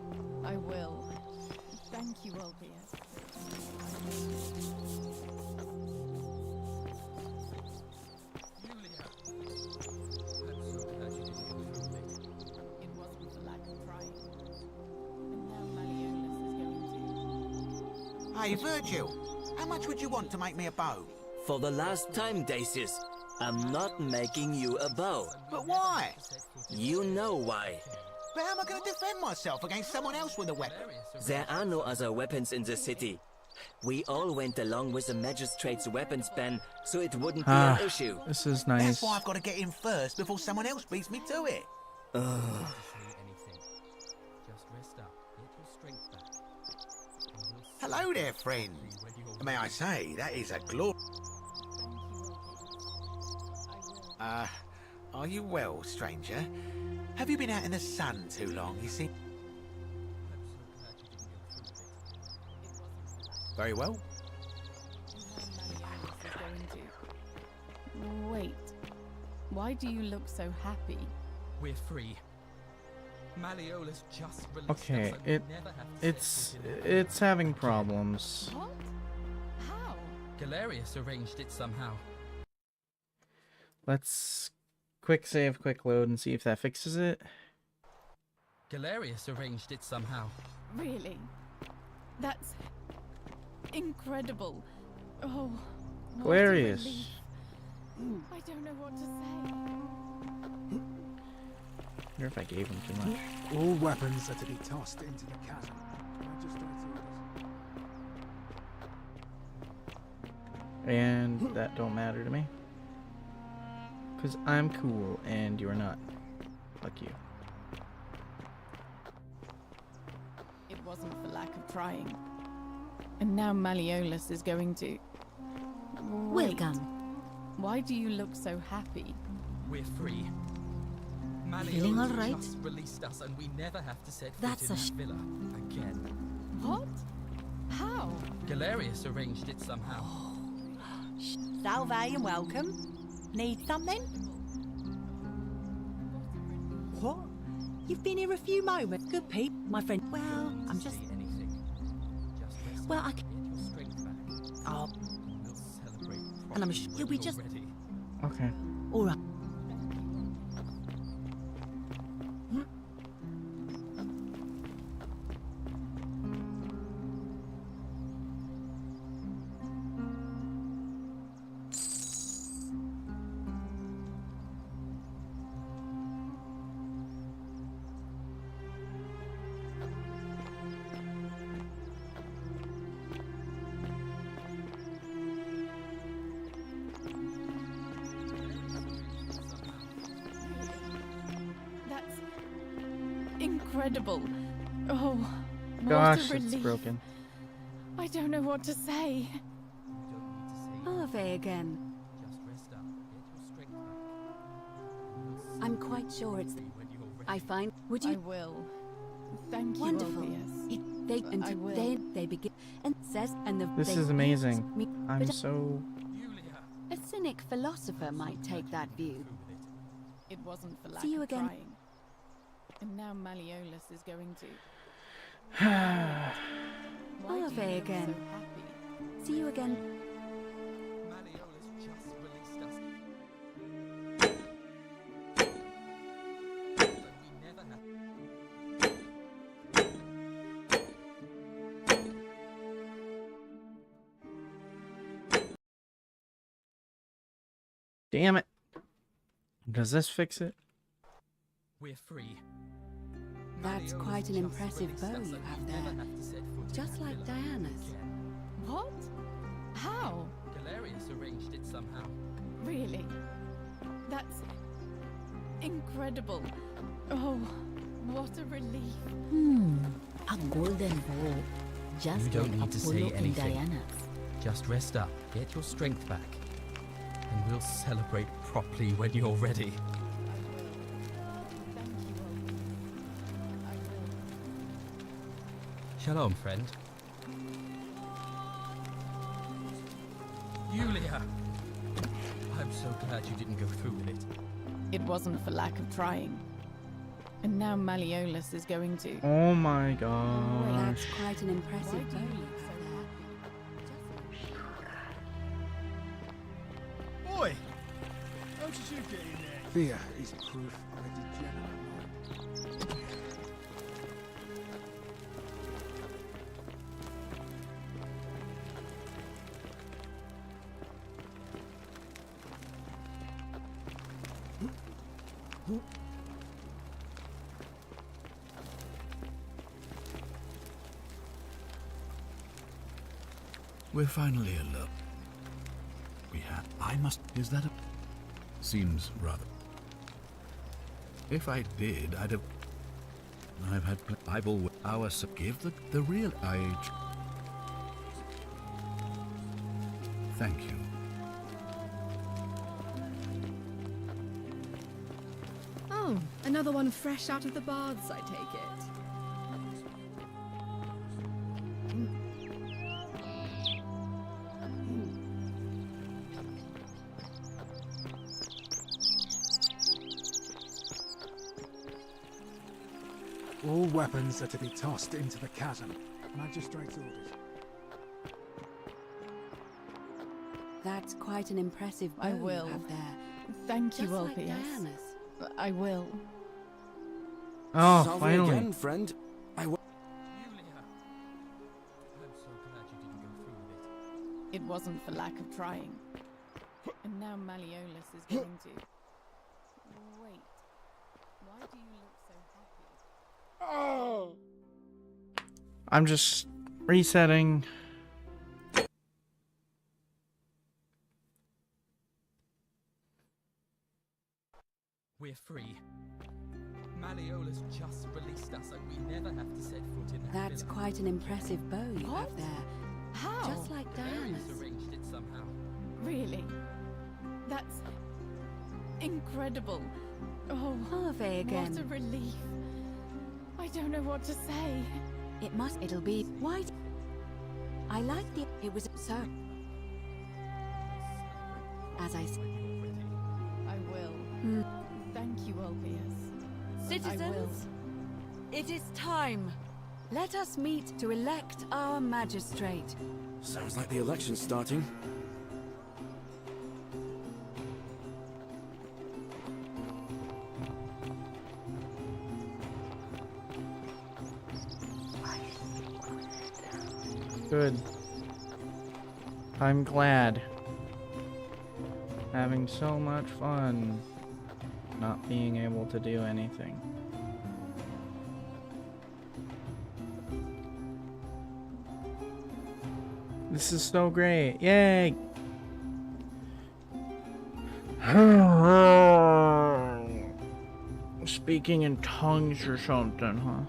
I will. Thank you, Ulpius. Yulia! I'm so glad you didn't go through with it. It wasn't for lack of trying. And now Malleolus is going to... Hey, Virgil, how much would you want to make me a bow? For the last time, Dacius, I'm not making you a bow. But why? You know why. But how am I going to defend myself against someone else with a weapon? There are no other weapons in the city. We all went along with the magistrate's weapons ban, so it wouldn't be an issue. This is That's nice. why I've got to get in first before someone else beats me to it. Say anything. Just rest up. Get your strength back. And we'll Hello there, friend. when you're May I say, that is a glory. Are you well, stranger? Have you been out in the sun too long, you see? Very well. Wait. Why do you look so happy? We're free. Malleolus just released Okay, us and we never have to set foot in that it's having problems. What? How? Galerius arranged it somehow. Let's quick save, quick load, and see if that fixes it. Galerius arranged it somehow. Really? That's incredible. Oh, what a Galerius. relief. I don't know what to say. I wonder if I gave him too much. All weapons are to be tossed into the chasm. And that don't matter to me. Because I'm cool and you're not. Fuck you. It wasn't for lack of trying. And now Malleolus is going to... Wait. Welcome. Why do you look so happy? We're free. Feeling all Malleolus right? just released us and we never have to set foot That's in a that villa again. What? How? Galerius arranged it somehow. Salve and welcome. Need something? What? You've been here a few moments. Good peep, my friend. Well, I'm just... Say anything. Just rest Well, up. I... Get your strength back. Oh. We'll celebrate And I'm properly sure when he'll be you're just... ready. Okay. All right. That's incredible. Oh, what Gosh, a it's relief. broken. I don't know what to say. Harvey again. Just rest up. Get your strength back. I'm quite sure it's... I find... Would you... I will. Thank you, Wonderful. Orpheus. They and I will. they begin and says and the This they is amazing. me, I'm but so... a cynic philosopher might take that view. It wasn't for lack See you of again. trying. And now Malleolus is going to. Why do you Harvey look again. so happy? See you again. Malleolus just released us. We never have. Damn it. Does this fix it? We're free. That's quite an impressive bow you have there. Just like Diana's. What? How? Galerius arranged it somehow. Really? That's incredible. Oh, what a relief. A golden bow. Just You don't like need to say Apollo and anything. Diana's. Just rest up, get your strength back, and we'll celebrate properly when you're ready. Shalom, friend. Yulia! I'm so glad you didn't go through with it. It wasn't for lack of trying. And now Malleolus is going to. Oh my gosh. That's quite an impressive bow you have Boy! How did you get in there? Fear is proof of a degenerate mind. We're finally alone. We have. I must. Is that a. Seems rather. If I did, I'd have. I've had. I've always. Our. Give the real. Thank you. Oh, another one fresh out of the baths, I take it. All weapons are to be tossed into the chasm. Magistrate's orders. That's quite an impressive bow I will. you have there. Thank you, Just like Orpheus. Diana's. I will. Oh, Salve finally. again, friend. I will. I'm so glad you didn't go through with it. It wasn't for lack of trying. And now Malleolus is going to. Wait. Why do you look so happy? Oh! I'm just resetting. We're free. Malleolus just released us, and we never have to set foot in that That's villa. quite an impressive bow you What? have there. How? Just like Galerius Diana's. arranged it somehow. Really? That's incredible. Oh, Harvey again. what a relief. I don't know what to say. It'll be white. I like the, it was so. As I s- I will. Hmm. Thank you, Orpheus. I will. Citizens, it is time. Let us meet to elect our magistrate. Sounds like the election's starting. Good. I'm glad. Having so much fun not being able to do anything. This is so great. Yay! Speaking in tongues or something, huh?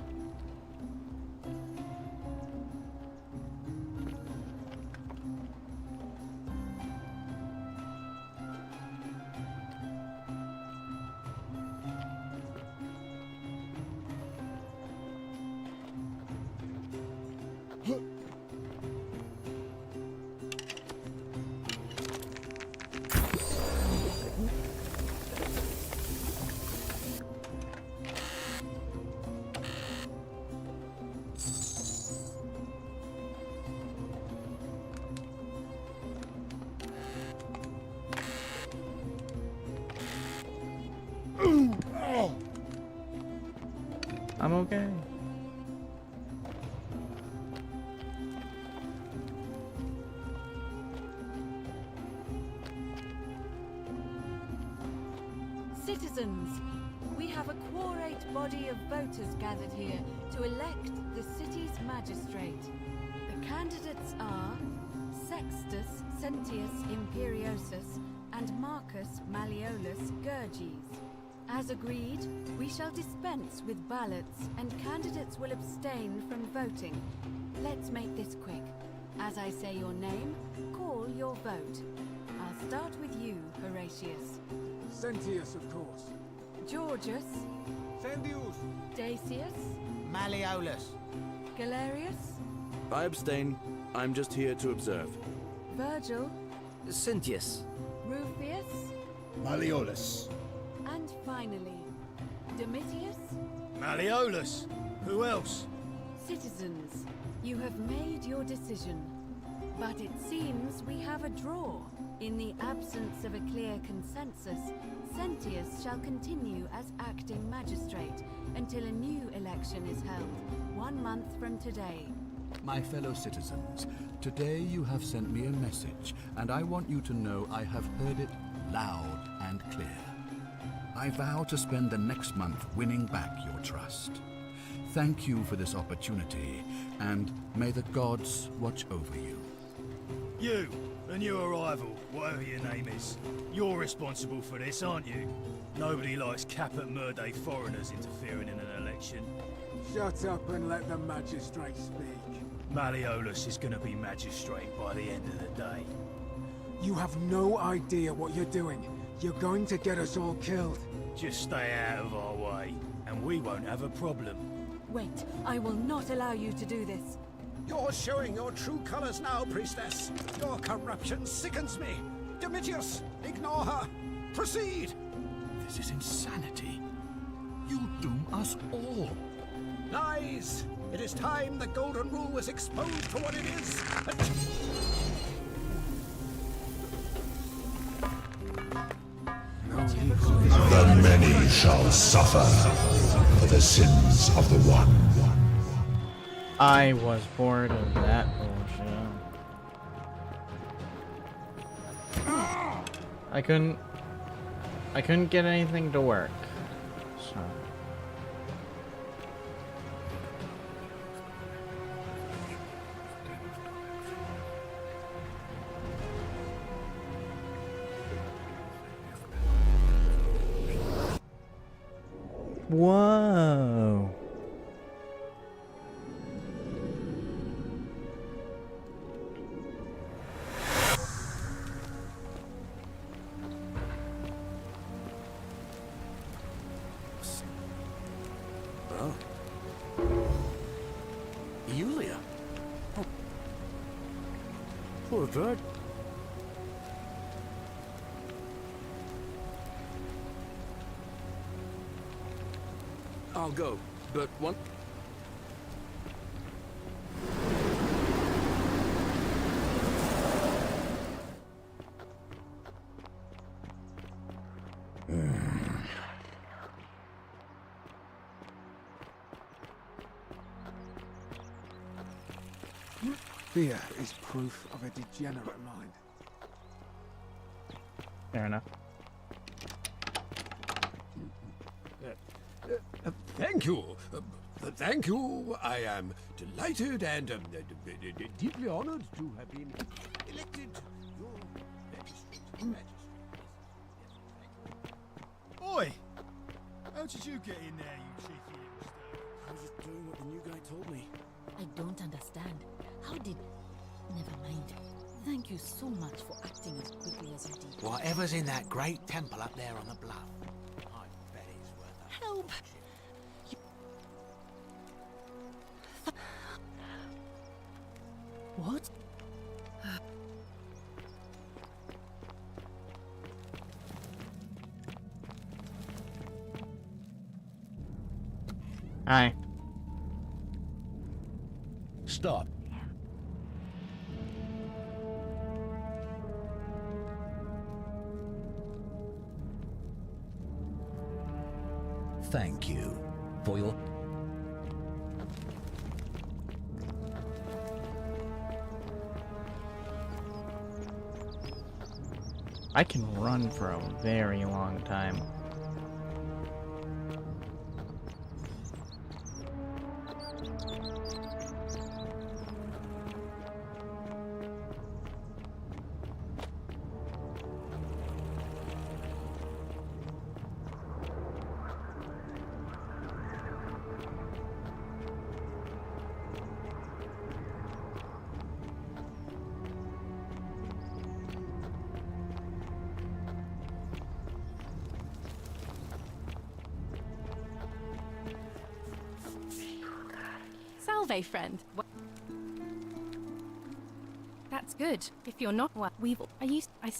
I'm okay. Citizens, we have a quorate body of voters gathered here to elect the city's magistrate. The candidates are Sextus Sentius Imperiosus and Marcus Malleolus Gurges. As agreed, we shall dispense with ballots and candidates will abstain from voting. Let's make this quick. As I say your name, call your vote. I'll start with you, Horatius. Sentius, of course. Georgius. Sentius. Dacius. Malleolus. Galerius. I abstain. I'm just here to observe. Virgil. Sentius. Rufius. Malleolus. And finally, Domitius. Malleolus. Who else? Citizens, you have made your decision. But it seems we have a draw. In the absence of a clear consensus, Sentius shall continue as acting magistrate until a new election is held, 1 month from today. My fellow citizens, today you have sent me a message, and I want you to know I have heard it loud and clear. I vow to spend the next month winning back your trust. Thank you for this opportunity, and may the gods watch over you. You, the new arrival, whatever your name is. You're responsible for this, aren't you? Nobody likes Caput Murday foreigners interfering in an election. Shut up and let the magistrate speak. Malleolus is gonna be magistrate by the end of the day. You have no idea what you're doing. You're going to get us all killed. Just stay out of our way, and we won't have a problem. Wait, I will not allow you to do this. You're showing your true colors now, priestess. Your corruption sickens me. Domitius, ignore her. Proceed. This is insanity. You'll doom us all. Lies. It is time the Golden Rule was exposed for what it is. The many shall suffer for the sins of the one. I was bored of that bullshit. I couldn't get anything to work. So whoa. Oh. Yulia. Oh. Poor bird. I'll go, but one... Fear is proof of a degenerate mind. Fair enough. Thank you. Thank you. I am delighted and deeply honored to have been elected your magistrate. Oi! How did you get in there, you cheeky little stir? I was just doing what the new guy told me. I don't understand. How did... Never mind. Thank you so much for acting as quickly as you did. Whatever's in that great temple up there on the bluff, I bet it's worth a Help! What? Hi. Stop. Thank you for your... I can run for a very long time. Salve, friend. That's good. If you're not, well, we've. Are you? I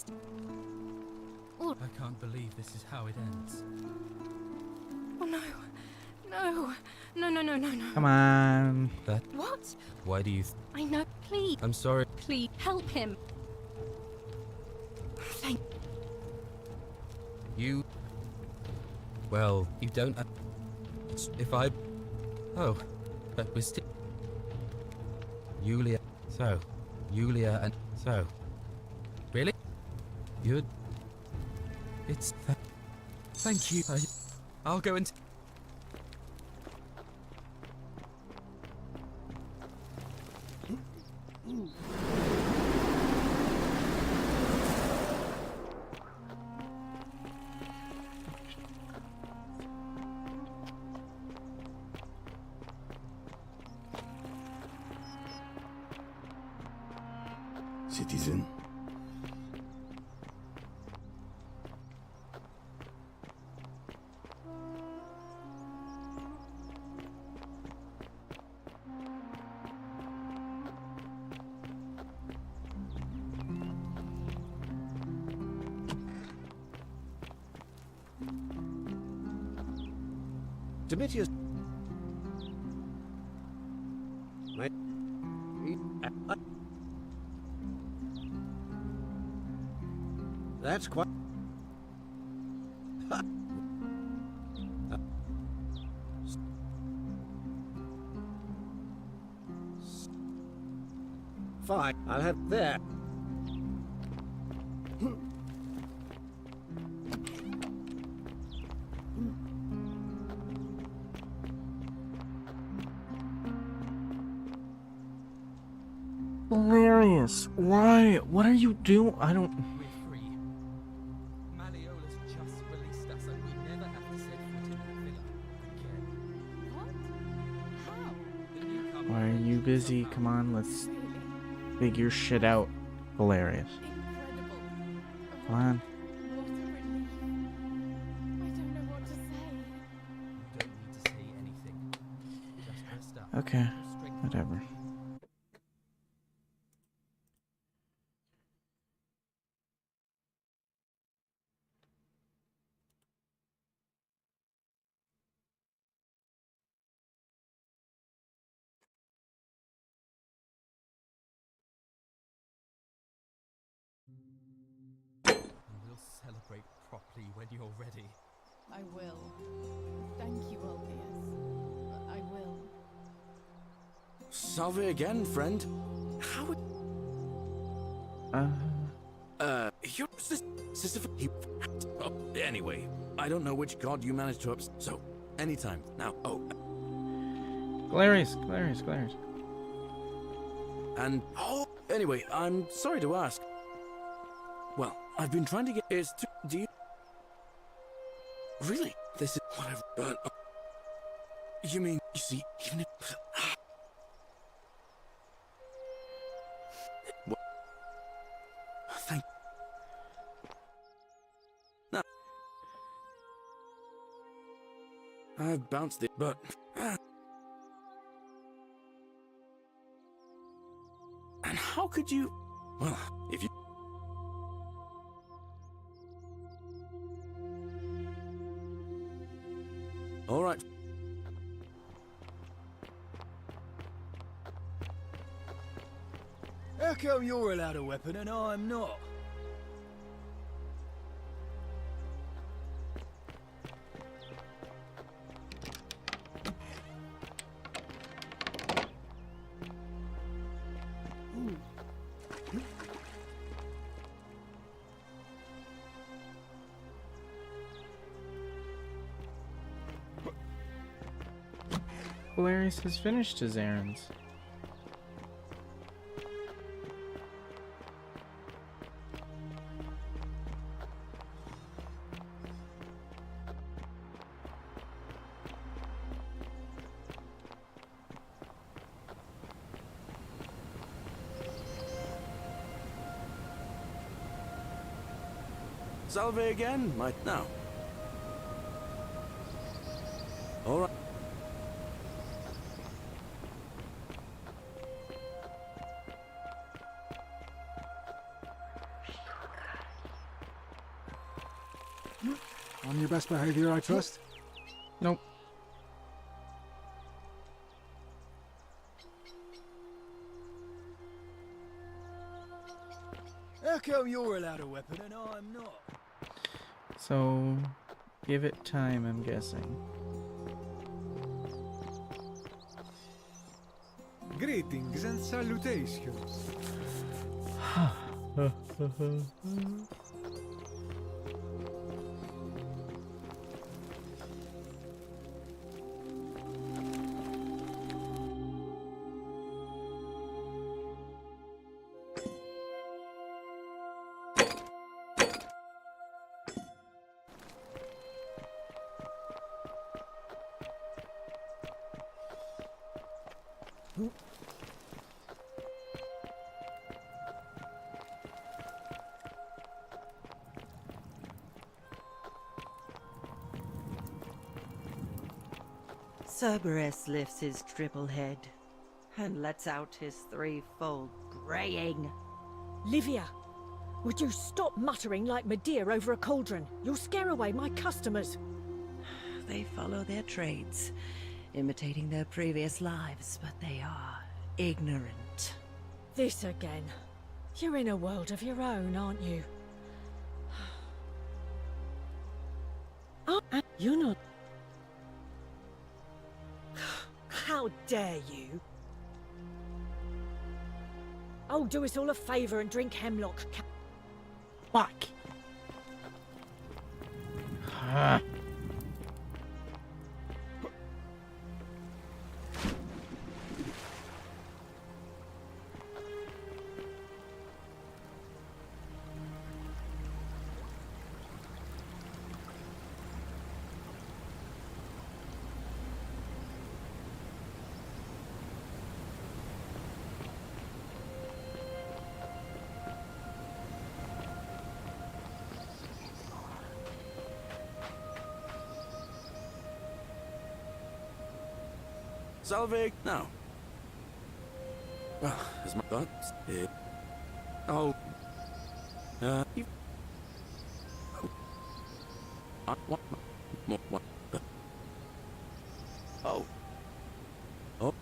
can't believe this is how it ends. Oh no, no, no, no, no, no, no. Come on. That. What? Why do you? I know. Please. I'm sorry. Please help him. Thank. You. Well, you don't. If I. Oh, but we're still. Yulia. So, Yulia and so. Really? You'd. It's. Thank you. I'll go and. Citizen. Domitius. That's quite... Fine, I'll have there. Hilarious. Why? What are you doing? I don't... We're free. Malleolus just released us and we never have to set foot in the villa again. What? How? The newcomer... Why are you busy? Come on, let's figure shit out. Hilarious. Come on. Okay, whatever. We'll celebrate properly when you're ready. I will. Thank you, Olgius. I will. Salve again, friend. Your sister. Oh, anyway, I don't know which god you managed to upset. So, anytime now. Oh, Galerius. and anyway, I'm sorry to ask. Well, I've been trying to get. Do you really? This is what I've done. You mean you see? Even if. What? Thank. No. I've bounced it, but. And how could you? Well, if you. All right. How come you're allowed a weapon and I'm not? Galerius has finished his errands. Salve again, now. All right. On your best behavior, I trust? Nope. How come you're allowed a weapon and I'm not? So, give it time, I'm guessing. Greetings and salutations. Cerberus lifts his triple head and lets out his threefold braying. Livia, would you stop muttering like Medea over a cauldron? You'll scare away my customers. They follow their trades, imitating their previous lives, but they are ignorant. This again. You're in a world of your own, aren't you? Oh, and you're not. How dare you? Oh, do us all a favour and drink hemlock. Whack. Salve now. Well, as my thoughts. Oh. What? Oh. Oh.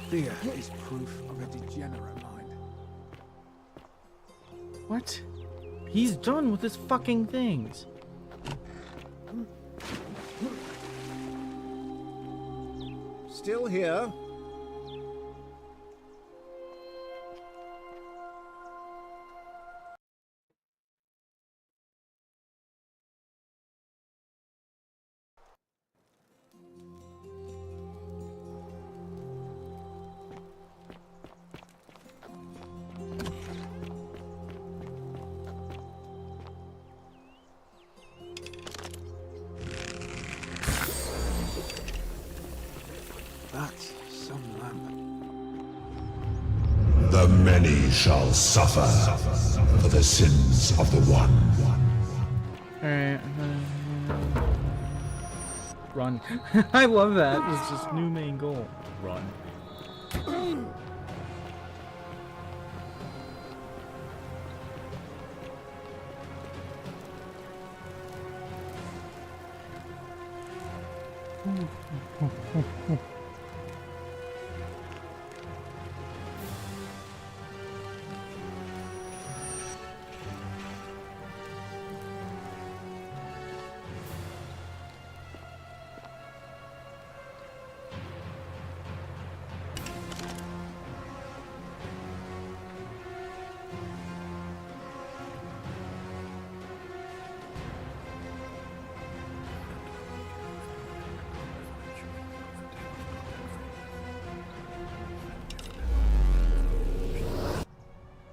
Fear is proof of a degenerate mind. What? He's done with his fucking things. Still here? That's some lamp. The many shall suffer for the sins of the one. Alright. Run. I love that. It's just new main goal. Run.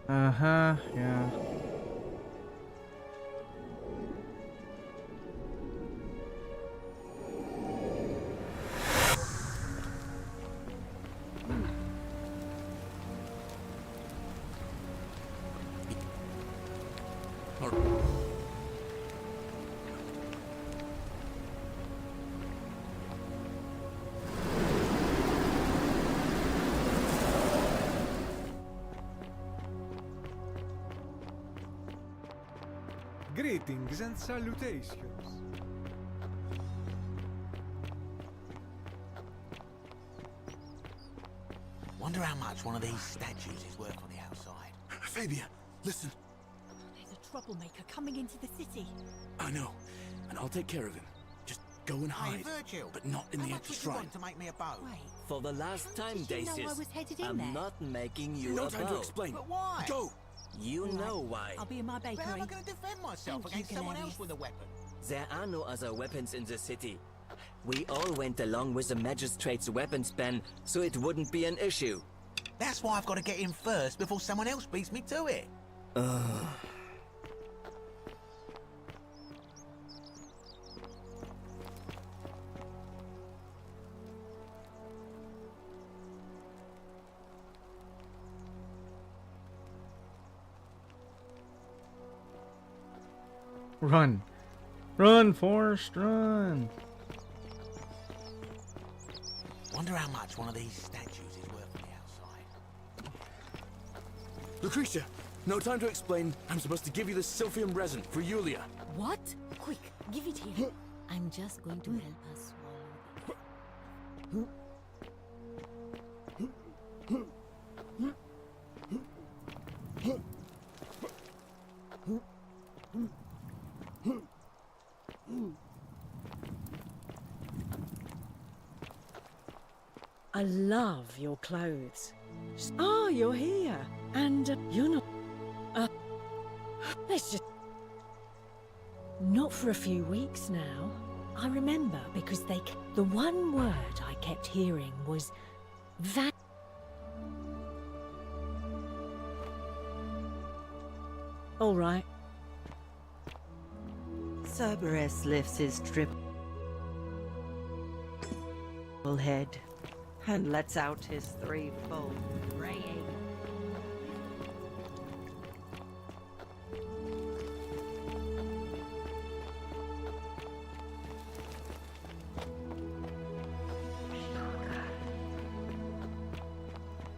Uh-huh, yeah. Greetings and salutations. Wonder how much one of these statues is worth on the outside. Fabia, listen. There's a troublemaker coming into the city. I know, and I'll take care of him. Just go and Hey, hide, Virgil, but not in how the much empty would you shrine. want to make me a bow? Wait, For the last time, did you know I Dacius, was headed in I'm there? not making you No a time to bow. explain. But why? Go. You All right, know why. I'll be in my But how bakery. am I going to defend myself Thank you, against someone Galerius. else with a weapon? There are no other weapons in the city. We all went along with the magistrate's weapons ban, so it wouldn't be an issue. That's why I've got to get in first before someone else beats me to it. Run. Run, Forrest, run. Wonder how much one of these statues is worth on the outside. Lucretia, no time to explain. I'm supposed to give you the Sylphium resin for Yulia. What? Quick, give it here. I'm just going to help her swallow it. I love your clothes. Oh, you're here. And you're not... let's just... Not for a few weeks now. I remember because the one word I kept hearing was... that... All right. Cerberus lifts his triple head and lets out his threefold braying.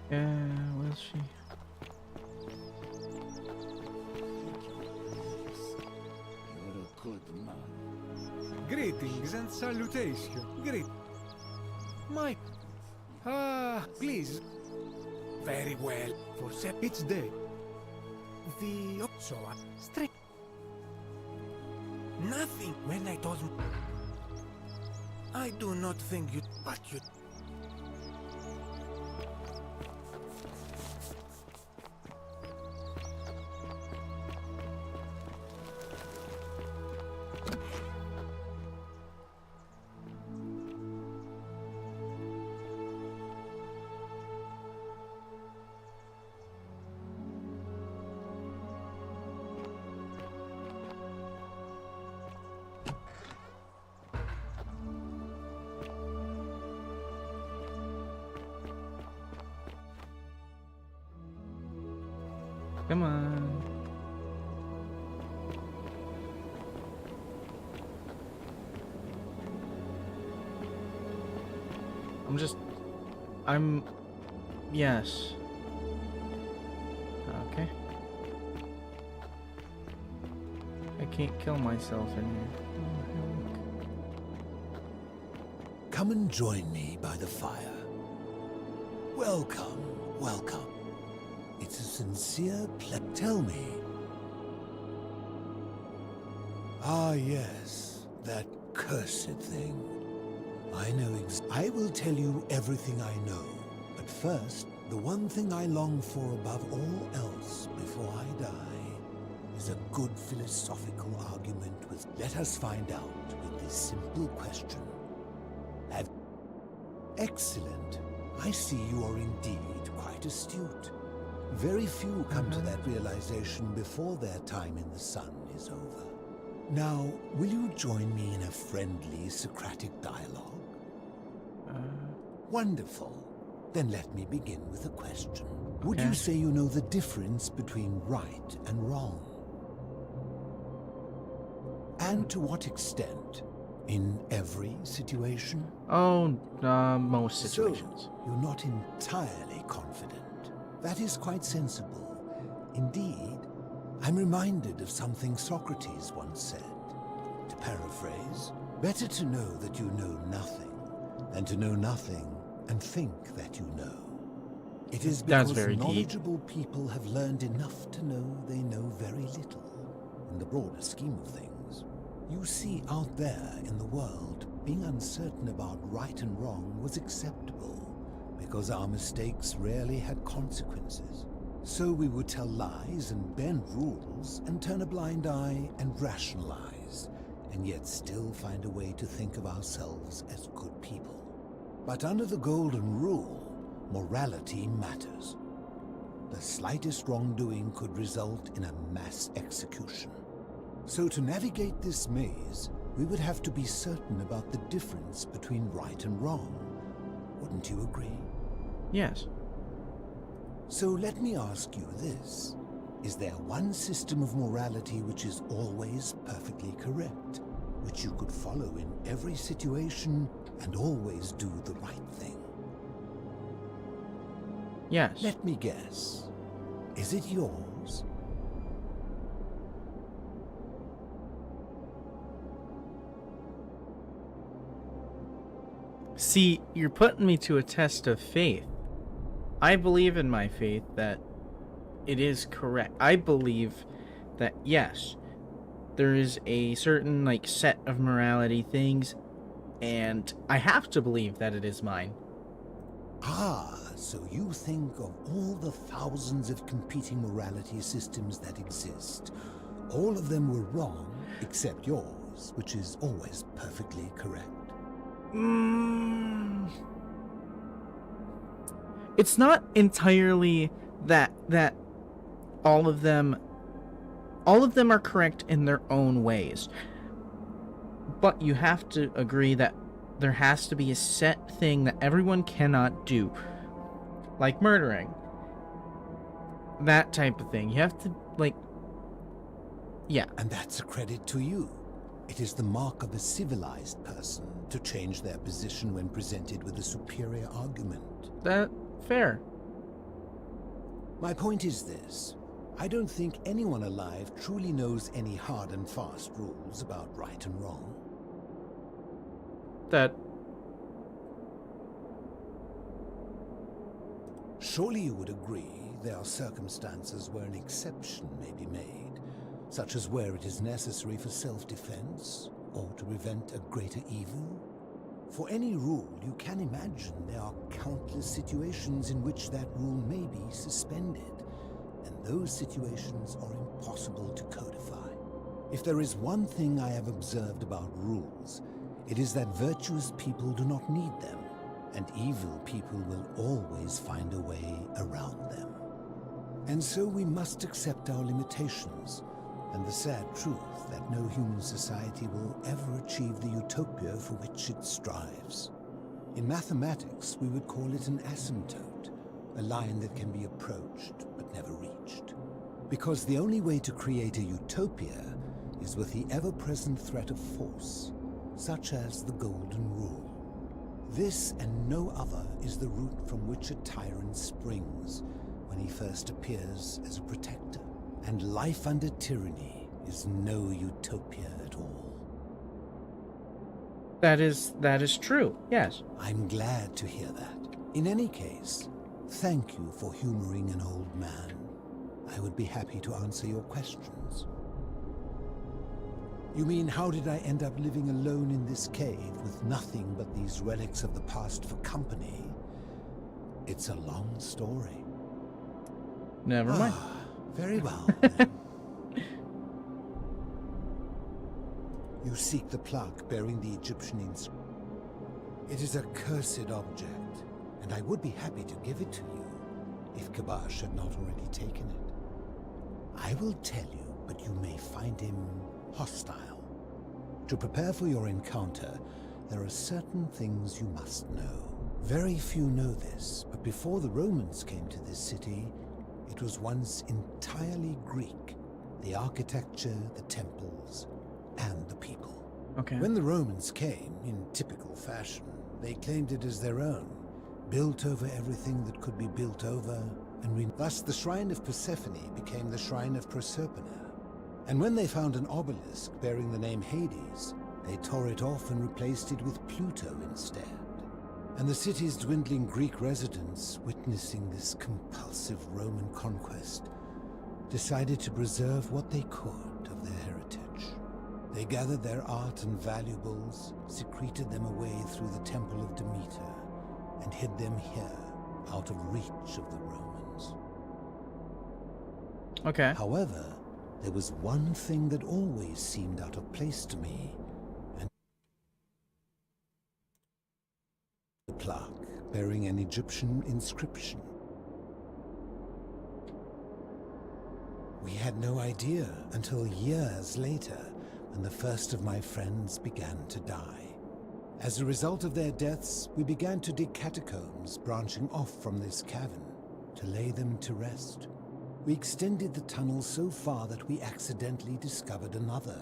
Where's she? You're a good man. Greetings and salutations. Please. Very well. For it's day. the so straight. Nothing when I told. I do not think you, but you. Come on. Yes. Okay. I can't kill myself in here. Come and join me by the fire. Welcome, welcome. It's a sincere pleasure. Tell me. Ah, yes, that cursed thing. I know I will tell you everything I know. But first, the one thing I long for above all else before I die is a good philosophical argument with. Let us find out with this simple question. Excellent. I see you are indeed quite astute. Very few come to that realization before their time in the sun is over. Now, will you join me in a friendly Socratic dialogue? Wonderful. Then let me begin with a question. Would you say you know the difference between right and wrong? And to what extent? In every situation? Oh, most situations. So, you're not entirely confident. That is quite sensible. Indeed, I'm reminded of something Socrates once said. To paraphrase, better to know that you know nothing than to know nothing and think that you know. It is because knowledgeable people have learned enough to know they know very little. In the broader scheme of things, you see, out there in the world, being uncertain about right and wrong was acceptable because our mistakes rarely had consequences. So we would tell lies and bend rules and turn a blind eye and rationalize, and yet still find a way to think of ourselves as good people. But under the golden rule, morality matters. The slightest wrongdoing could result in a mass execution. So to navigate this maze, we would have to be certain about the difference between right and wrong. Wouldn't you agree? Yes. So let me ask you this. Is there one system of morality which is always perfectly correct, which you could follow in every situation and always do the right thing? Yes. Let me guess. Is it yours? See, you're putting me to a test of faith. I believe in my faith that it is correct. I believe that, yes, there is a certain, set of morality things, and I have to believe that it is mine. Ah, so you think of all the thousands of competing morality systems that exist. All of them were wrong, except yours, which is always perfectly correct. It's not entirely that all of them are correct in their own ways. But you have to agree that there has to be a set thing that everyone cannot do. Like murdering. That type of thing. You have to, yeah. And that's a credit to you. It is the mark of a civilized person to change their position when presented with a superior argument. That fair. My point is this. I don't think anyone alive truly knows any hard and fast rules about right and wrong. Surely you would agree there are circumstances where an exception may be made, such as where it is necessary for self-defense or to prevent a greater evil. For any rule, you can imagine there are countless situations in which that rule may be suspended, and those situations are impossible to codify. If there is one thing I have observed about rules, it is that virtuous people do not need them, and evil people will always find a way around them. And so we must accept our limitations, and the sad truth that no human society will ever achieve the utopia for which it strives. In mathematics, we would call it an asymptote, a line that can be approached but never reached. Because the only way to create a utopia is with the ever-present threat of force, such as the Golden Rule. This and no other is the root from which a tyrant springs when he first appears as a protector. And life under tyranny is no utopia at all. That is true, yes. I'm glad to hear that. In any case, thank you for humoring an old man. I would be happy to answer your questions. You mean, how did I end up living alone in this cave with nothing but these relics of the past for company? It's a long story. Never mind. Very well. You seek the plaque bearing the Egyptian inscription. It is a cursed object, and I would be happy to give it to you if Kabash had not already taken it. I will tell you, but you may find him hostile. To prepare for your encounter, there are certain things you must know. Very few know this, but before the Romans came to this city, it was once entirely Greek. The architecture, the temples, and the people. Okay. When the Romans came, in typical fashion, they claimed it as their own, built over everything that could be built over, and thus the Shrine of Persephone became the Shrine of Proserpina. And when they found an obelisk bearing the name Hades, they tore it off and replaced it with Pluto instead. And the city's dwindling Greek residents, witnessing this compulsive Roman conquest, decided to preserve what they could of their heritage. They gathered their art and valuables, secreted them away through the Temple of Demeter, and hid them here, out of reach of the Romans. Okay. However, there was one thing that always seemed out of place to me, and the plaque bearing an Egyptian inscription. We had no idea until years later, when the first of my friends began to die. As a result of their deaths, we began to dig catacombs branching off from this cavern to lay them to rest. We extended the tunnel so far that we accidentally discovered another,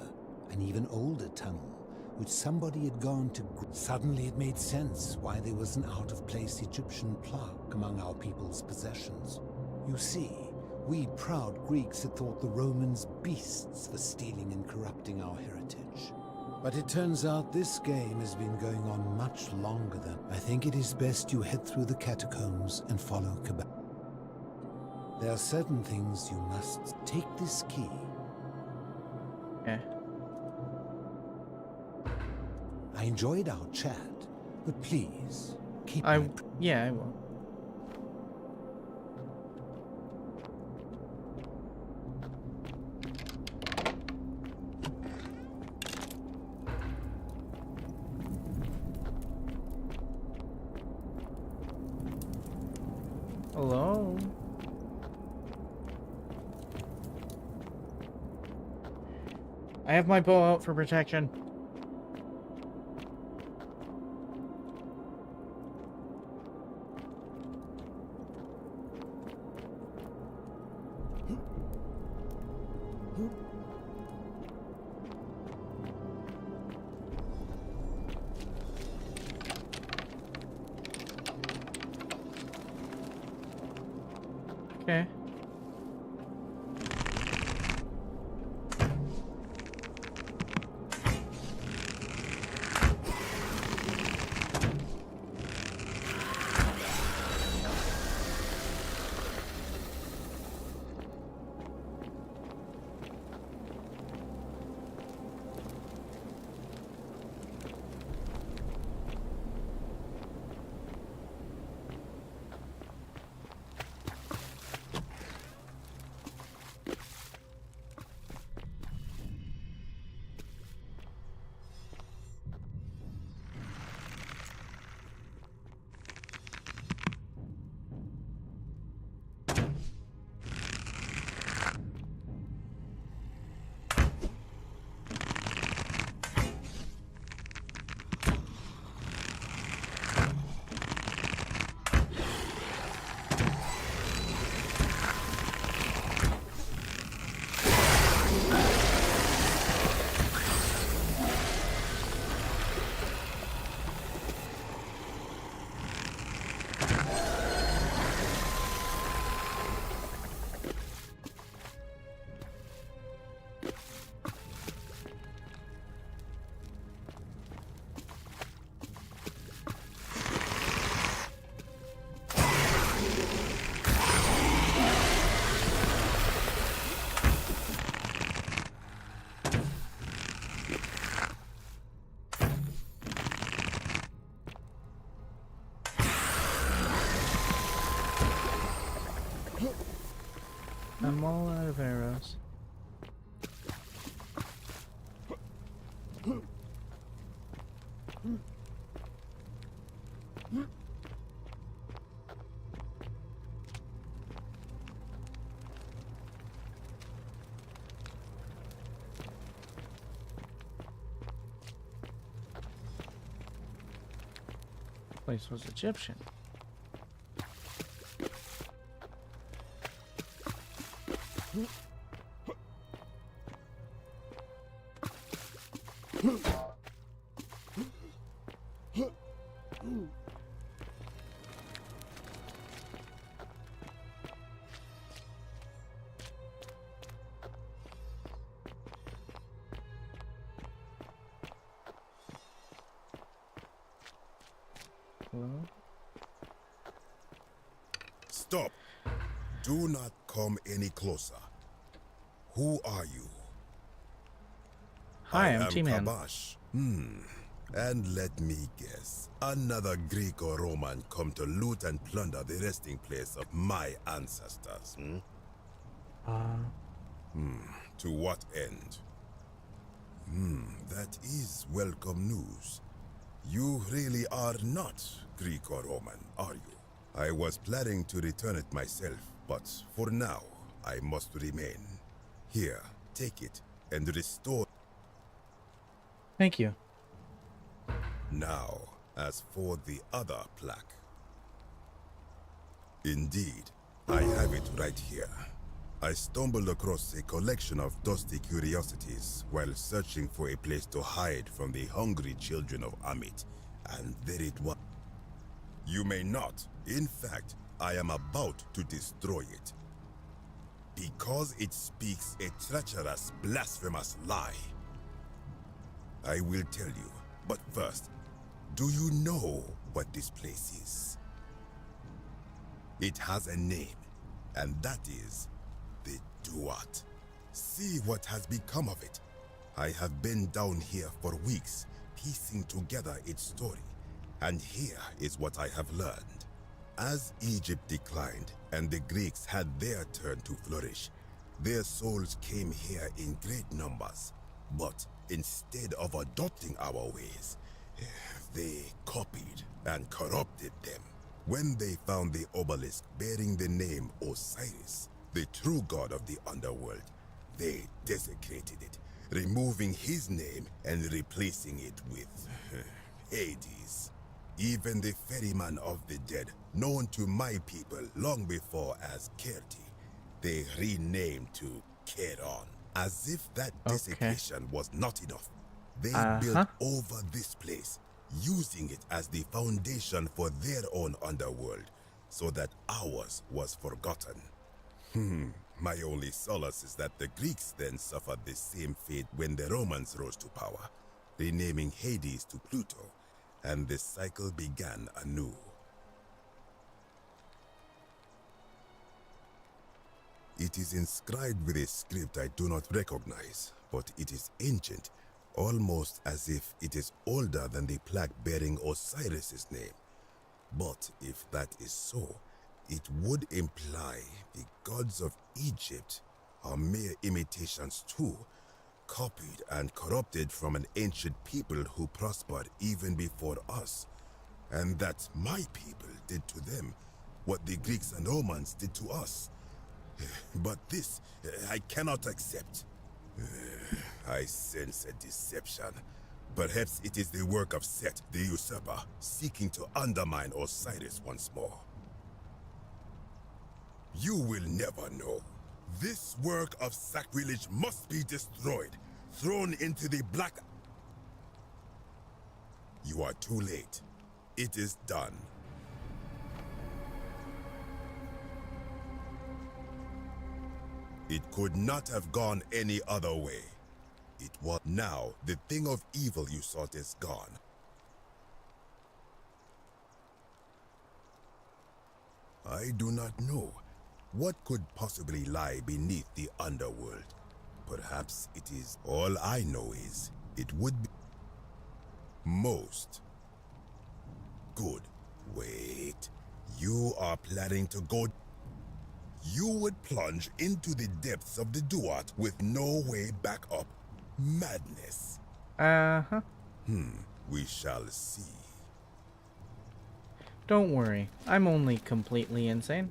an even older tunnel, which somebody had gone to. Suddenly it made sense why there was an out-of-place Egyptian plaque among our people's possessions. You see, we proud Greeks had thought the Romans beasts for stealing and corrupting our heritage. But it turns out this game has been going on much longer than. I think it is best you head through the catacombs and follow Kabash. There are certain things you must take this key. Okay. I enjoyed our chat, but please keep. Yeah, I will. Hello. I have my bow out for protection. Okay. I'm all out of arrows. Place was Egyptian. Stop. Do not come any closer. Who are you? Hi, I'm I am T-Man. Kabash. And let me guess. Another Greek or Roman come to loot and plunder the resting place of my ancestors, To what end? That is welcome news. You really are not Greek or Roman, are you? I was planning to return it myself, but for now, I must remain. Here, take it and restore. Thank you. Now, as for the other plaque. Indeed, I have it right here. I stumbled across a collection of dusty curiosities while searching for a place to hide from the hungry children of Amit, and there it was. You may not. In fact, I am about to destroy it. Because it speaks a treacherous, blasphemous lie. I will tell you, but first, do you know what this place is? It has a name, and that is the Duat. See what has become of it. I have been down here for weeks, piecing together its story, and here is what I have learned. As Egypt declined and the Greeks had their turn to flourish, their souls came here in great numbers. But instead of adopting our ways, they copied and corrupted them. When they found the obelisk bearing the name Osiris, the true god of the underworld, they desecrated it, removing his name and replacing it with Hades. Even the ferryman of the dead, known to my people long before as Kerti, they renamed to Keron. As if that desecration was not enough, they built over this place, using it as the foundation for their own underworld, so that ours was forgotten. My only solace is that the Greeks then suffered the same fate when the Romans rose to power, renaming Hades to Pluto, and the cycle began anew. It is inscribed with a script I do not recognize, but it is ancient, almost as if it is older than the plaque bearing Osiris's name. But if that is so, it would imply the gods of Egypt are mere imitations too, copied and corrupted from an ancient people who prospered even before us, and that my people did to them what the Greeks and Romans did to us. But this, I cannot accept. I sense a deception. Perhaps it is the work of Set, the usurper, seeking to undermine Osiris once more. You will never know. This work of sacrilege must be destroyed, thrown into the black... You are too late. It is done. It could not have gone any other way. It was now the thing of evil you sought is gone. I do not know. What could possibly lie beneath the underworld? Perhaps it is. All I know is it would be most good. Wait, you are planning to go. you would plunge into the depths of the Duat with no way back up. Madness. Uh-huh. We shall see. Don't worry, I'm only completely insane.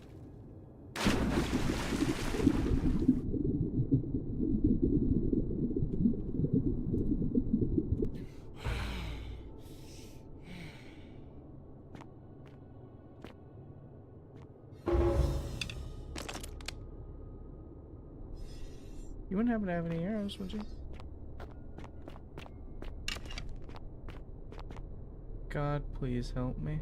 You wouldn't happen to have any arrows, would you? God, please help me.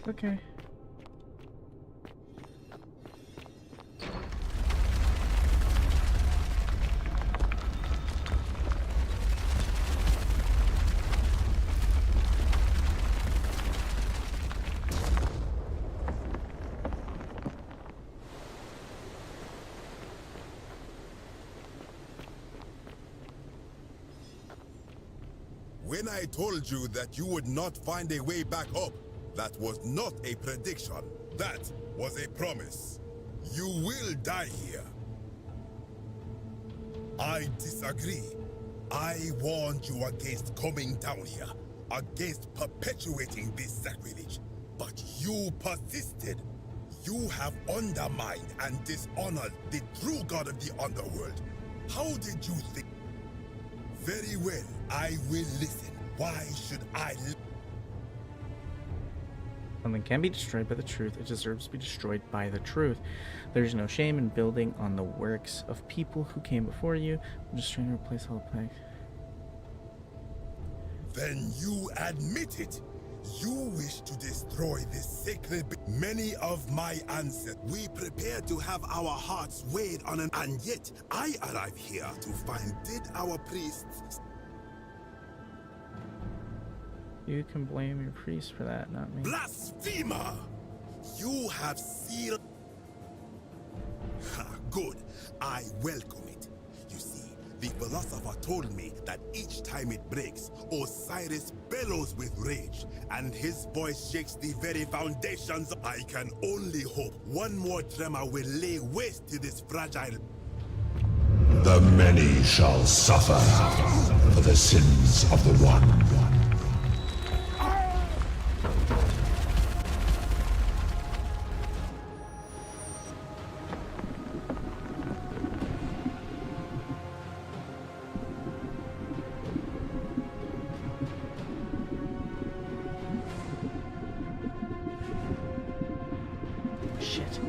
Okay. When I told you that you would not find a way back up, that was not a prediction. That was a promise. You will die here. I disagree. I warned you against coming down here, against perpetuating this sacrilege. But you persisted. You have undermined and dishonored the true god of the underworld. How did you think? Very well, I will listen. Why should I Something can be destroyed by the truth. It deserves to be destroyed by the truth. There's no shame in building on the works of people who came before you. I'm just trying to replace all the plague. Then you admit it. You wish to destroy this sacred. Many of my ancestors, we prepared to have our hearts weighed on an. And yet, I arrive here to find did our priests. You can blame your priest for that, not me. Blasphemer! You have sealed. Ha, good. I welcome it. You see, the philosopher told me that each time it breaks, Osiris bellows with rage, and his voice shakes the very foundations. I can only hope one more tremor will lay waste to this fragile. The many shall suffer for the sins of the one. Shit.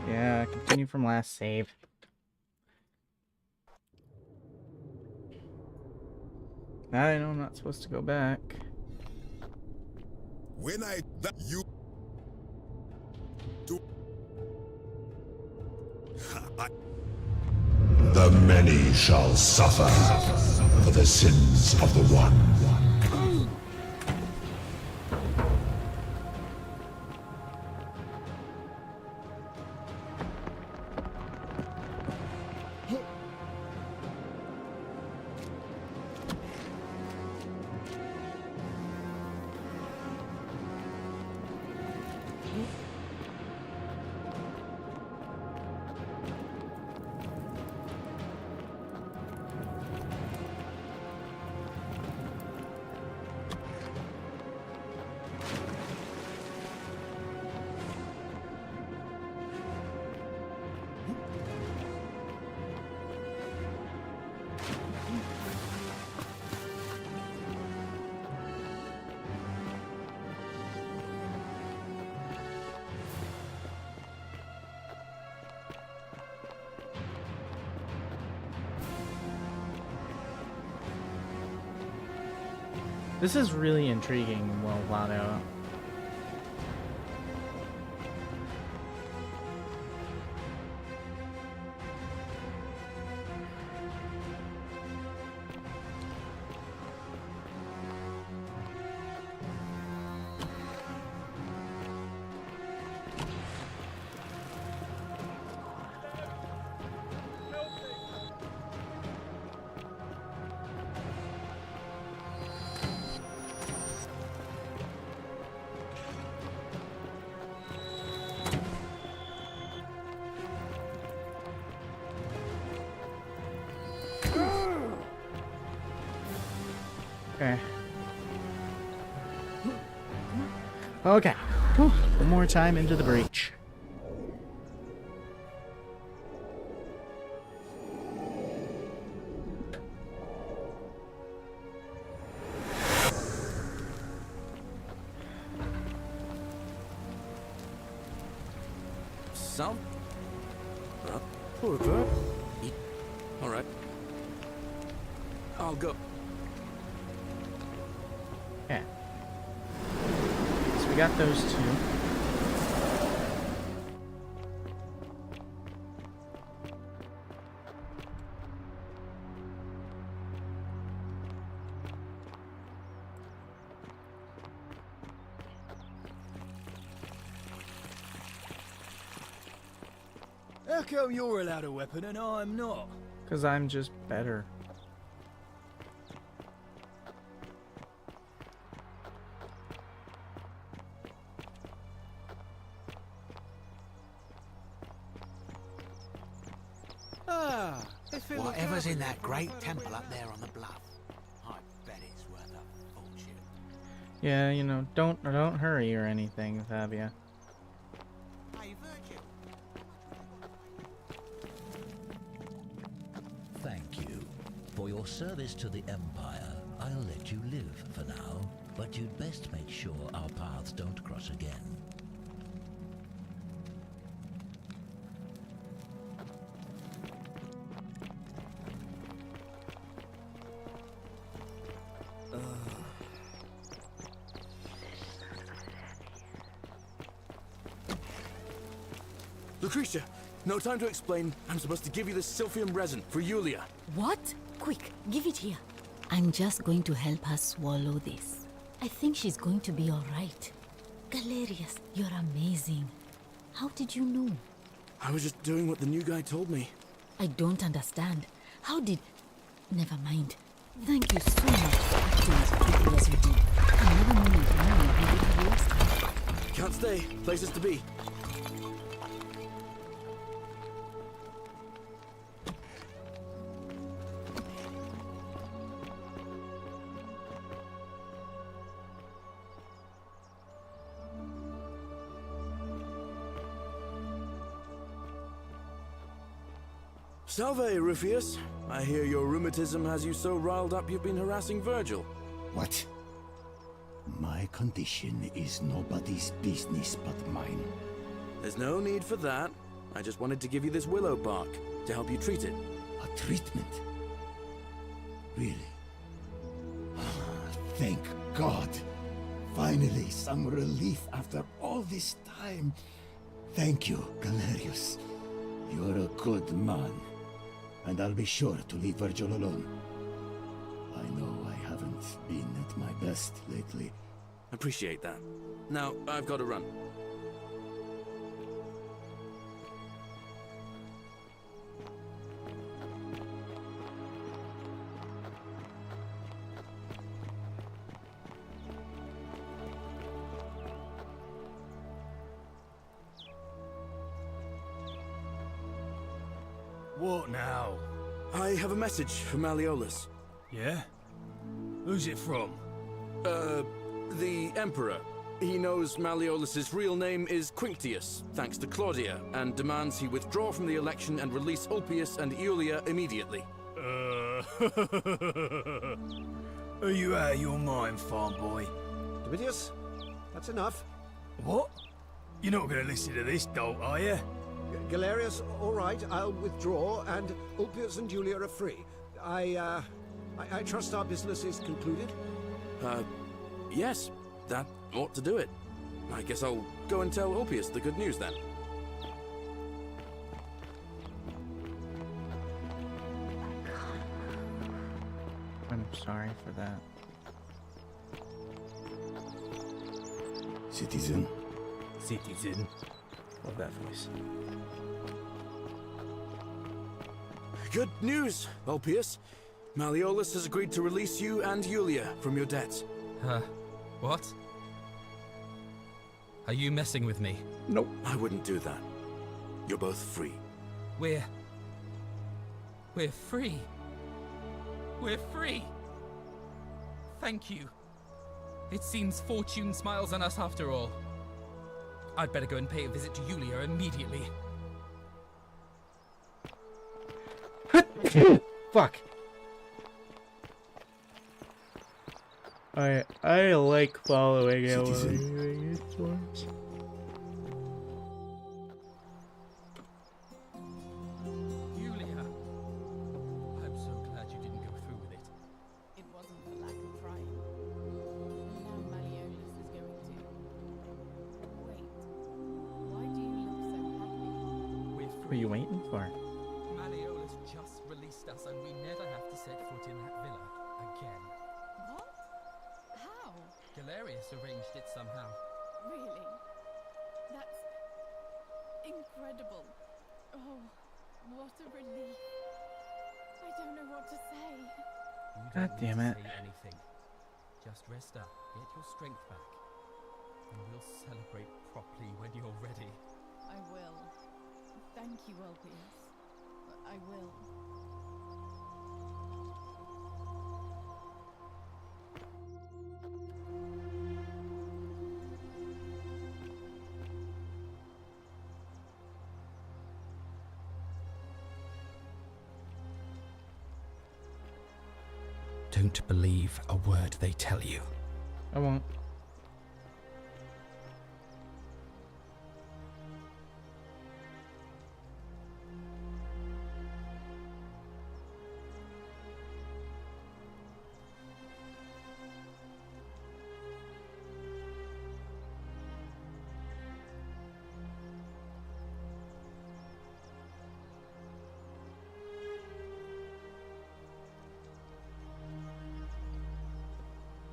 Yeah, continue from last save. I know I'm not supposed to go back. When you do The many shall suffer for the sins of the one. This is really intriguing and well thought out. Okay. Okay. Whew. One more time into the breach. Some? Poor bird. All right. I'll go. Okay. So we got those two. How come you're allowed a weapon and I'm not? 'Cause I'm just better. Whatever's in that great temple up there on the bluff, I bet it's worth a fortune. Yeah, you know, don't hurry or anything, Fabia. Hey, Virgil. Thank you. For your service to the Empire, I'll let you live for now, but you'd best make sure our paths don't cross again. Lucretia, no time to explain. I'm supposed to give you the Sylphium resin for Yulia. What? Quick, give it here. I'm just going to help her swallow this. I think she's going to be all right. Galerius, you're amazing. How did you know? I was just doing what the new guy told me. I don't understand. How did... Never mind. Thank you so much for acting as quickly as you did. I never knew you would have lost her. Can't stay. Places to be. Salve, Rufius. I hear your rheumatism has you so riled up you've been harassing Virgil. What? My condition is nobody's business but mine. There's no need for that. I just wanted to give you this willow bark to help you treat it. A treatment? Really? Thank God. Finally, some relief after all this time. Thank you, Galerius. You're a good man. And I'll be sure to leave Virgil alone. I know I haven't been at my best lately. Appreciate that. Now, I've got to run. What now? I have a message from Malleolus. Yeah? Who's it from? The Emperor. He knows Malleolus's real name is Quinctius, thanks to Claudia, and demands he withdraw from the election and release Ulpius and Iulia immediately. Are you out of your mind, farm boy? Domitius, that's enough. What? You're not going to listen to this dolt, are you? Galerius, all right, I'll withdraw, and Ulpius and Julia are free. I trust our business is concluded? Yes, that ought to do it. I guess I'll go and tell Ulpius the good news then. I'm sorry for that. Citizen. Citizen. Love that voice. Good news, Ulpius. Malleolus has agreed to release you and Iulia from your debts. What? Are you messing with me? Nope. I wouldn't do that. You're both free. We're free. We're free. Thank you. It seems fortune smiles on us after all. I'd better go and pay a visit to Iulia immediately. Fuck. I like following it while doing it once. Iulia, I'm so glad you didn't go through with it. It wasn't for lack of trying. Now Malleolus is going to... Wait. Why do you look so happy? What are you waiting for? Malleolus just released us and we never have to set foot in that villa again. What? How? Galerius arranged it somehow. Really? That's... incredible. Oh, what a relief. I don't know what to say. You God don't damn need it. to say anything. Just rest up, get your strength back, and we'll celebrate properly when you're ready. I will. Thank you, Ulpius. I will. Don't believe a word they tell you. I won't.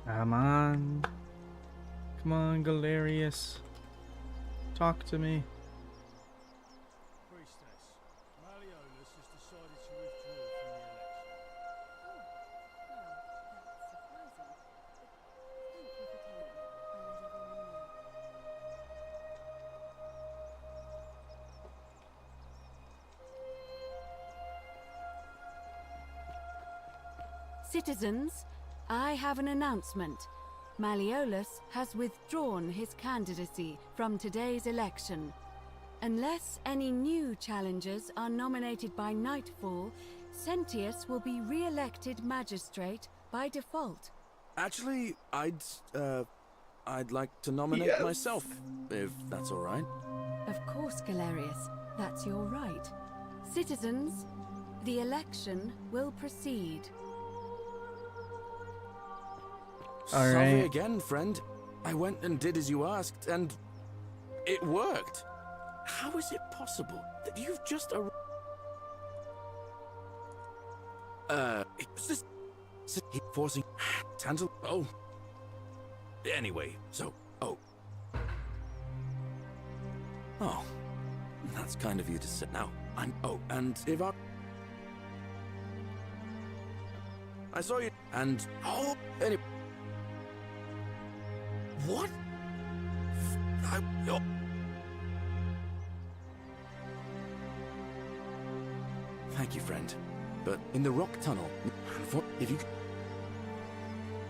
Come on. Come on, Galerius. Talk to me. Priestess, Malleolus has decided to withdraw from the election. Citizens, I have an announcement. Malleolus has withdrawn his candidacy from today's election. Unless any new challengers are nominated by nightfall, Sentius will be re-elected magistrate by default. Actually, I'd like to nominate myself, if that's all right. Of course, Galerius. That's your right. Citizens, the election will proceed. All Sorry right. again, friend. I went and did as you asked, and it worked. How is it possible that you've just it was this forcing Tantal. Oh. Anyway, so Oh, that's kind of you to say. Now, and if I saw you, and anyway. What? Thank you, friend. But in the rock tunnel, if you...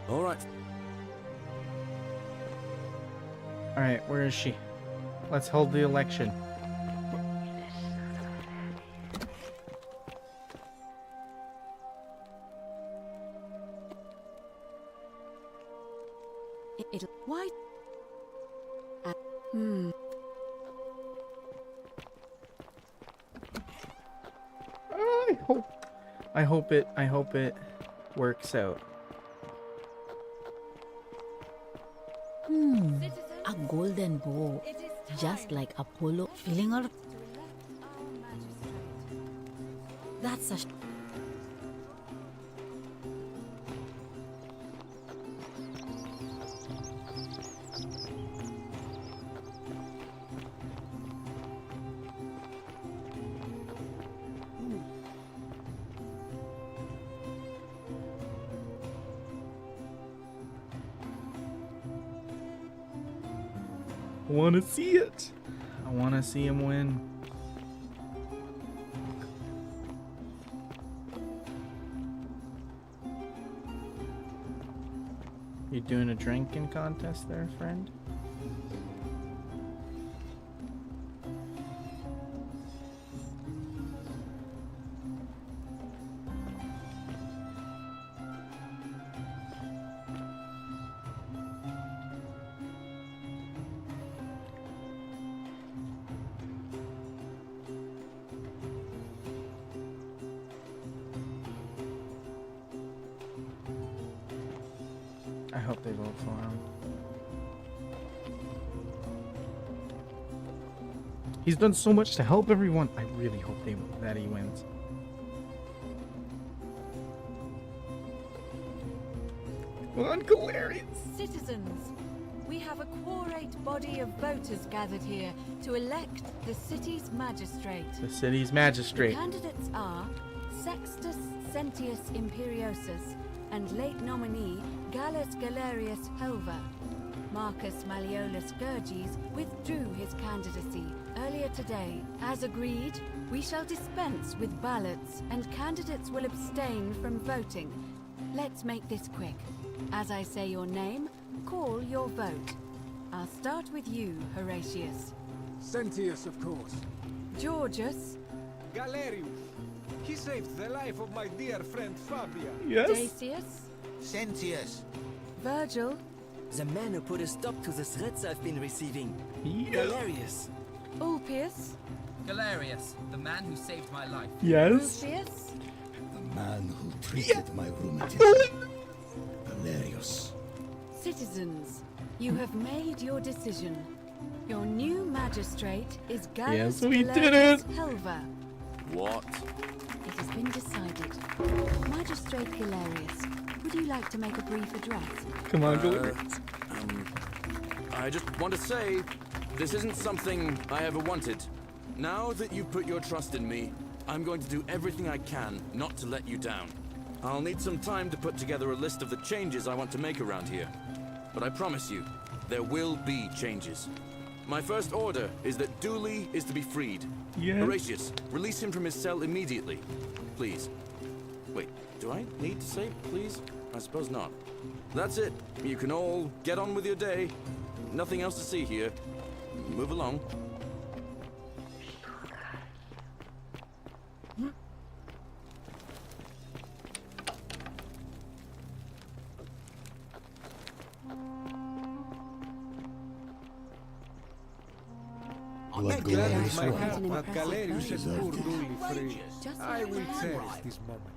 All right. All right, where is she? Let's hold the election. Why? I hope it works out. A golden bow, just like Apollo. Feeling or that's a. I want to see it. I want to see him win. You doing a drinking contest there, friend? I hope they vote for him. He's done so much to help everyone. I really hope that he wins. Come on, Galerius! Citizens, we have a quorate body of voters gathered here to elect the city's magistrate. The city's magistrate. The candidates are Sextus Sentius Imperiosus and late nominee Gallus Galerius Helva. Marcus Malleolus Gurges withdrew his candidacy earlier today. As agreed, we shall dispense with ballots and candidates will abstain from voting. Let's make this quick. As I say your name, call your vote. I'll start with you, Horatius. Sentius, of course. Georgius. Galerius. He saved the life of my dear friend Fabia. Dacius. Sentius. Virgil. The man who put a stop to the threats I've been receiving. Galerius. Ulpius. Galerius, the man who saved my life. Yes. Rufius. The man who treated my rheumatism. Galerius. Citizens, you have made your decision. Your new magistrate is Gallus Yes, we did Galerius it. Helva. What? It has been decided. Magistrate Galerius, would you like to make a brief address? Come on, Galerius. I just want to say, this isn't something I ever wanted. Now that you've put your trust in me, I'm going to do everything I can not to let you down. I'll need some time to put together a list of the changes I want to make around here. But I promise you, there will be changes. My first order is that Dooley is to be freed. Yes. Horatius, release him from his cell immediately. Please. Wait, do I need to say please? I suppose not. That's it. You can all get on with your day. Nothing else to see here. Move along. What Glad Galerius my want? help, but Galerius is poor Dully free. Just I like will that. cherish this moment.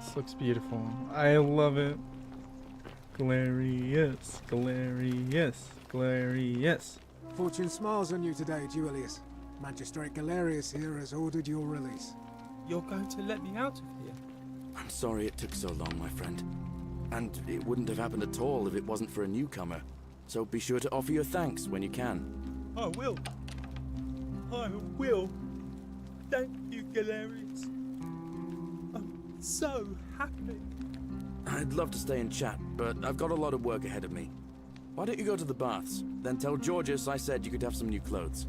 This looks beautiful. I love it. Galerius, Galerius, Galerius. Fortune smiles on you today, Duilius. Magistrate Galerius here has ordered your release. You're going to let me out of here? I'm sorry it took so long, my friend. And it wouldn't have happened at all if it wasn't for a newcomer. So be sure to offer your thanks when you can. I will. I will. Thank you, Galerius. I'm so happy. I'd love to stay and chat, but I've got a lot of work ahead of me. Why don't you go to the baths? Then tell Georgius I said you could have some new clothes.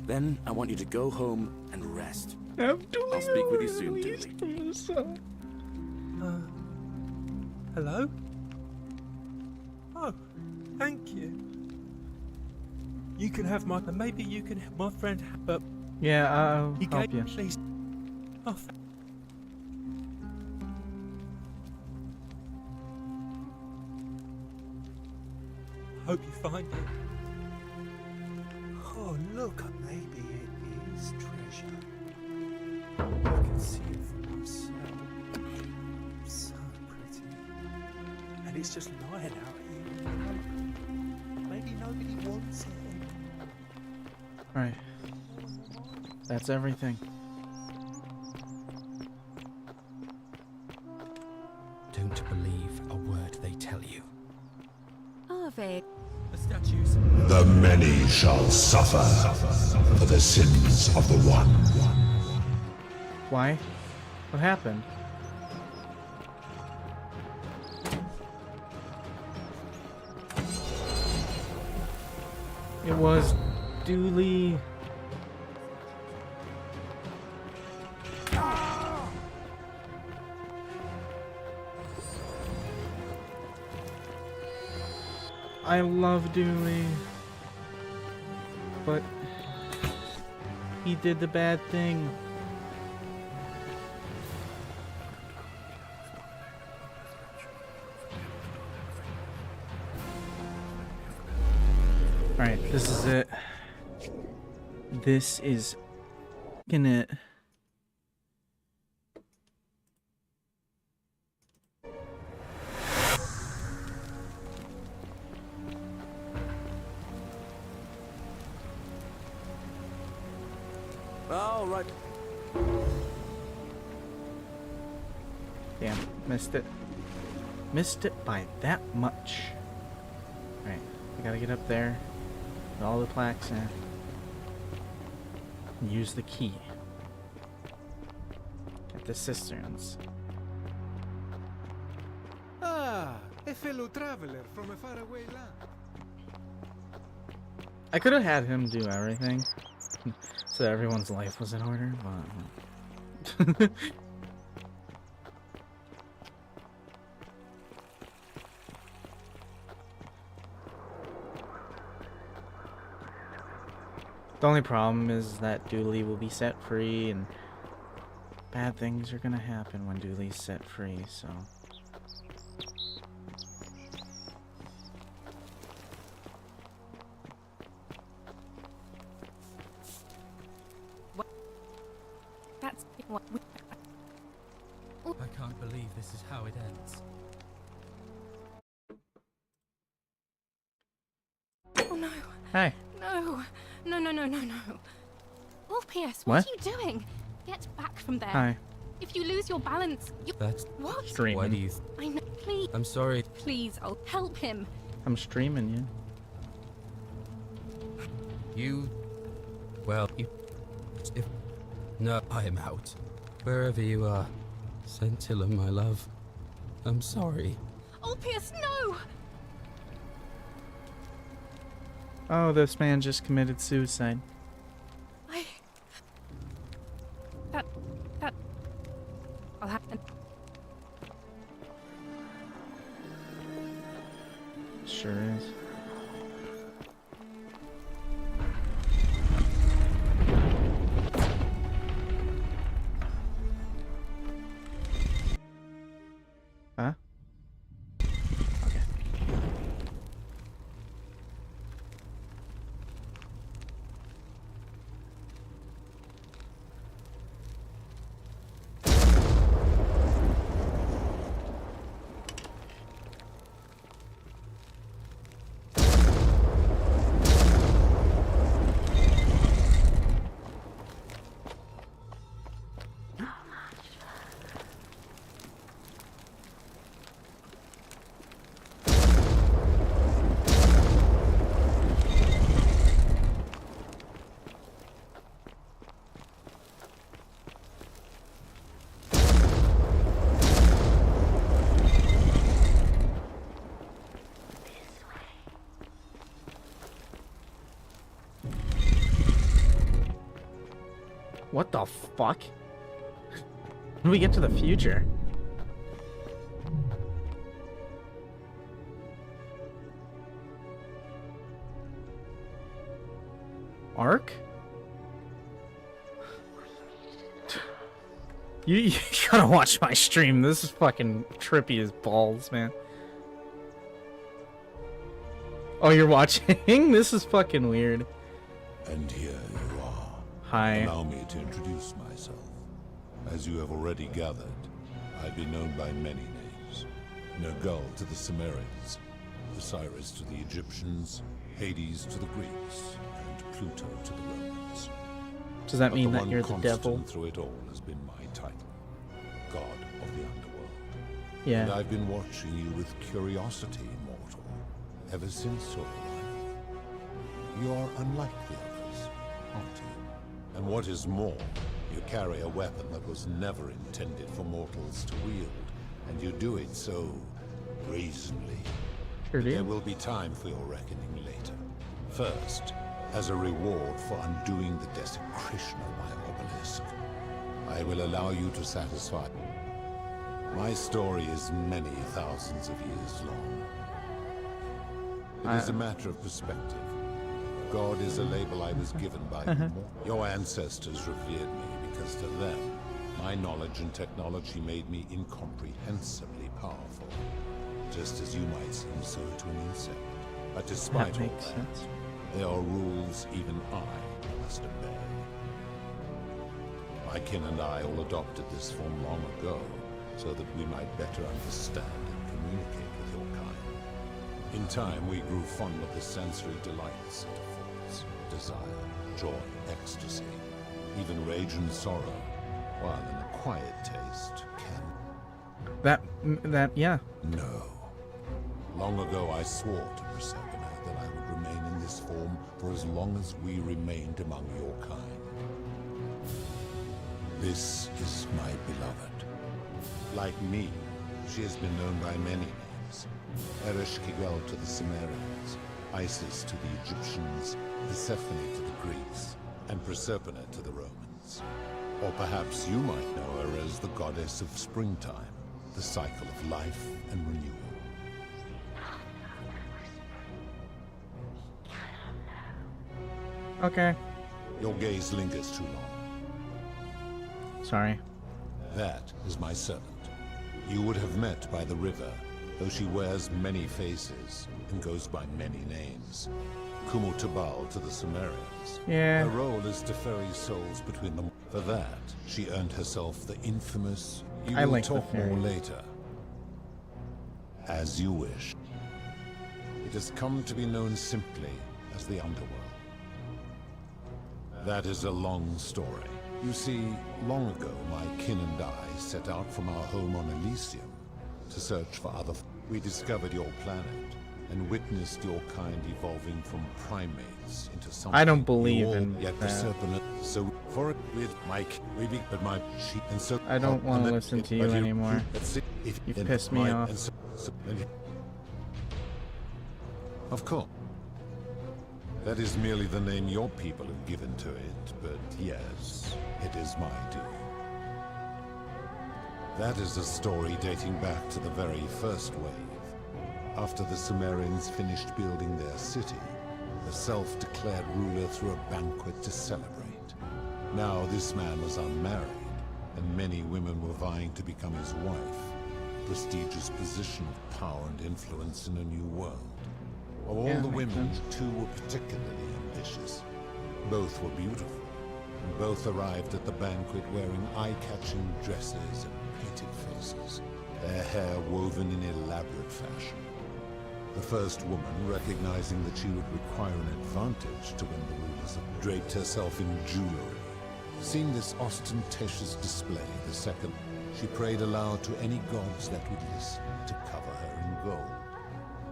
Then I want you to go home and rest. I'll speak with you soon, Dooley. Hello? Oh, thank you. You can have my... Maybe you can have my friend... But Yeah, I'll he help gave you. at least... Oh, hope you find it. Oh, look, maybe it is treasure. I can see it for myself. So pretty. And it's just lying out here. Maybe nobody wants it. Alright. That's everything. Don't believe a word they tell you. Arve. The statues. The many shall suffer for the sins of the one. Why? What happened? It was Dooley. I love Dooley, but he did the bad thing. Alright, this is it. This is it. All right. Damn, missed it. Missed it by that much. Alright, I gotta get up there. Put all the plaques in. And use the key. At the cisterns. Ah, a fellow traveler from a faraway land. I could have had him do everything. So that everyone's life was in order, but... The only problem is that Dooley will be set free, and bad things are gonna happen when Dooley's set free, so... That's what we... I can't believe this is how it ends. Oh no. Hi. No. No, no, no, no, no. Orpheus, What? what are you doing? Get back from there. Hi. If you lose your balance, you... That's... What? Streaming. Why do you... I know. Please. I'm sorry. Please, I'll help him. I'm streaming you. You... Well, you... If... No, I am out. Wherever you are. Scintilla, my love. I'm sorry. Orpheus, no! Oh, this man just committed suicide. That... I'll have to... Sure is. Huh? Okay. What the fuck? When we get to the future. Ark? You gotta watch my stream. This is fucking trippy as balls, man. Oh, you're watching? This is fucking weird. And here you are. Hi. Allow me to introduce myself. As you have already gathered, I've been known by many names. Nergal to the Sumerians, Osiris to the Egyptians, Hades to the Greeks, and Pluto to the Romans. Does that But mean that one you're the devil? constant through it all has been my title, God of the Underworld. Yeah. And I've been watching you with curiosity, mortal, ever since your arrival. You are unlike the others, aren't you? And what is more, you carry a weapon that was never intended for mortals to wield, and you do it so brazenly. Sure do. There will be time for your reckoning later. First, as a reward for undoing the desecration of my obelisk, I will allow you to satisfy. My story is many thousands of years long. It is a matter of perspective. God is a label I was given by you. Your ancestors revered me because to them, my knowledge and technology made me incomprehensibly powerful, just as you might seem so to an insect. But despite That all makes that, sense. there are rules even I must obey. My kin and I all adopted this form long ago, so that we might better understand and communicate with your kind. In time, we grew fond of the sensory delights it affords: desire, joy, ecstasy, even rage and sorrow, while an acquired taste can... Yeah. No. Long ago, I swore to Persephone that I would remain in this form for as long as we remained among your kind. This is my beloved. Like me, she has been known by many names. Ereshkigal to the Sumerians, Isis to the Egyptians, Persephone to the Greeks, and Proserpine to the Romans. Or perhaps you might know her as the goddess of springtime, the cycle of life and renewal. Okay. Your gaze lingers too long. Sorry. That is my servant. You would have met by the river, though she wears many faces and goes by many names. Kumutubal to the Sumerians. Yeah. Her role is to ferry souls between them. For that, she earned herself the infamous... You I will like the talk more ferry. later. As you wish. It has come to be known simply as the Underworld. That is a long story. You see, long ago, my kin and I set out from our home on Elysium to search for other... We discovered your planet and witnessed your kind evolving from primates into something... I don't believe you all in yet that. Persephone. So for it with Mike, we be but my sheep and so... I don't want to listen to you but anymore. let's see if You've and pissed me my- off. and of course. That is merely the name your people have given to it, but yes, it is my due. That is a story dating back to the very first wave. After the Sumerians finished building their city, the self-declared ruler threw a banquet to celebrate. Now this man was unmarried, and many women were vying to become his wife, a prestigious position of power and influence in a new world. Of all Yeah, the makes women, sense. 2 were particularly ambitious. Both were beautiful, and both arrived at the banquet wearing eye-catching dresses and painted faces, their hair woven in elaborate fashion. The first woman, recognizing that she would require an advantage to win the rulers, draped herself in jewelry. Seeing this ostentatious display, the second, she prayed aloud to any gods that would listen to cover her in gold.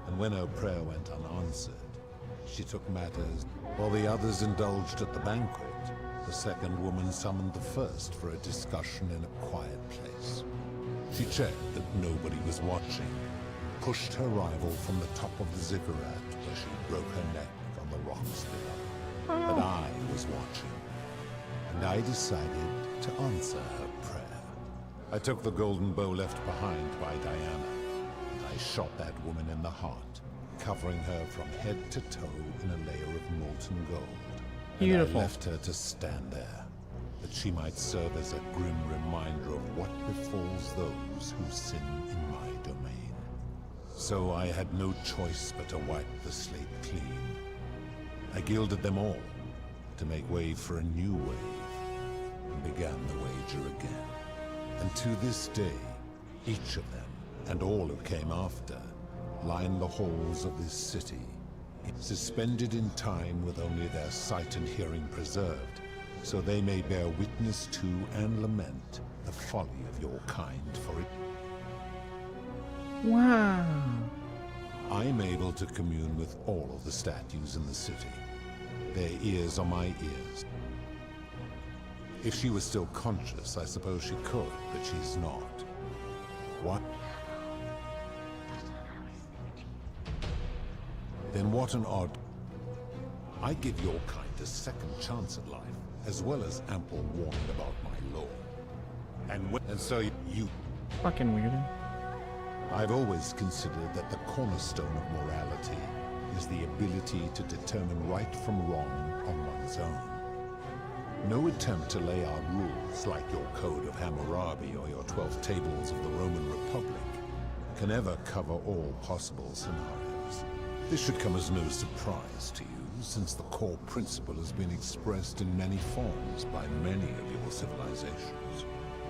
And when her prayer went unanswered, she took matters. While the others indulged at the banquet, the second woman summoned the first for a discussion in a quiet place. She checked that nobody was watching, pushed her rival from the top of the ziggurat where she broke her neck on the rocks below. But I was watching, and I decided to answer her prayer. I took the golden bow left behind by Diana, and I shot that woman in the heart, covering her from head to toe in a layer of molten gold. Beautiful. And I left her to stand there, that she might serve as a grim reminder of what befalls those who sin in my domain. So I had no choice but to wipe the slate clean. I gilded them all, to make way for a new wave, and began the wager again. And to this day, each of them, and all who came after, line the halls of this city, suspended in time with only their sight and hearing preserved, so they may bear witness to and lament the folly of your kind for it. Wow. I'm able to commune with all of the statues in the city. Their ears are my ears. If she was still conscious, I suppose she could, but she's not. What? Then what an odd... I give your kind a second chance at life, as well as ample warning about my law. And so you... Fucking weirdo. I've always considered that the cornerstone of morality is the ability to determine right from wrong on one's own. No attempt to lay out rules like your Code of Hammurabi or your 12 Tables of the Roman Republic can ever cover all possible scenarios. This should come as no surprise to you, since the core principle has been expressed in many forms by many of your civilizations.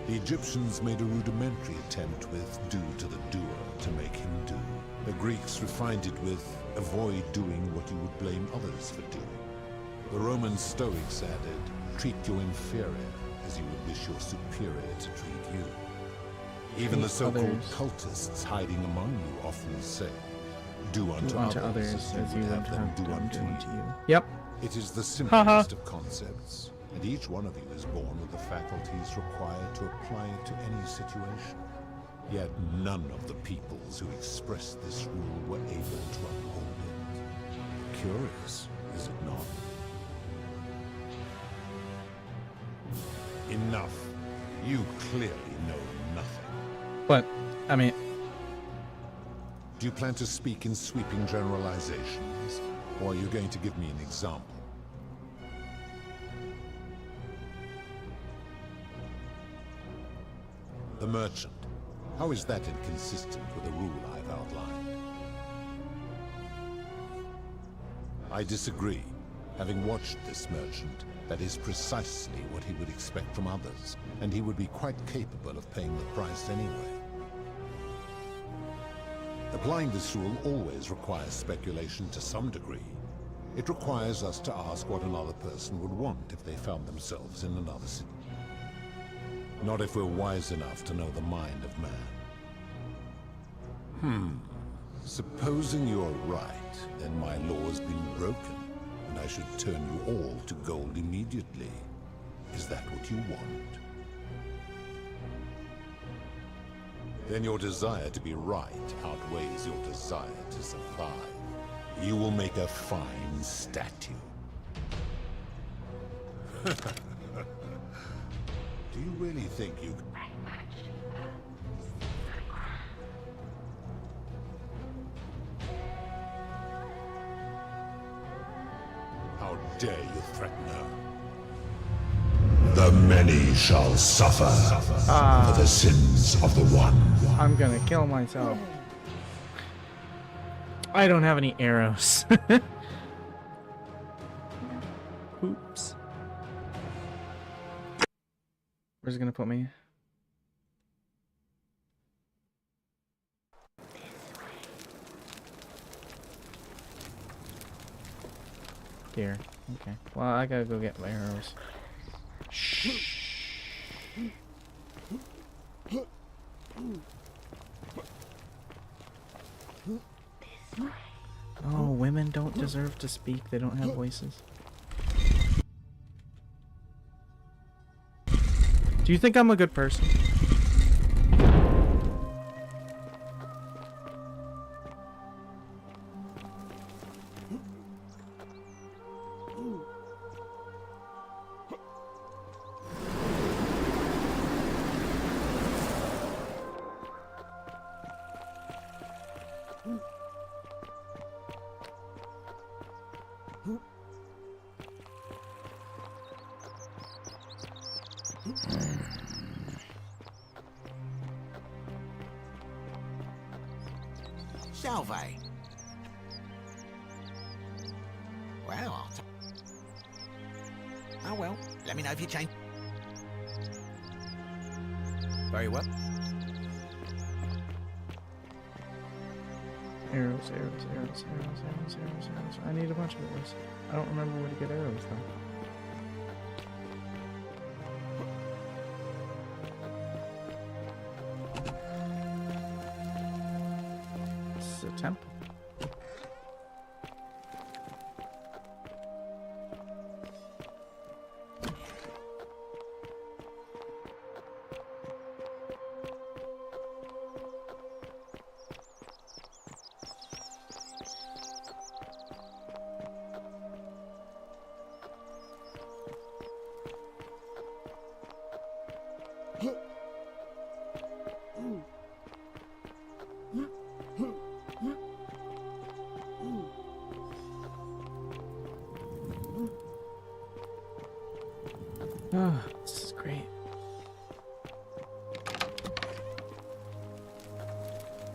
The Egyptians made a rudimentary attempt with do to the doer to make him do. The Greeks refined it with avoid doing what you would blame others for doing. The Roman Stoics added, treat your inferior as you would wish your superior to treat you. Even the so-called cultists hiding among you often say, do unto others as you would have them do unto you. Yep. It is the simplest of concepts, and each one of you is born with the faculties required to apply it to any situation. Yet none of the peoples who expressed this rule were able to uphold it. Curious, is it not? Enough. You clearly know nothing. But, I mean... Do you plan to speak in sweeping generalizations, or are you going to give me an example? The merchant. How is that inconsistent with the rule I've outlined? I disagree. Having watched this merchant, that is precisely what he would expect from others, and he would be quite capable of paying the price anyway. Applying this rule always requires speculation to some degree. It requires us to ask what another person would want if they found themselves in another situation. Not if we're wise enough to know the mind of man. Supposing you're right, then my law has been broken, and I should turn you all to gold immediately. Is that what you want? Then your desire to be right outweighs your desire to survive. You will make a fine statue. Do you really think you... How dare you threaten her? The many shall suffer for the sins of the one. I'm gonna kill myself. I don't have any arrows. Oops. Where's it gonna put me? Here. Okay. Well, I gotta go get my arrows. Shh. Oh, women don't deserve to speak. They don't have voices. Do you think I'm a good person? Salve. Well, oh well, let me know if you change. Very well. Arrows, arrows, arrows, arrows, arrows, arrows, arrows. I need a bunch of arrows. I don't remember where to get arrows from. It's a temple. Oh, this is great.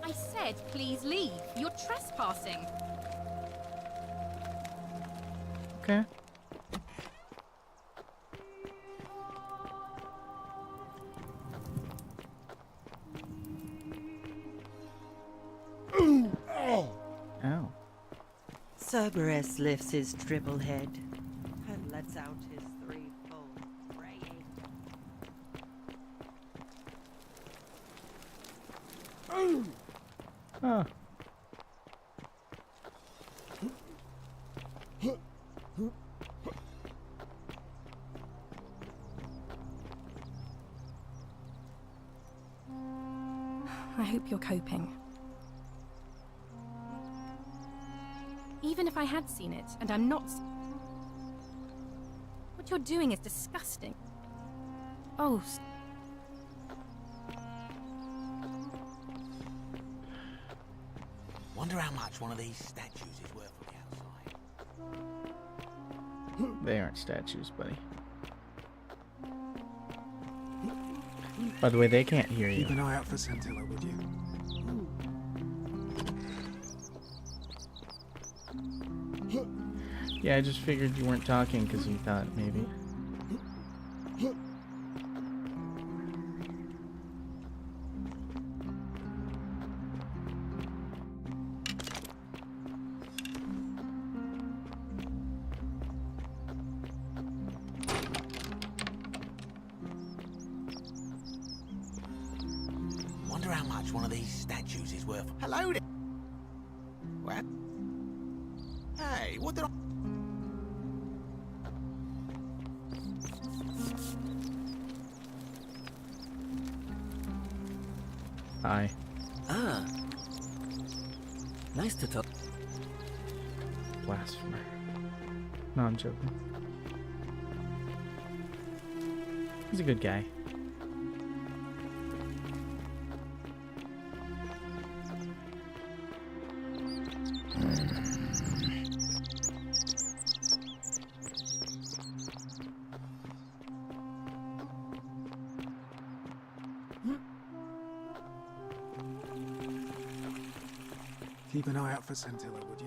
I said please leave. You're trespassing. Okay. Ow. Cerberus lifts his triple head and lets out his threefold braying. Oh. I hope you're coping. Even if I had seen it, and I'm not... What you're doing is disgusting. Oh, Wonder how much one of these statues is worth on the outside. They aren't statues, buddy. By the way, they can't hear you. Keep an eye out for Scintilla, would you? Yeah, I just figured you weren't talking because you thought maybe. Wonder how much one of these statues is worth. Hello there. What? Hey, what did I... Hi. Ah. Nice to talk. Blasphemer. No, I'm joking. He's a good guy. Keep an eye out for Scintilla, would you?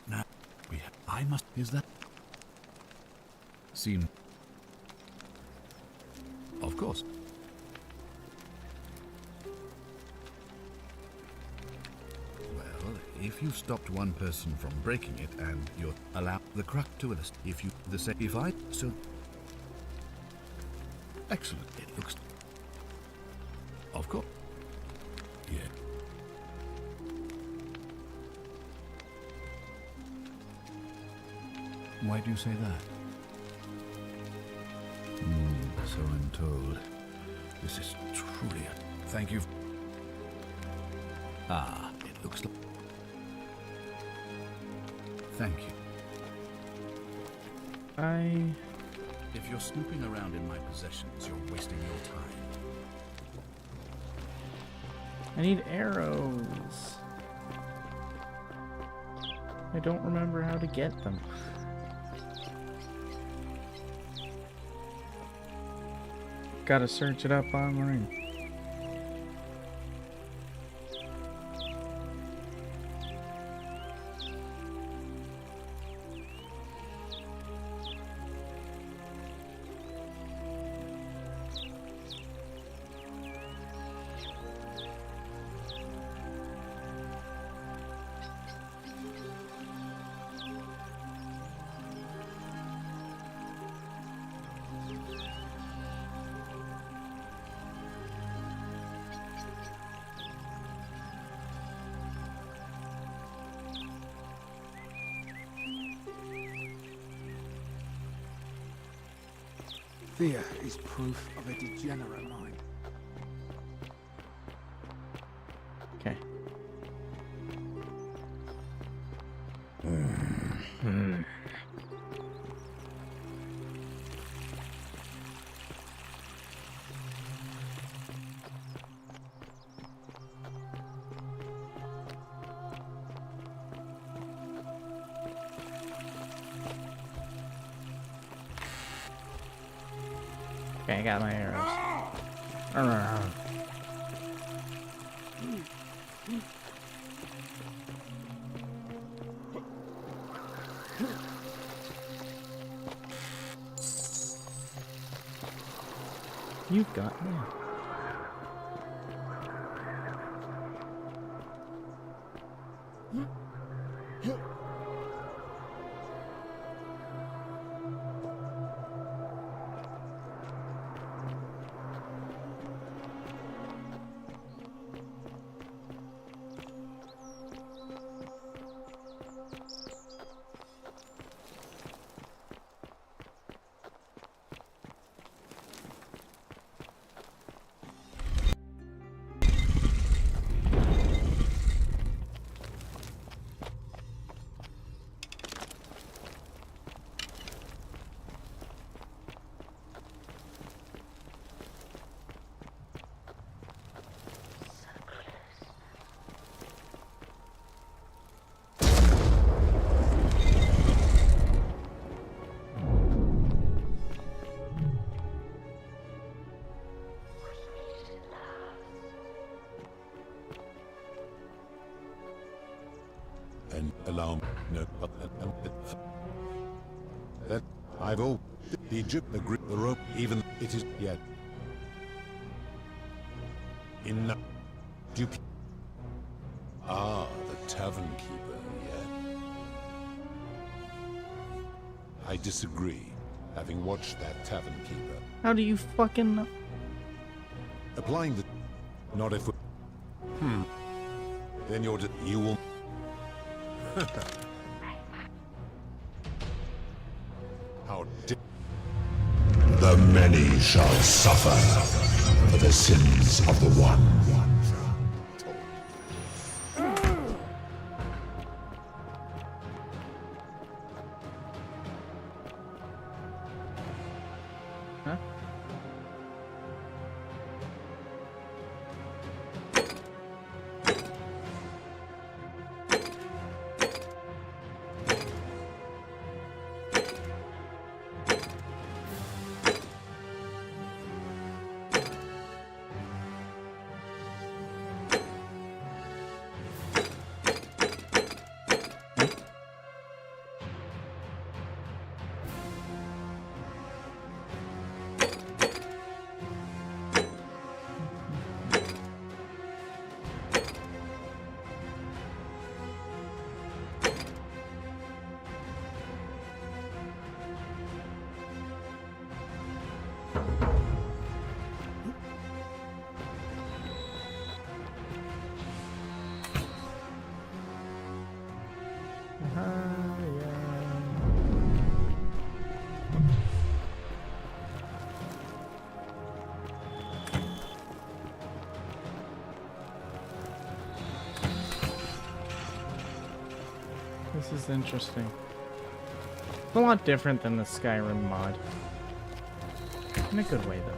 Now, I must. Is that? Seem. Of course. Well, if you stopped one person from breaking it and you're allowed the crack to list, if you the same, if I so. Excellent. It looks. Of course. Yeah. Why do you say that? So I'm told. This is truly a... Thank you. Ah, it looks like... Thank you. If you're snooping around in my possessions, you're wasting your time. I need arrows. I don't remember how to get them. Gotta search it up online. Fear is proof of a degenerate mind. Okay. Okay, I got my arrows. You've got me. And allow no that I've all Egypt the grip the rope even it is yet in you the tavern keeper yet I disagree, having watched that tavern keeper. How do you fucking know? Applying the not if then you will how the many shall suffer for the sins of the one. Huh? This is interesting. It's a lot different than the Skyrim mod. In a good way, though.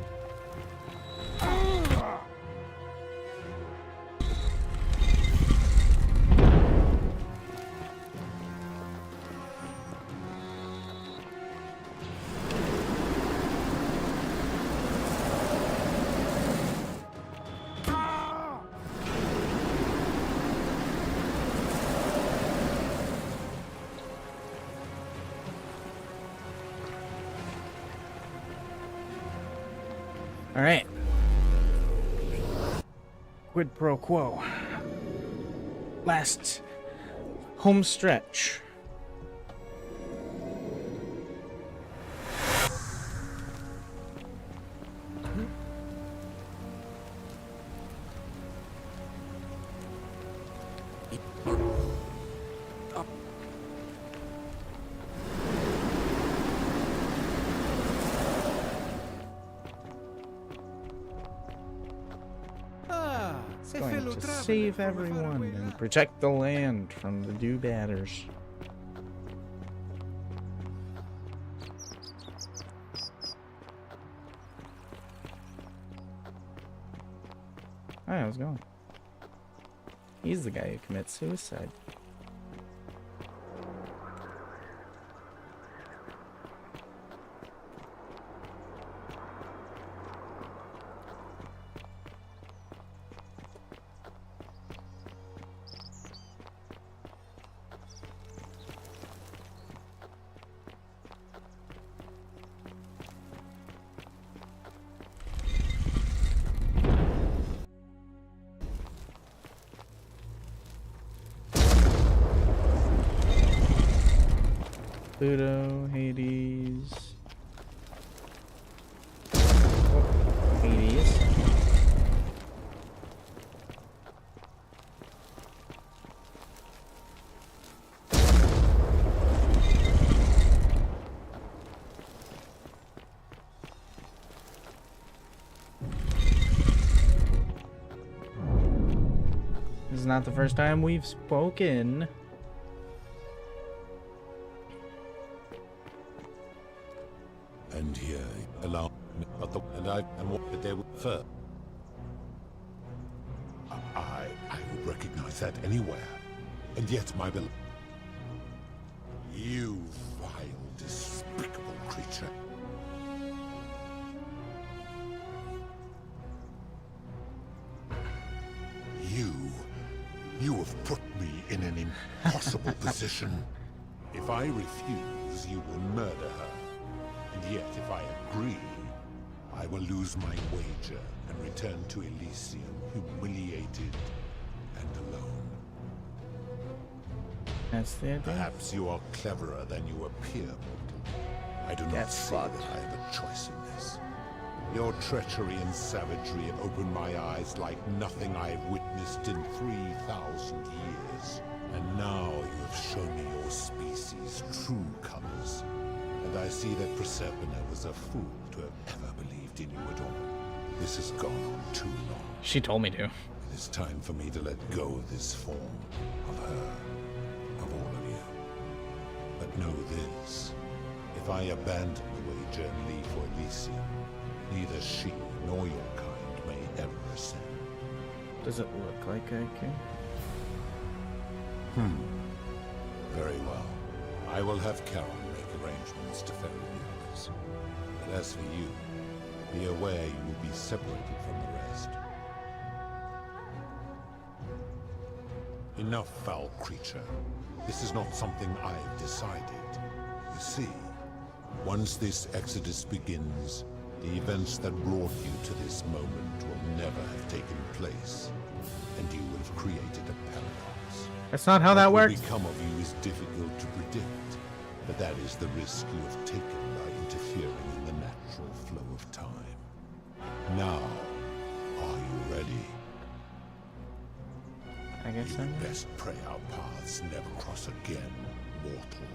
All right. Quid pro quo. Last home stretch. Going to save everyone and protect the land from the do-badders. Hi, how's it going? He's the guy who commits suicide. Pluto, Hades. Oh, Hades. This is not the first time we've spoken. And here, allow me, but they would first. I would recognize that anywhere. And yet, my beloved. You vile, despicable creature. You have put me in an impossible position. If I refuse, you will murder her. And yet, if I agree, I will lose my wager and return to Elysium humiliated and alone. That's the idea. Perhaps you are cleverer than you appear, Mortal. I do not see that I have a choice in this. Your treachery and savagery have opened my eyes like nothing I have witnessed in 3,000 years. And now you have shown me your species' true colors. And I see that Proserpina was a fool to have ever believed in you at all. This has gone on too long. She told me to. It is time for me to let go of this form of her, of all of you. But know this, if I abandon the wager and leave for Elysium, neither she nor your kind may ever ascend. Does it look like I can? Very well. I will have Charon make arrangements to ferry the others. But as for you, be aware you will be separated from the rest. Enough, foul creature. This is not something I've decided. You see, once this exodus begins, the events that brought you to this moment will never have taken place, and you will have created a paradox. That's not how that works. What will become of you is difficult to predict, but that is the risk you have taken by interfering in the natural flow of time. Now, are you ready? I guess you best pray our paths never cross again, mortal.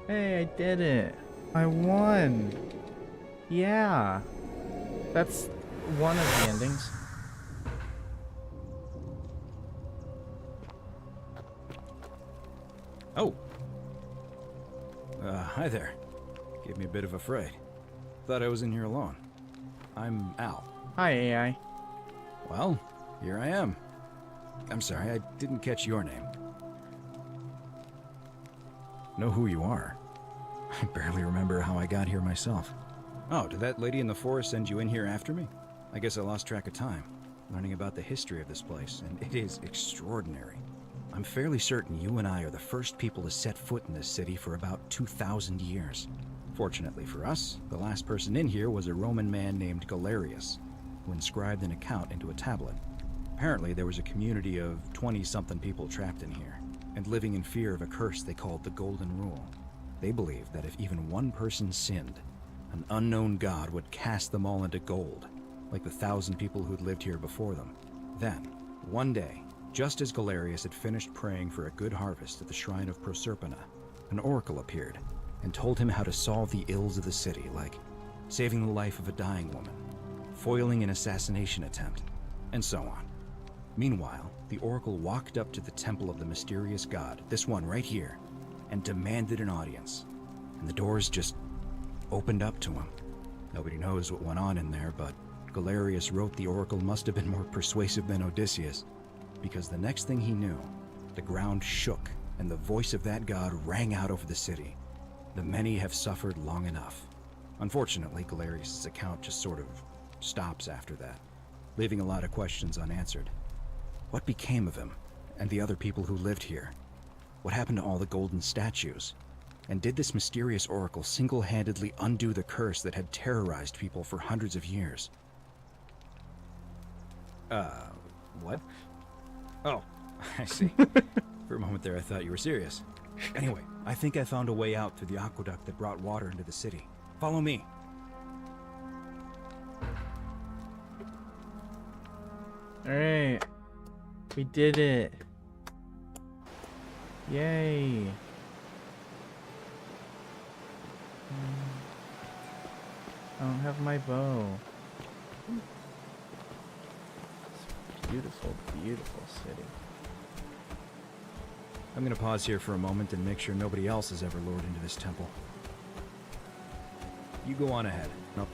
Hey, I did it. I won. Yeah. That's one of the endings. Oh. Hi there. Gave me a bit of a fright. Thought I was in here alone. I'm Al. Hi, AI. Well, here I am. I'm sorry, I didn't catch your name. Know who you are? I barely remember how I got here myself. Oh, did that lady in the forest send you in here after me? I guess I lost track of time, learning about the history of this place, and it is extraordinary. I'm fairly certain you and I are the first people to set foot in this city for about 2,000 years. Fortunately for us, the last person in here was a Roman man named Galerius, who inscribed an account into a tablet. Apparently, there was a community of 20-something people trapped in here, and living in fear of a curse they called the Golden Rule. They believed that if even one person sinned, an unknown god would cast them all into gold, like the 1,000 people who'd lived here before them. Then, one day, just as Galerius had finished praying for a good harvest at the shrine of Proserpina, an oracle appeared and told him how to solve the ills of the city, like saving the life of a dying woman, foiling an assassination attempt, and so on. Meanwhile, the oracle walked up to the temple of the mysterious god, this one right here, and demanded an audience. And the doors just opened up to him. Nobody knows what went on in there, but Galerius wrote the oracle must have been more persuasive than Odysseus, because the next thing he knew, the ground shook and the voice of that god rang out over the city. The many have suffered long enough. Unfortunately, Galerius' account just sort of stops after that, leaving a lot of questions unanswered. What became of him and the other people who lived here? What happened to all the golden statues? And did this mysterious oracle single-handedly undo the curse that had terrorized people for hundreds of years? What? Oh, I see. For a moment there, I thought you were serious. Anyway, I think I found a way out through the aqueduct that brought water into the city. Follow me. Alright. We did it. Yay. I don't have my bow. It's a beautiful, beautiful city. I'm gonna pause here for a moment and make sure nobody else has ever lured into this temple. You go on ahead. Nope.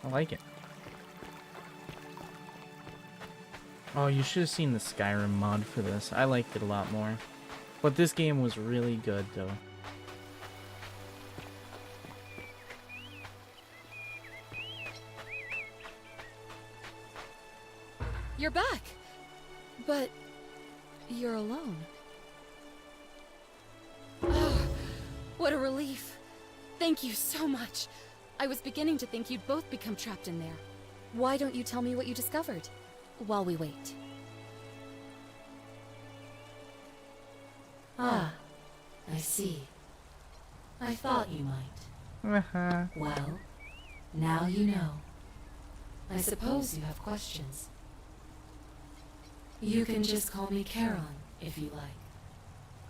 I like it. Oh, you should have seen the Skyrim mod for this. I liked it a lot more. But this game was really good, though. You're back! But you're alone. Oh, what a relief. Thank you so much. I was beginning to think you'd both become trapped in there. Why don't you tell me what you discovered while we wait? Ah, I see. I thought you might. Well, now you know. I suppose you have questions. You can just call me Charon, if you like.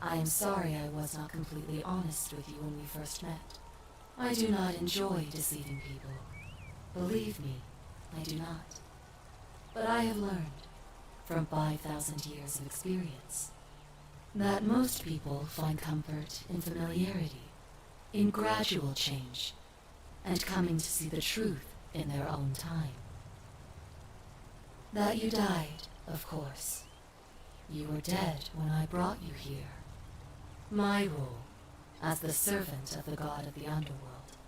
I am sorry I was not completely honest with you when we first met. I do not enjoy deceiving people. Believe me, I do not. But I have learned, from 5,000 years of experience, that most people find comfort in familiarity, in gradual change, and coming to see the truth in their own time. That you died, of course. You were dead when I brought you here. My role, as the servant of the god of the underworld,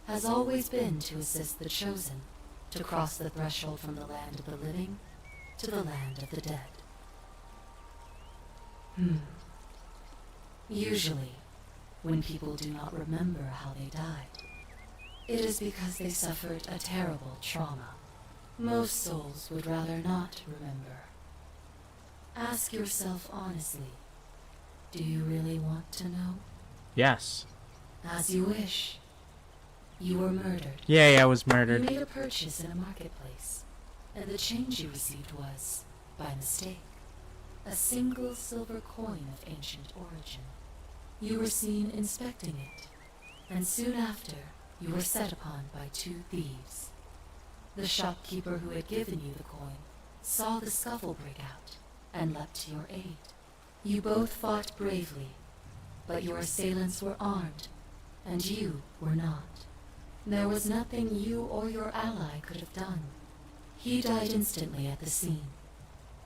has always been to assist the chosen to cross the threshold from the land of the living to the land of the dead. Usually, when people do not remember how they died, it is because they suffered a terrible trauma. Most souls would rather not remember. Ask yourself honestly, do you really want to know? Yes. As you wish. You were murdered. Yay, I was murdered. You made a purchase in a marketplace, and the change you received was, by mistake, a single silver coin of ancient origin. You were seen inspecting it, and soon after, you were set upon by 2 thieves. The shopkeeper who had given you the coin saw the scuffle break out and leapt to your aid. You both fought bravely, but your assailants were armed, and you were not. There was nothing you or your ally could have done. He died instantly at the scene,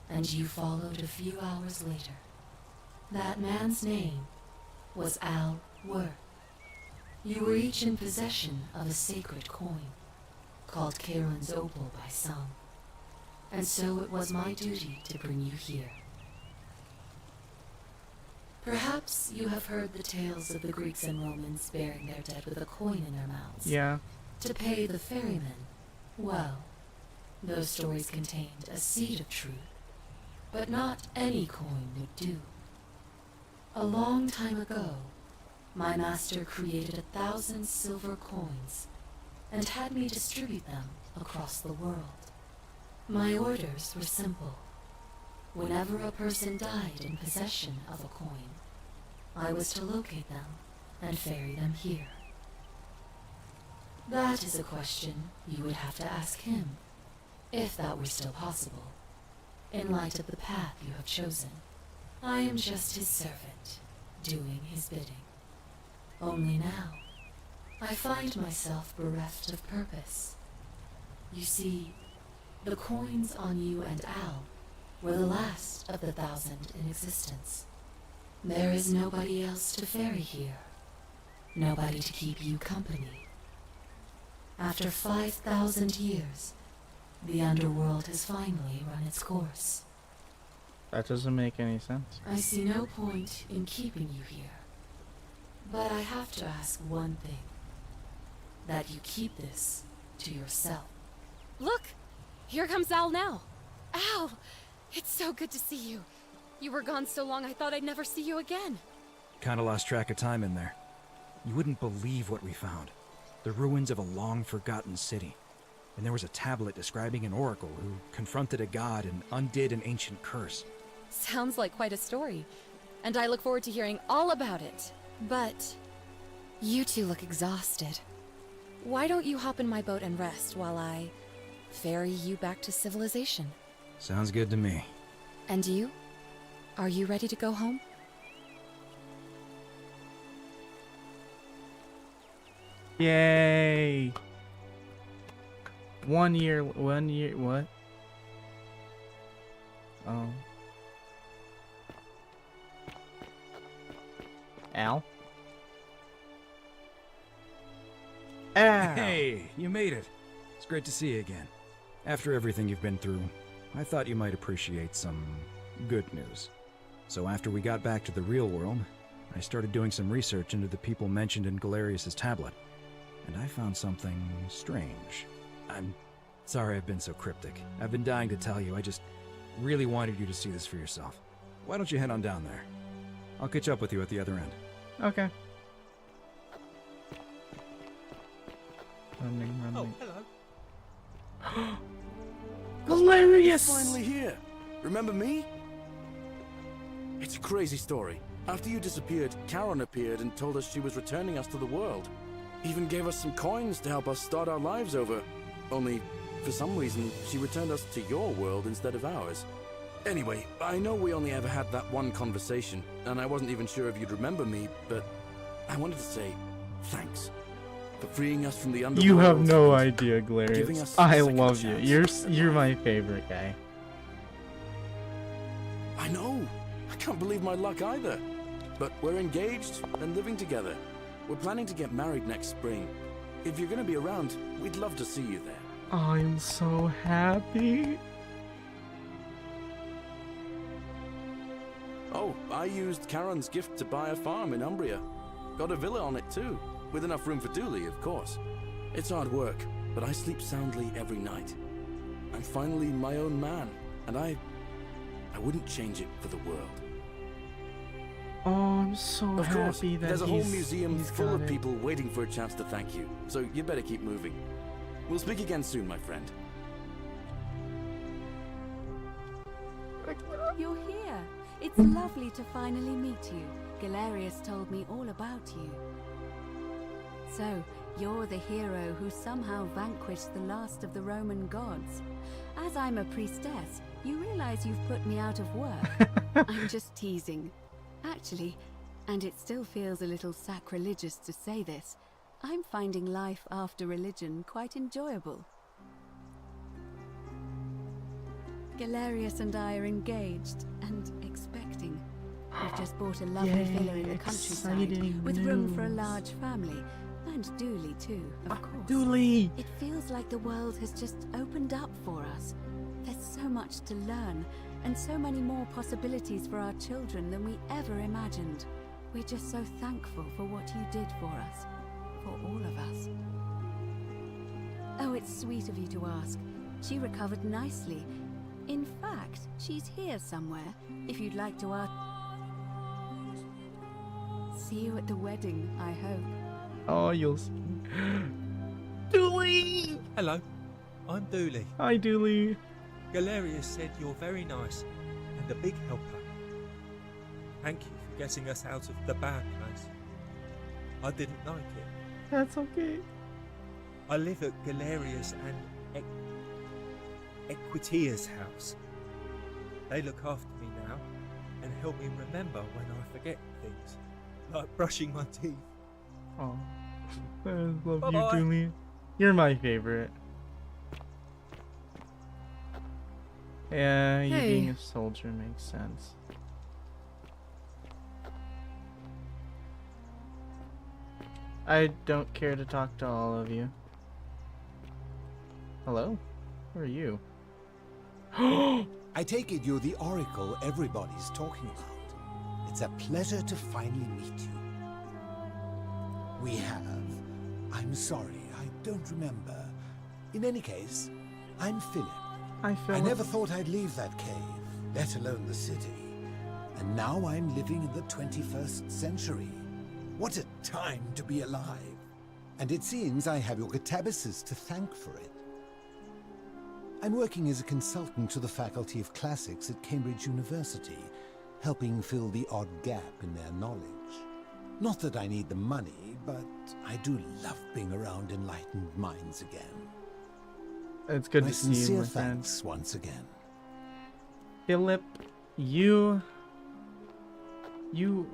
and you followed a few hours later. That man's name was Al Worth. You were each in possession of a sacred coin, called Charon's Opal by some, and so it was my duty to bring you here. Perhaps you have heard the tales of the Greeks and Romans burying their dead with a coin in their mouths. Yeah. To pay the ferryman. Well, those stories contained a seed of truth, but not any coin would do. A long time ago, my master created 1,000 silver coins and had me distribute them across the world. My orders were simple. Whenever a person died in possession of a coin, I was to locate them and ferry them here. That is a question you would have to ask him, if that were still possible, in light of the path you have chosen. I am just his servant, doing his bidding. Only now, I find myself bereft of purpose. You see, the coins on you and Al were the last of the 1,000 in existence. There is nobody else to ferry here. Nobody to keep you company. After 5,000 years, the underworld has finally run its course. That doesn't make any sense. I see no point in keeping you here. But I have to ask one thing. That you keep this to yourself. Look! Here comes Al now. Al! It's so good to see you. You were gone so long I thought I'd never see you again. Kinda lost track of time in there. You wouldn't believe what we found. The ruins of a long-forgotten city. And there was a tablet describing an oracle who confronted a god and undid an ancient curse. Sounds like quite a story. And I look forward to hearing all about it. But you two look exhausted. Why don't you hop in my boat and rest while I ferry you back to civilization? Sounds good to me. And you? Are you ready to go home? Yay! 1 year, what? Oh. Al? Al! Hey, you made it. It's great to see you again. After everything you've been through, I thought you might appreciate some good news. So after we got back to the real world, I started doing some research into the people mentioned in Galerius' tablet. And I found something strange. I'm sorry I've been so cryptic. I've been dying to tell you, I just really wanted you to see this for yourself. Why don't you head on down there? I'll catch up with you at the other end. Okay. Running. Oh, hello. Galerius! Finally here. Remember me? It's a crazy story. After you disappeared, Charon appeared and told us she was returning us to the world. Even gave us some coins to help us start our lives over. Only, for some reason, she returned us to your world instead of ours. Anyway, I know we only ever had that one conversation, and I wasn't even sure if you'd remember me, but I wanted to say thanks for freeing us from the underworld. You have no idea, giving Galerius. us a I second love you. chance. You're my favorite guy. I know. I can't believe my luck either. But we're engaged and living together. We're planning to get married next spring. If you're going to be around, we'd love to see you there. I'm so happy. Oh, I used Charon's gift to buy a farm in Umbria. Got a villa on it too, with enough room for Dooley, of course. It's hard work, but I sleep soundly every night. I'm finally my own man, and I wouldn't change it for the world. Oh, I'm so Of course, happy that there's a whole he's museum full got of it. people waiting for a chance to thank you, so you better keep moving. We'll speak again soon, my friend. You're here. It's lovely to finally meet you. Galerius told me all about you. So, you're the hero who somehow vanquished the last of the Roman gods. As I'm a priestess, you realize you've put me out of work. I'm just teasing. Actually, and it still feels a little sacrilegious to say this, I'm finding life after religion quite enjoyable. Galerius and I are engaged and expecting. We've just bought a lovely villa in the countryside with room for a large family. And Dooley too, of course. Dooley! It feels like the world has just opened up for us. There's so much to learn, and so many more possibilities for our children than we ever imagined. We're just so thankful for what you did for us. For all of us. Oh, it's sweet of you to ask. She recovered nicely. In fact, she's here somewhere, if you'd like to ask. See you at the wedding, I hope. Oh, you'll see. Dooley! Hello, I'm Dooley. Hi, Dooley. Galerius said you're very nice and a big helper. Thank you for getting us out of the bad place. I didn't like it. That's okay. I live at Galerius and Equitia's house. They look after me now and help me remember when I forget things, like brushing my teeth. Oh, I love Bye-bye. you, Dooley. You're my favorite. Yeah, you Hey. being a soldier makes sense. I don't care to talk to all of you. Hello? Who are you? I take it you're the oracle everybody's talking about. It's a pleasure to finally meet you. We have. I'm sorry, I don't remember. In any case, I'm Philip. Hi, I Philip. never thought I'd leave that cave, let alone the city. And now I'm living in the 21st century. What a time to be alive. And it seems I have your catabasis to thank for it. I'm working as a consultant to the Faculty of Classics at Cambridge University, helping fill the odd gap in their knowledge. Not that I need the money, but I do love being around enlightened minds again. It's good My to see you, sincere my friend. thanks once again. Philip, you...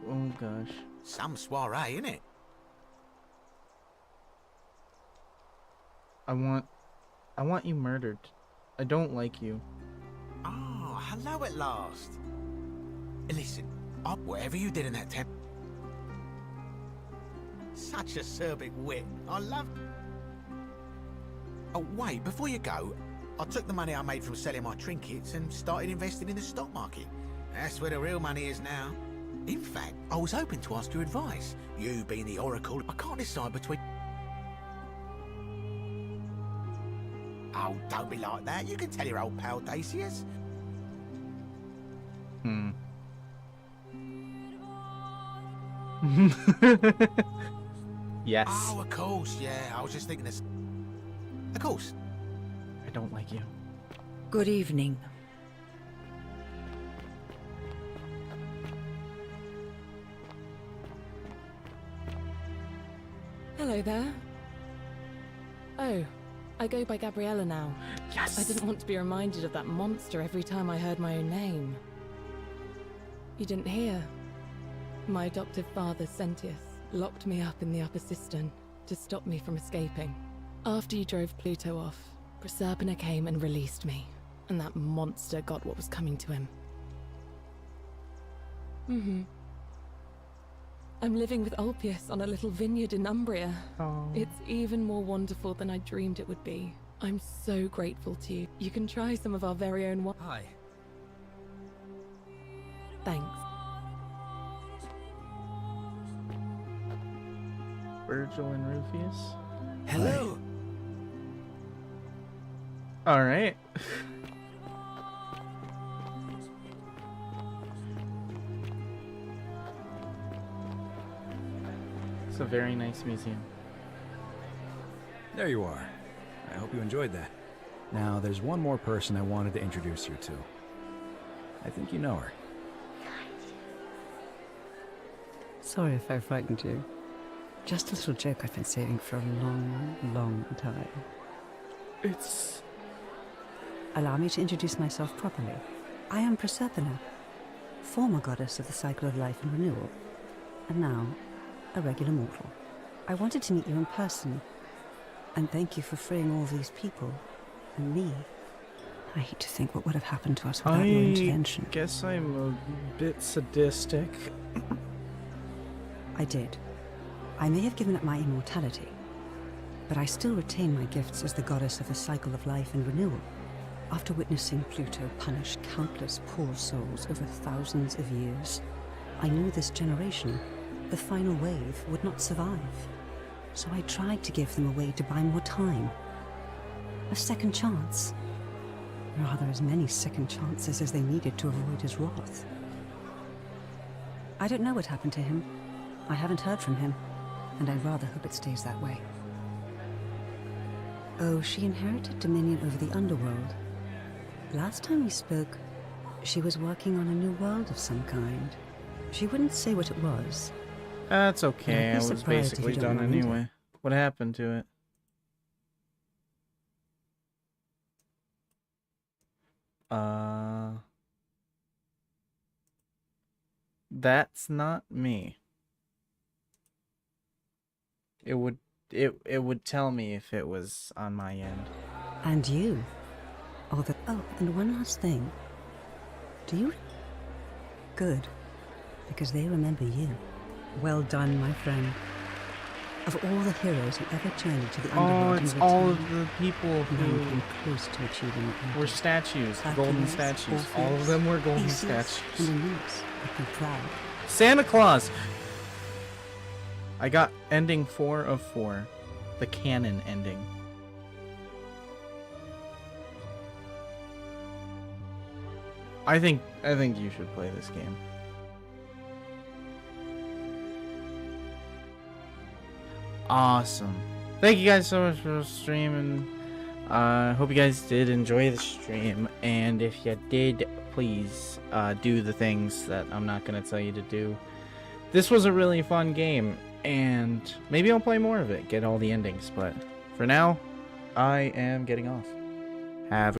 Oh gosh. Some soiree, innit? I want you murdered. I don't like you. Oh, hello at last. Listen, whatever you did in that temp... Such acerbic wit. I love... Oh, wait, before you go, I took the money I made from selling my trinkets and started investing in the stock market. That's where the real money is now. In fact, I was hoping to ask your advice. You being the oracle, I can't decide between... Oh, don't be like that. You can tell your old pal Dacius. Yes. Oh, of course, yeah. I was just thinking this. Of course. I don't like you. Good evening. Hello there. Oh, I go by Gabriella now. Yes! I didn't want to be reminded of that monster every time I heard my own name. You didn't hear? My adoptive father, Sentius, locked me up in the upper cistern to stop me from escaping. After you drove Pluto off, Proserpina came and released me, and that monster got what was coming to him. I'm living with Ulpius on a little vineyard in Umbria. Oh. It's even more wonderful than I dreamed it would be. I'm so grateful to you. You can try some of our very own wine. Hi. Thanks. Virgil and Rufius. Hello. Alright. It's a very nice museum. There you are. I hope you enjoyed that. Now, there's one more person I wanted to introduce you to. I think you know her. Sorry if I frightened you. Just a little joke I've been saving for a long, long time. It's... Allow me to introduce myself properly. I am Proserpina, former goddess of the cycle of life and renewal, and now a regular mortal. I wanted to meet you in person, and thank you for freeing all these people, and me. I hate to think what would have happened to us without your intervention. I guess I'm a bit sadistic. I did. I may have given up my immortality, but I still retain my gifts as the goddess of the cycle of life and renewal. After witnessing Pluto punish countless poor souls over thousands of years, I knew this generation, the final wave, would not survive. So I tried to give them a way to buy more time. A second chance. Rather, as many second chances as they needed to avoid his wrath. I don't know what happened to him. I haven't heard from him, and I'd rather hope it stays that way. Oh, she inherited dominion over the underworld. Last time we spoke, she was working on a new world of some kind. She wouldn't say what it was. That's okay, I I'd be was surprised if basically you don't done mind it. anyway. What happened to it? That's not me. It would tell me if it was on my end. And you. Oh, and one last thing. Do you... Good. Because they remember you. Well done, my friend. Of all the heroes who ever journeyed to the underworld, It's in all return, of the people none who came close to achieving it. were statues, golden Hercules, statues. All of Orpheus, them were golden Theseus, statues. and Aeneas would be proud. Santa Claus! I got ending 4 of 4. The canon ending. I think you should play this game. Awesome. Thank you guys so much for streaming. Hope you guys did enjoy the stream, and if you did, please do the things that I'm not gonna tell you to do. This was a really fun game, and maybe I'll play more of it, get all the endings, but for now, I am getting off. Have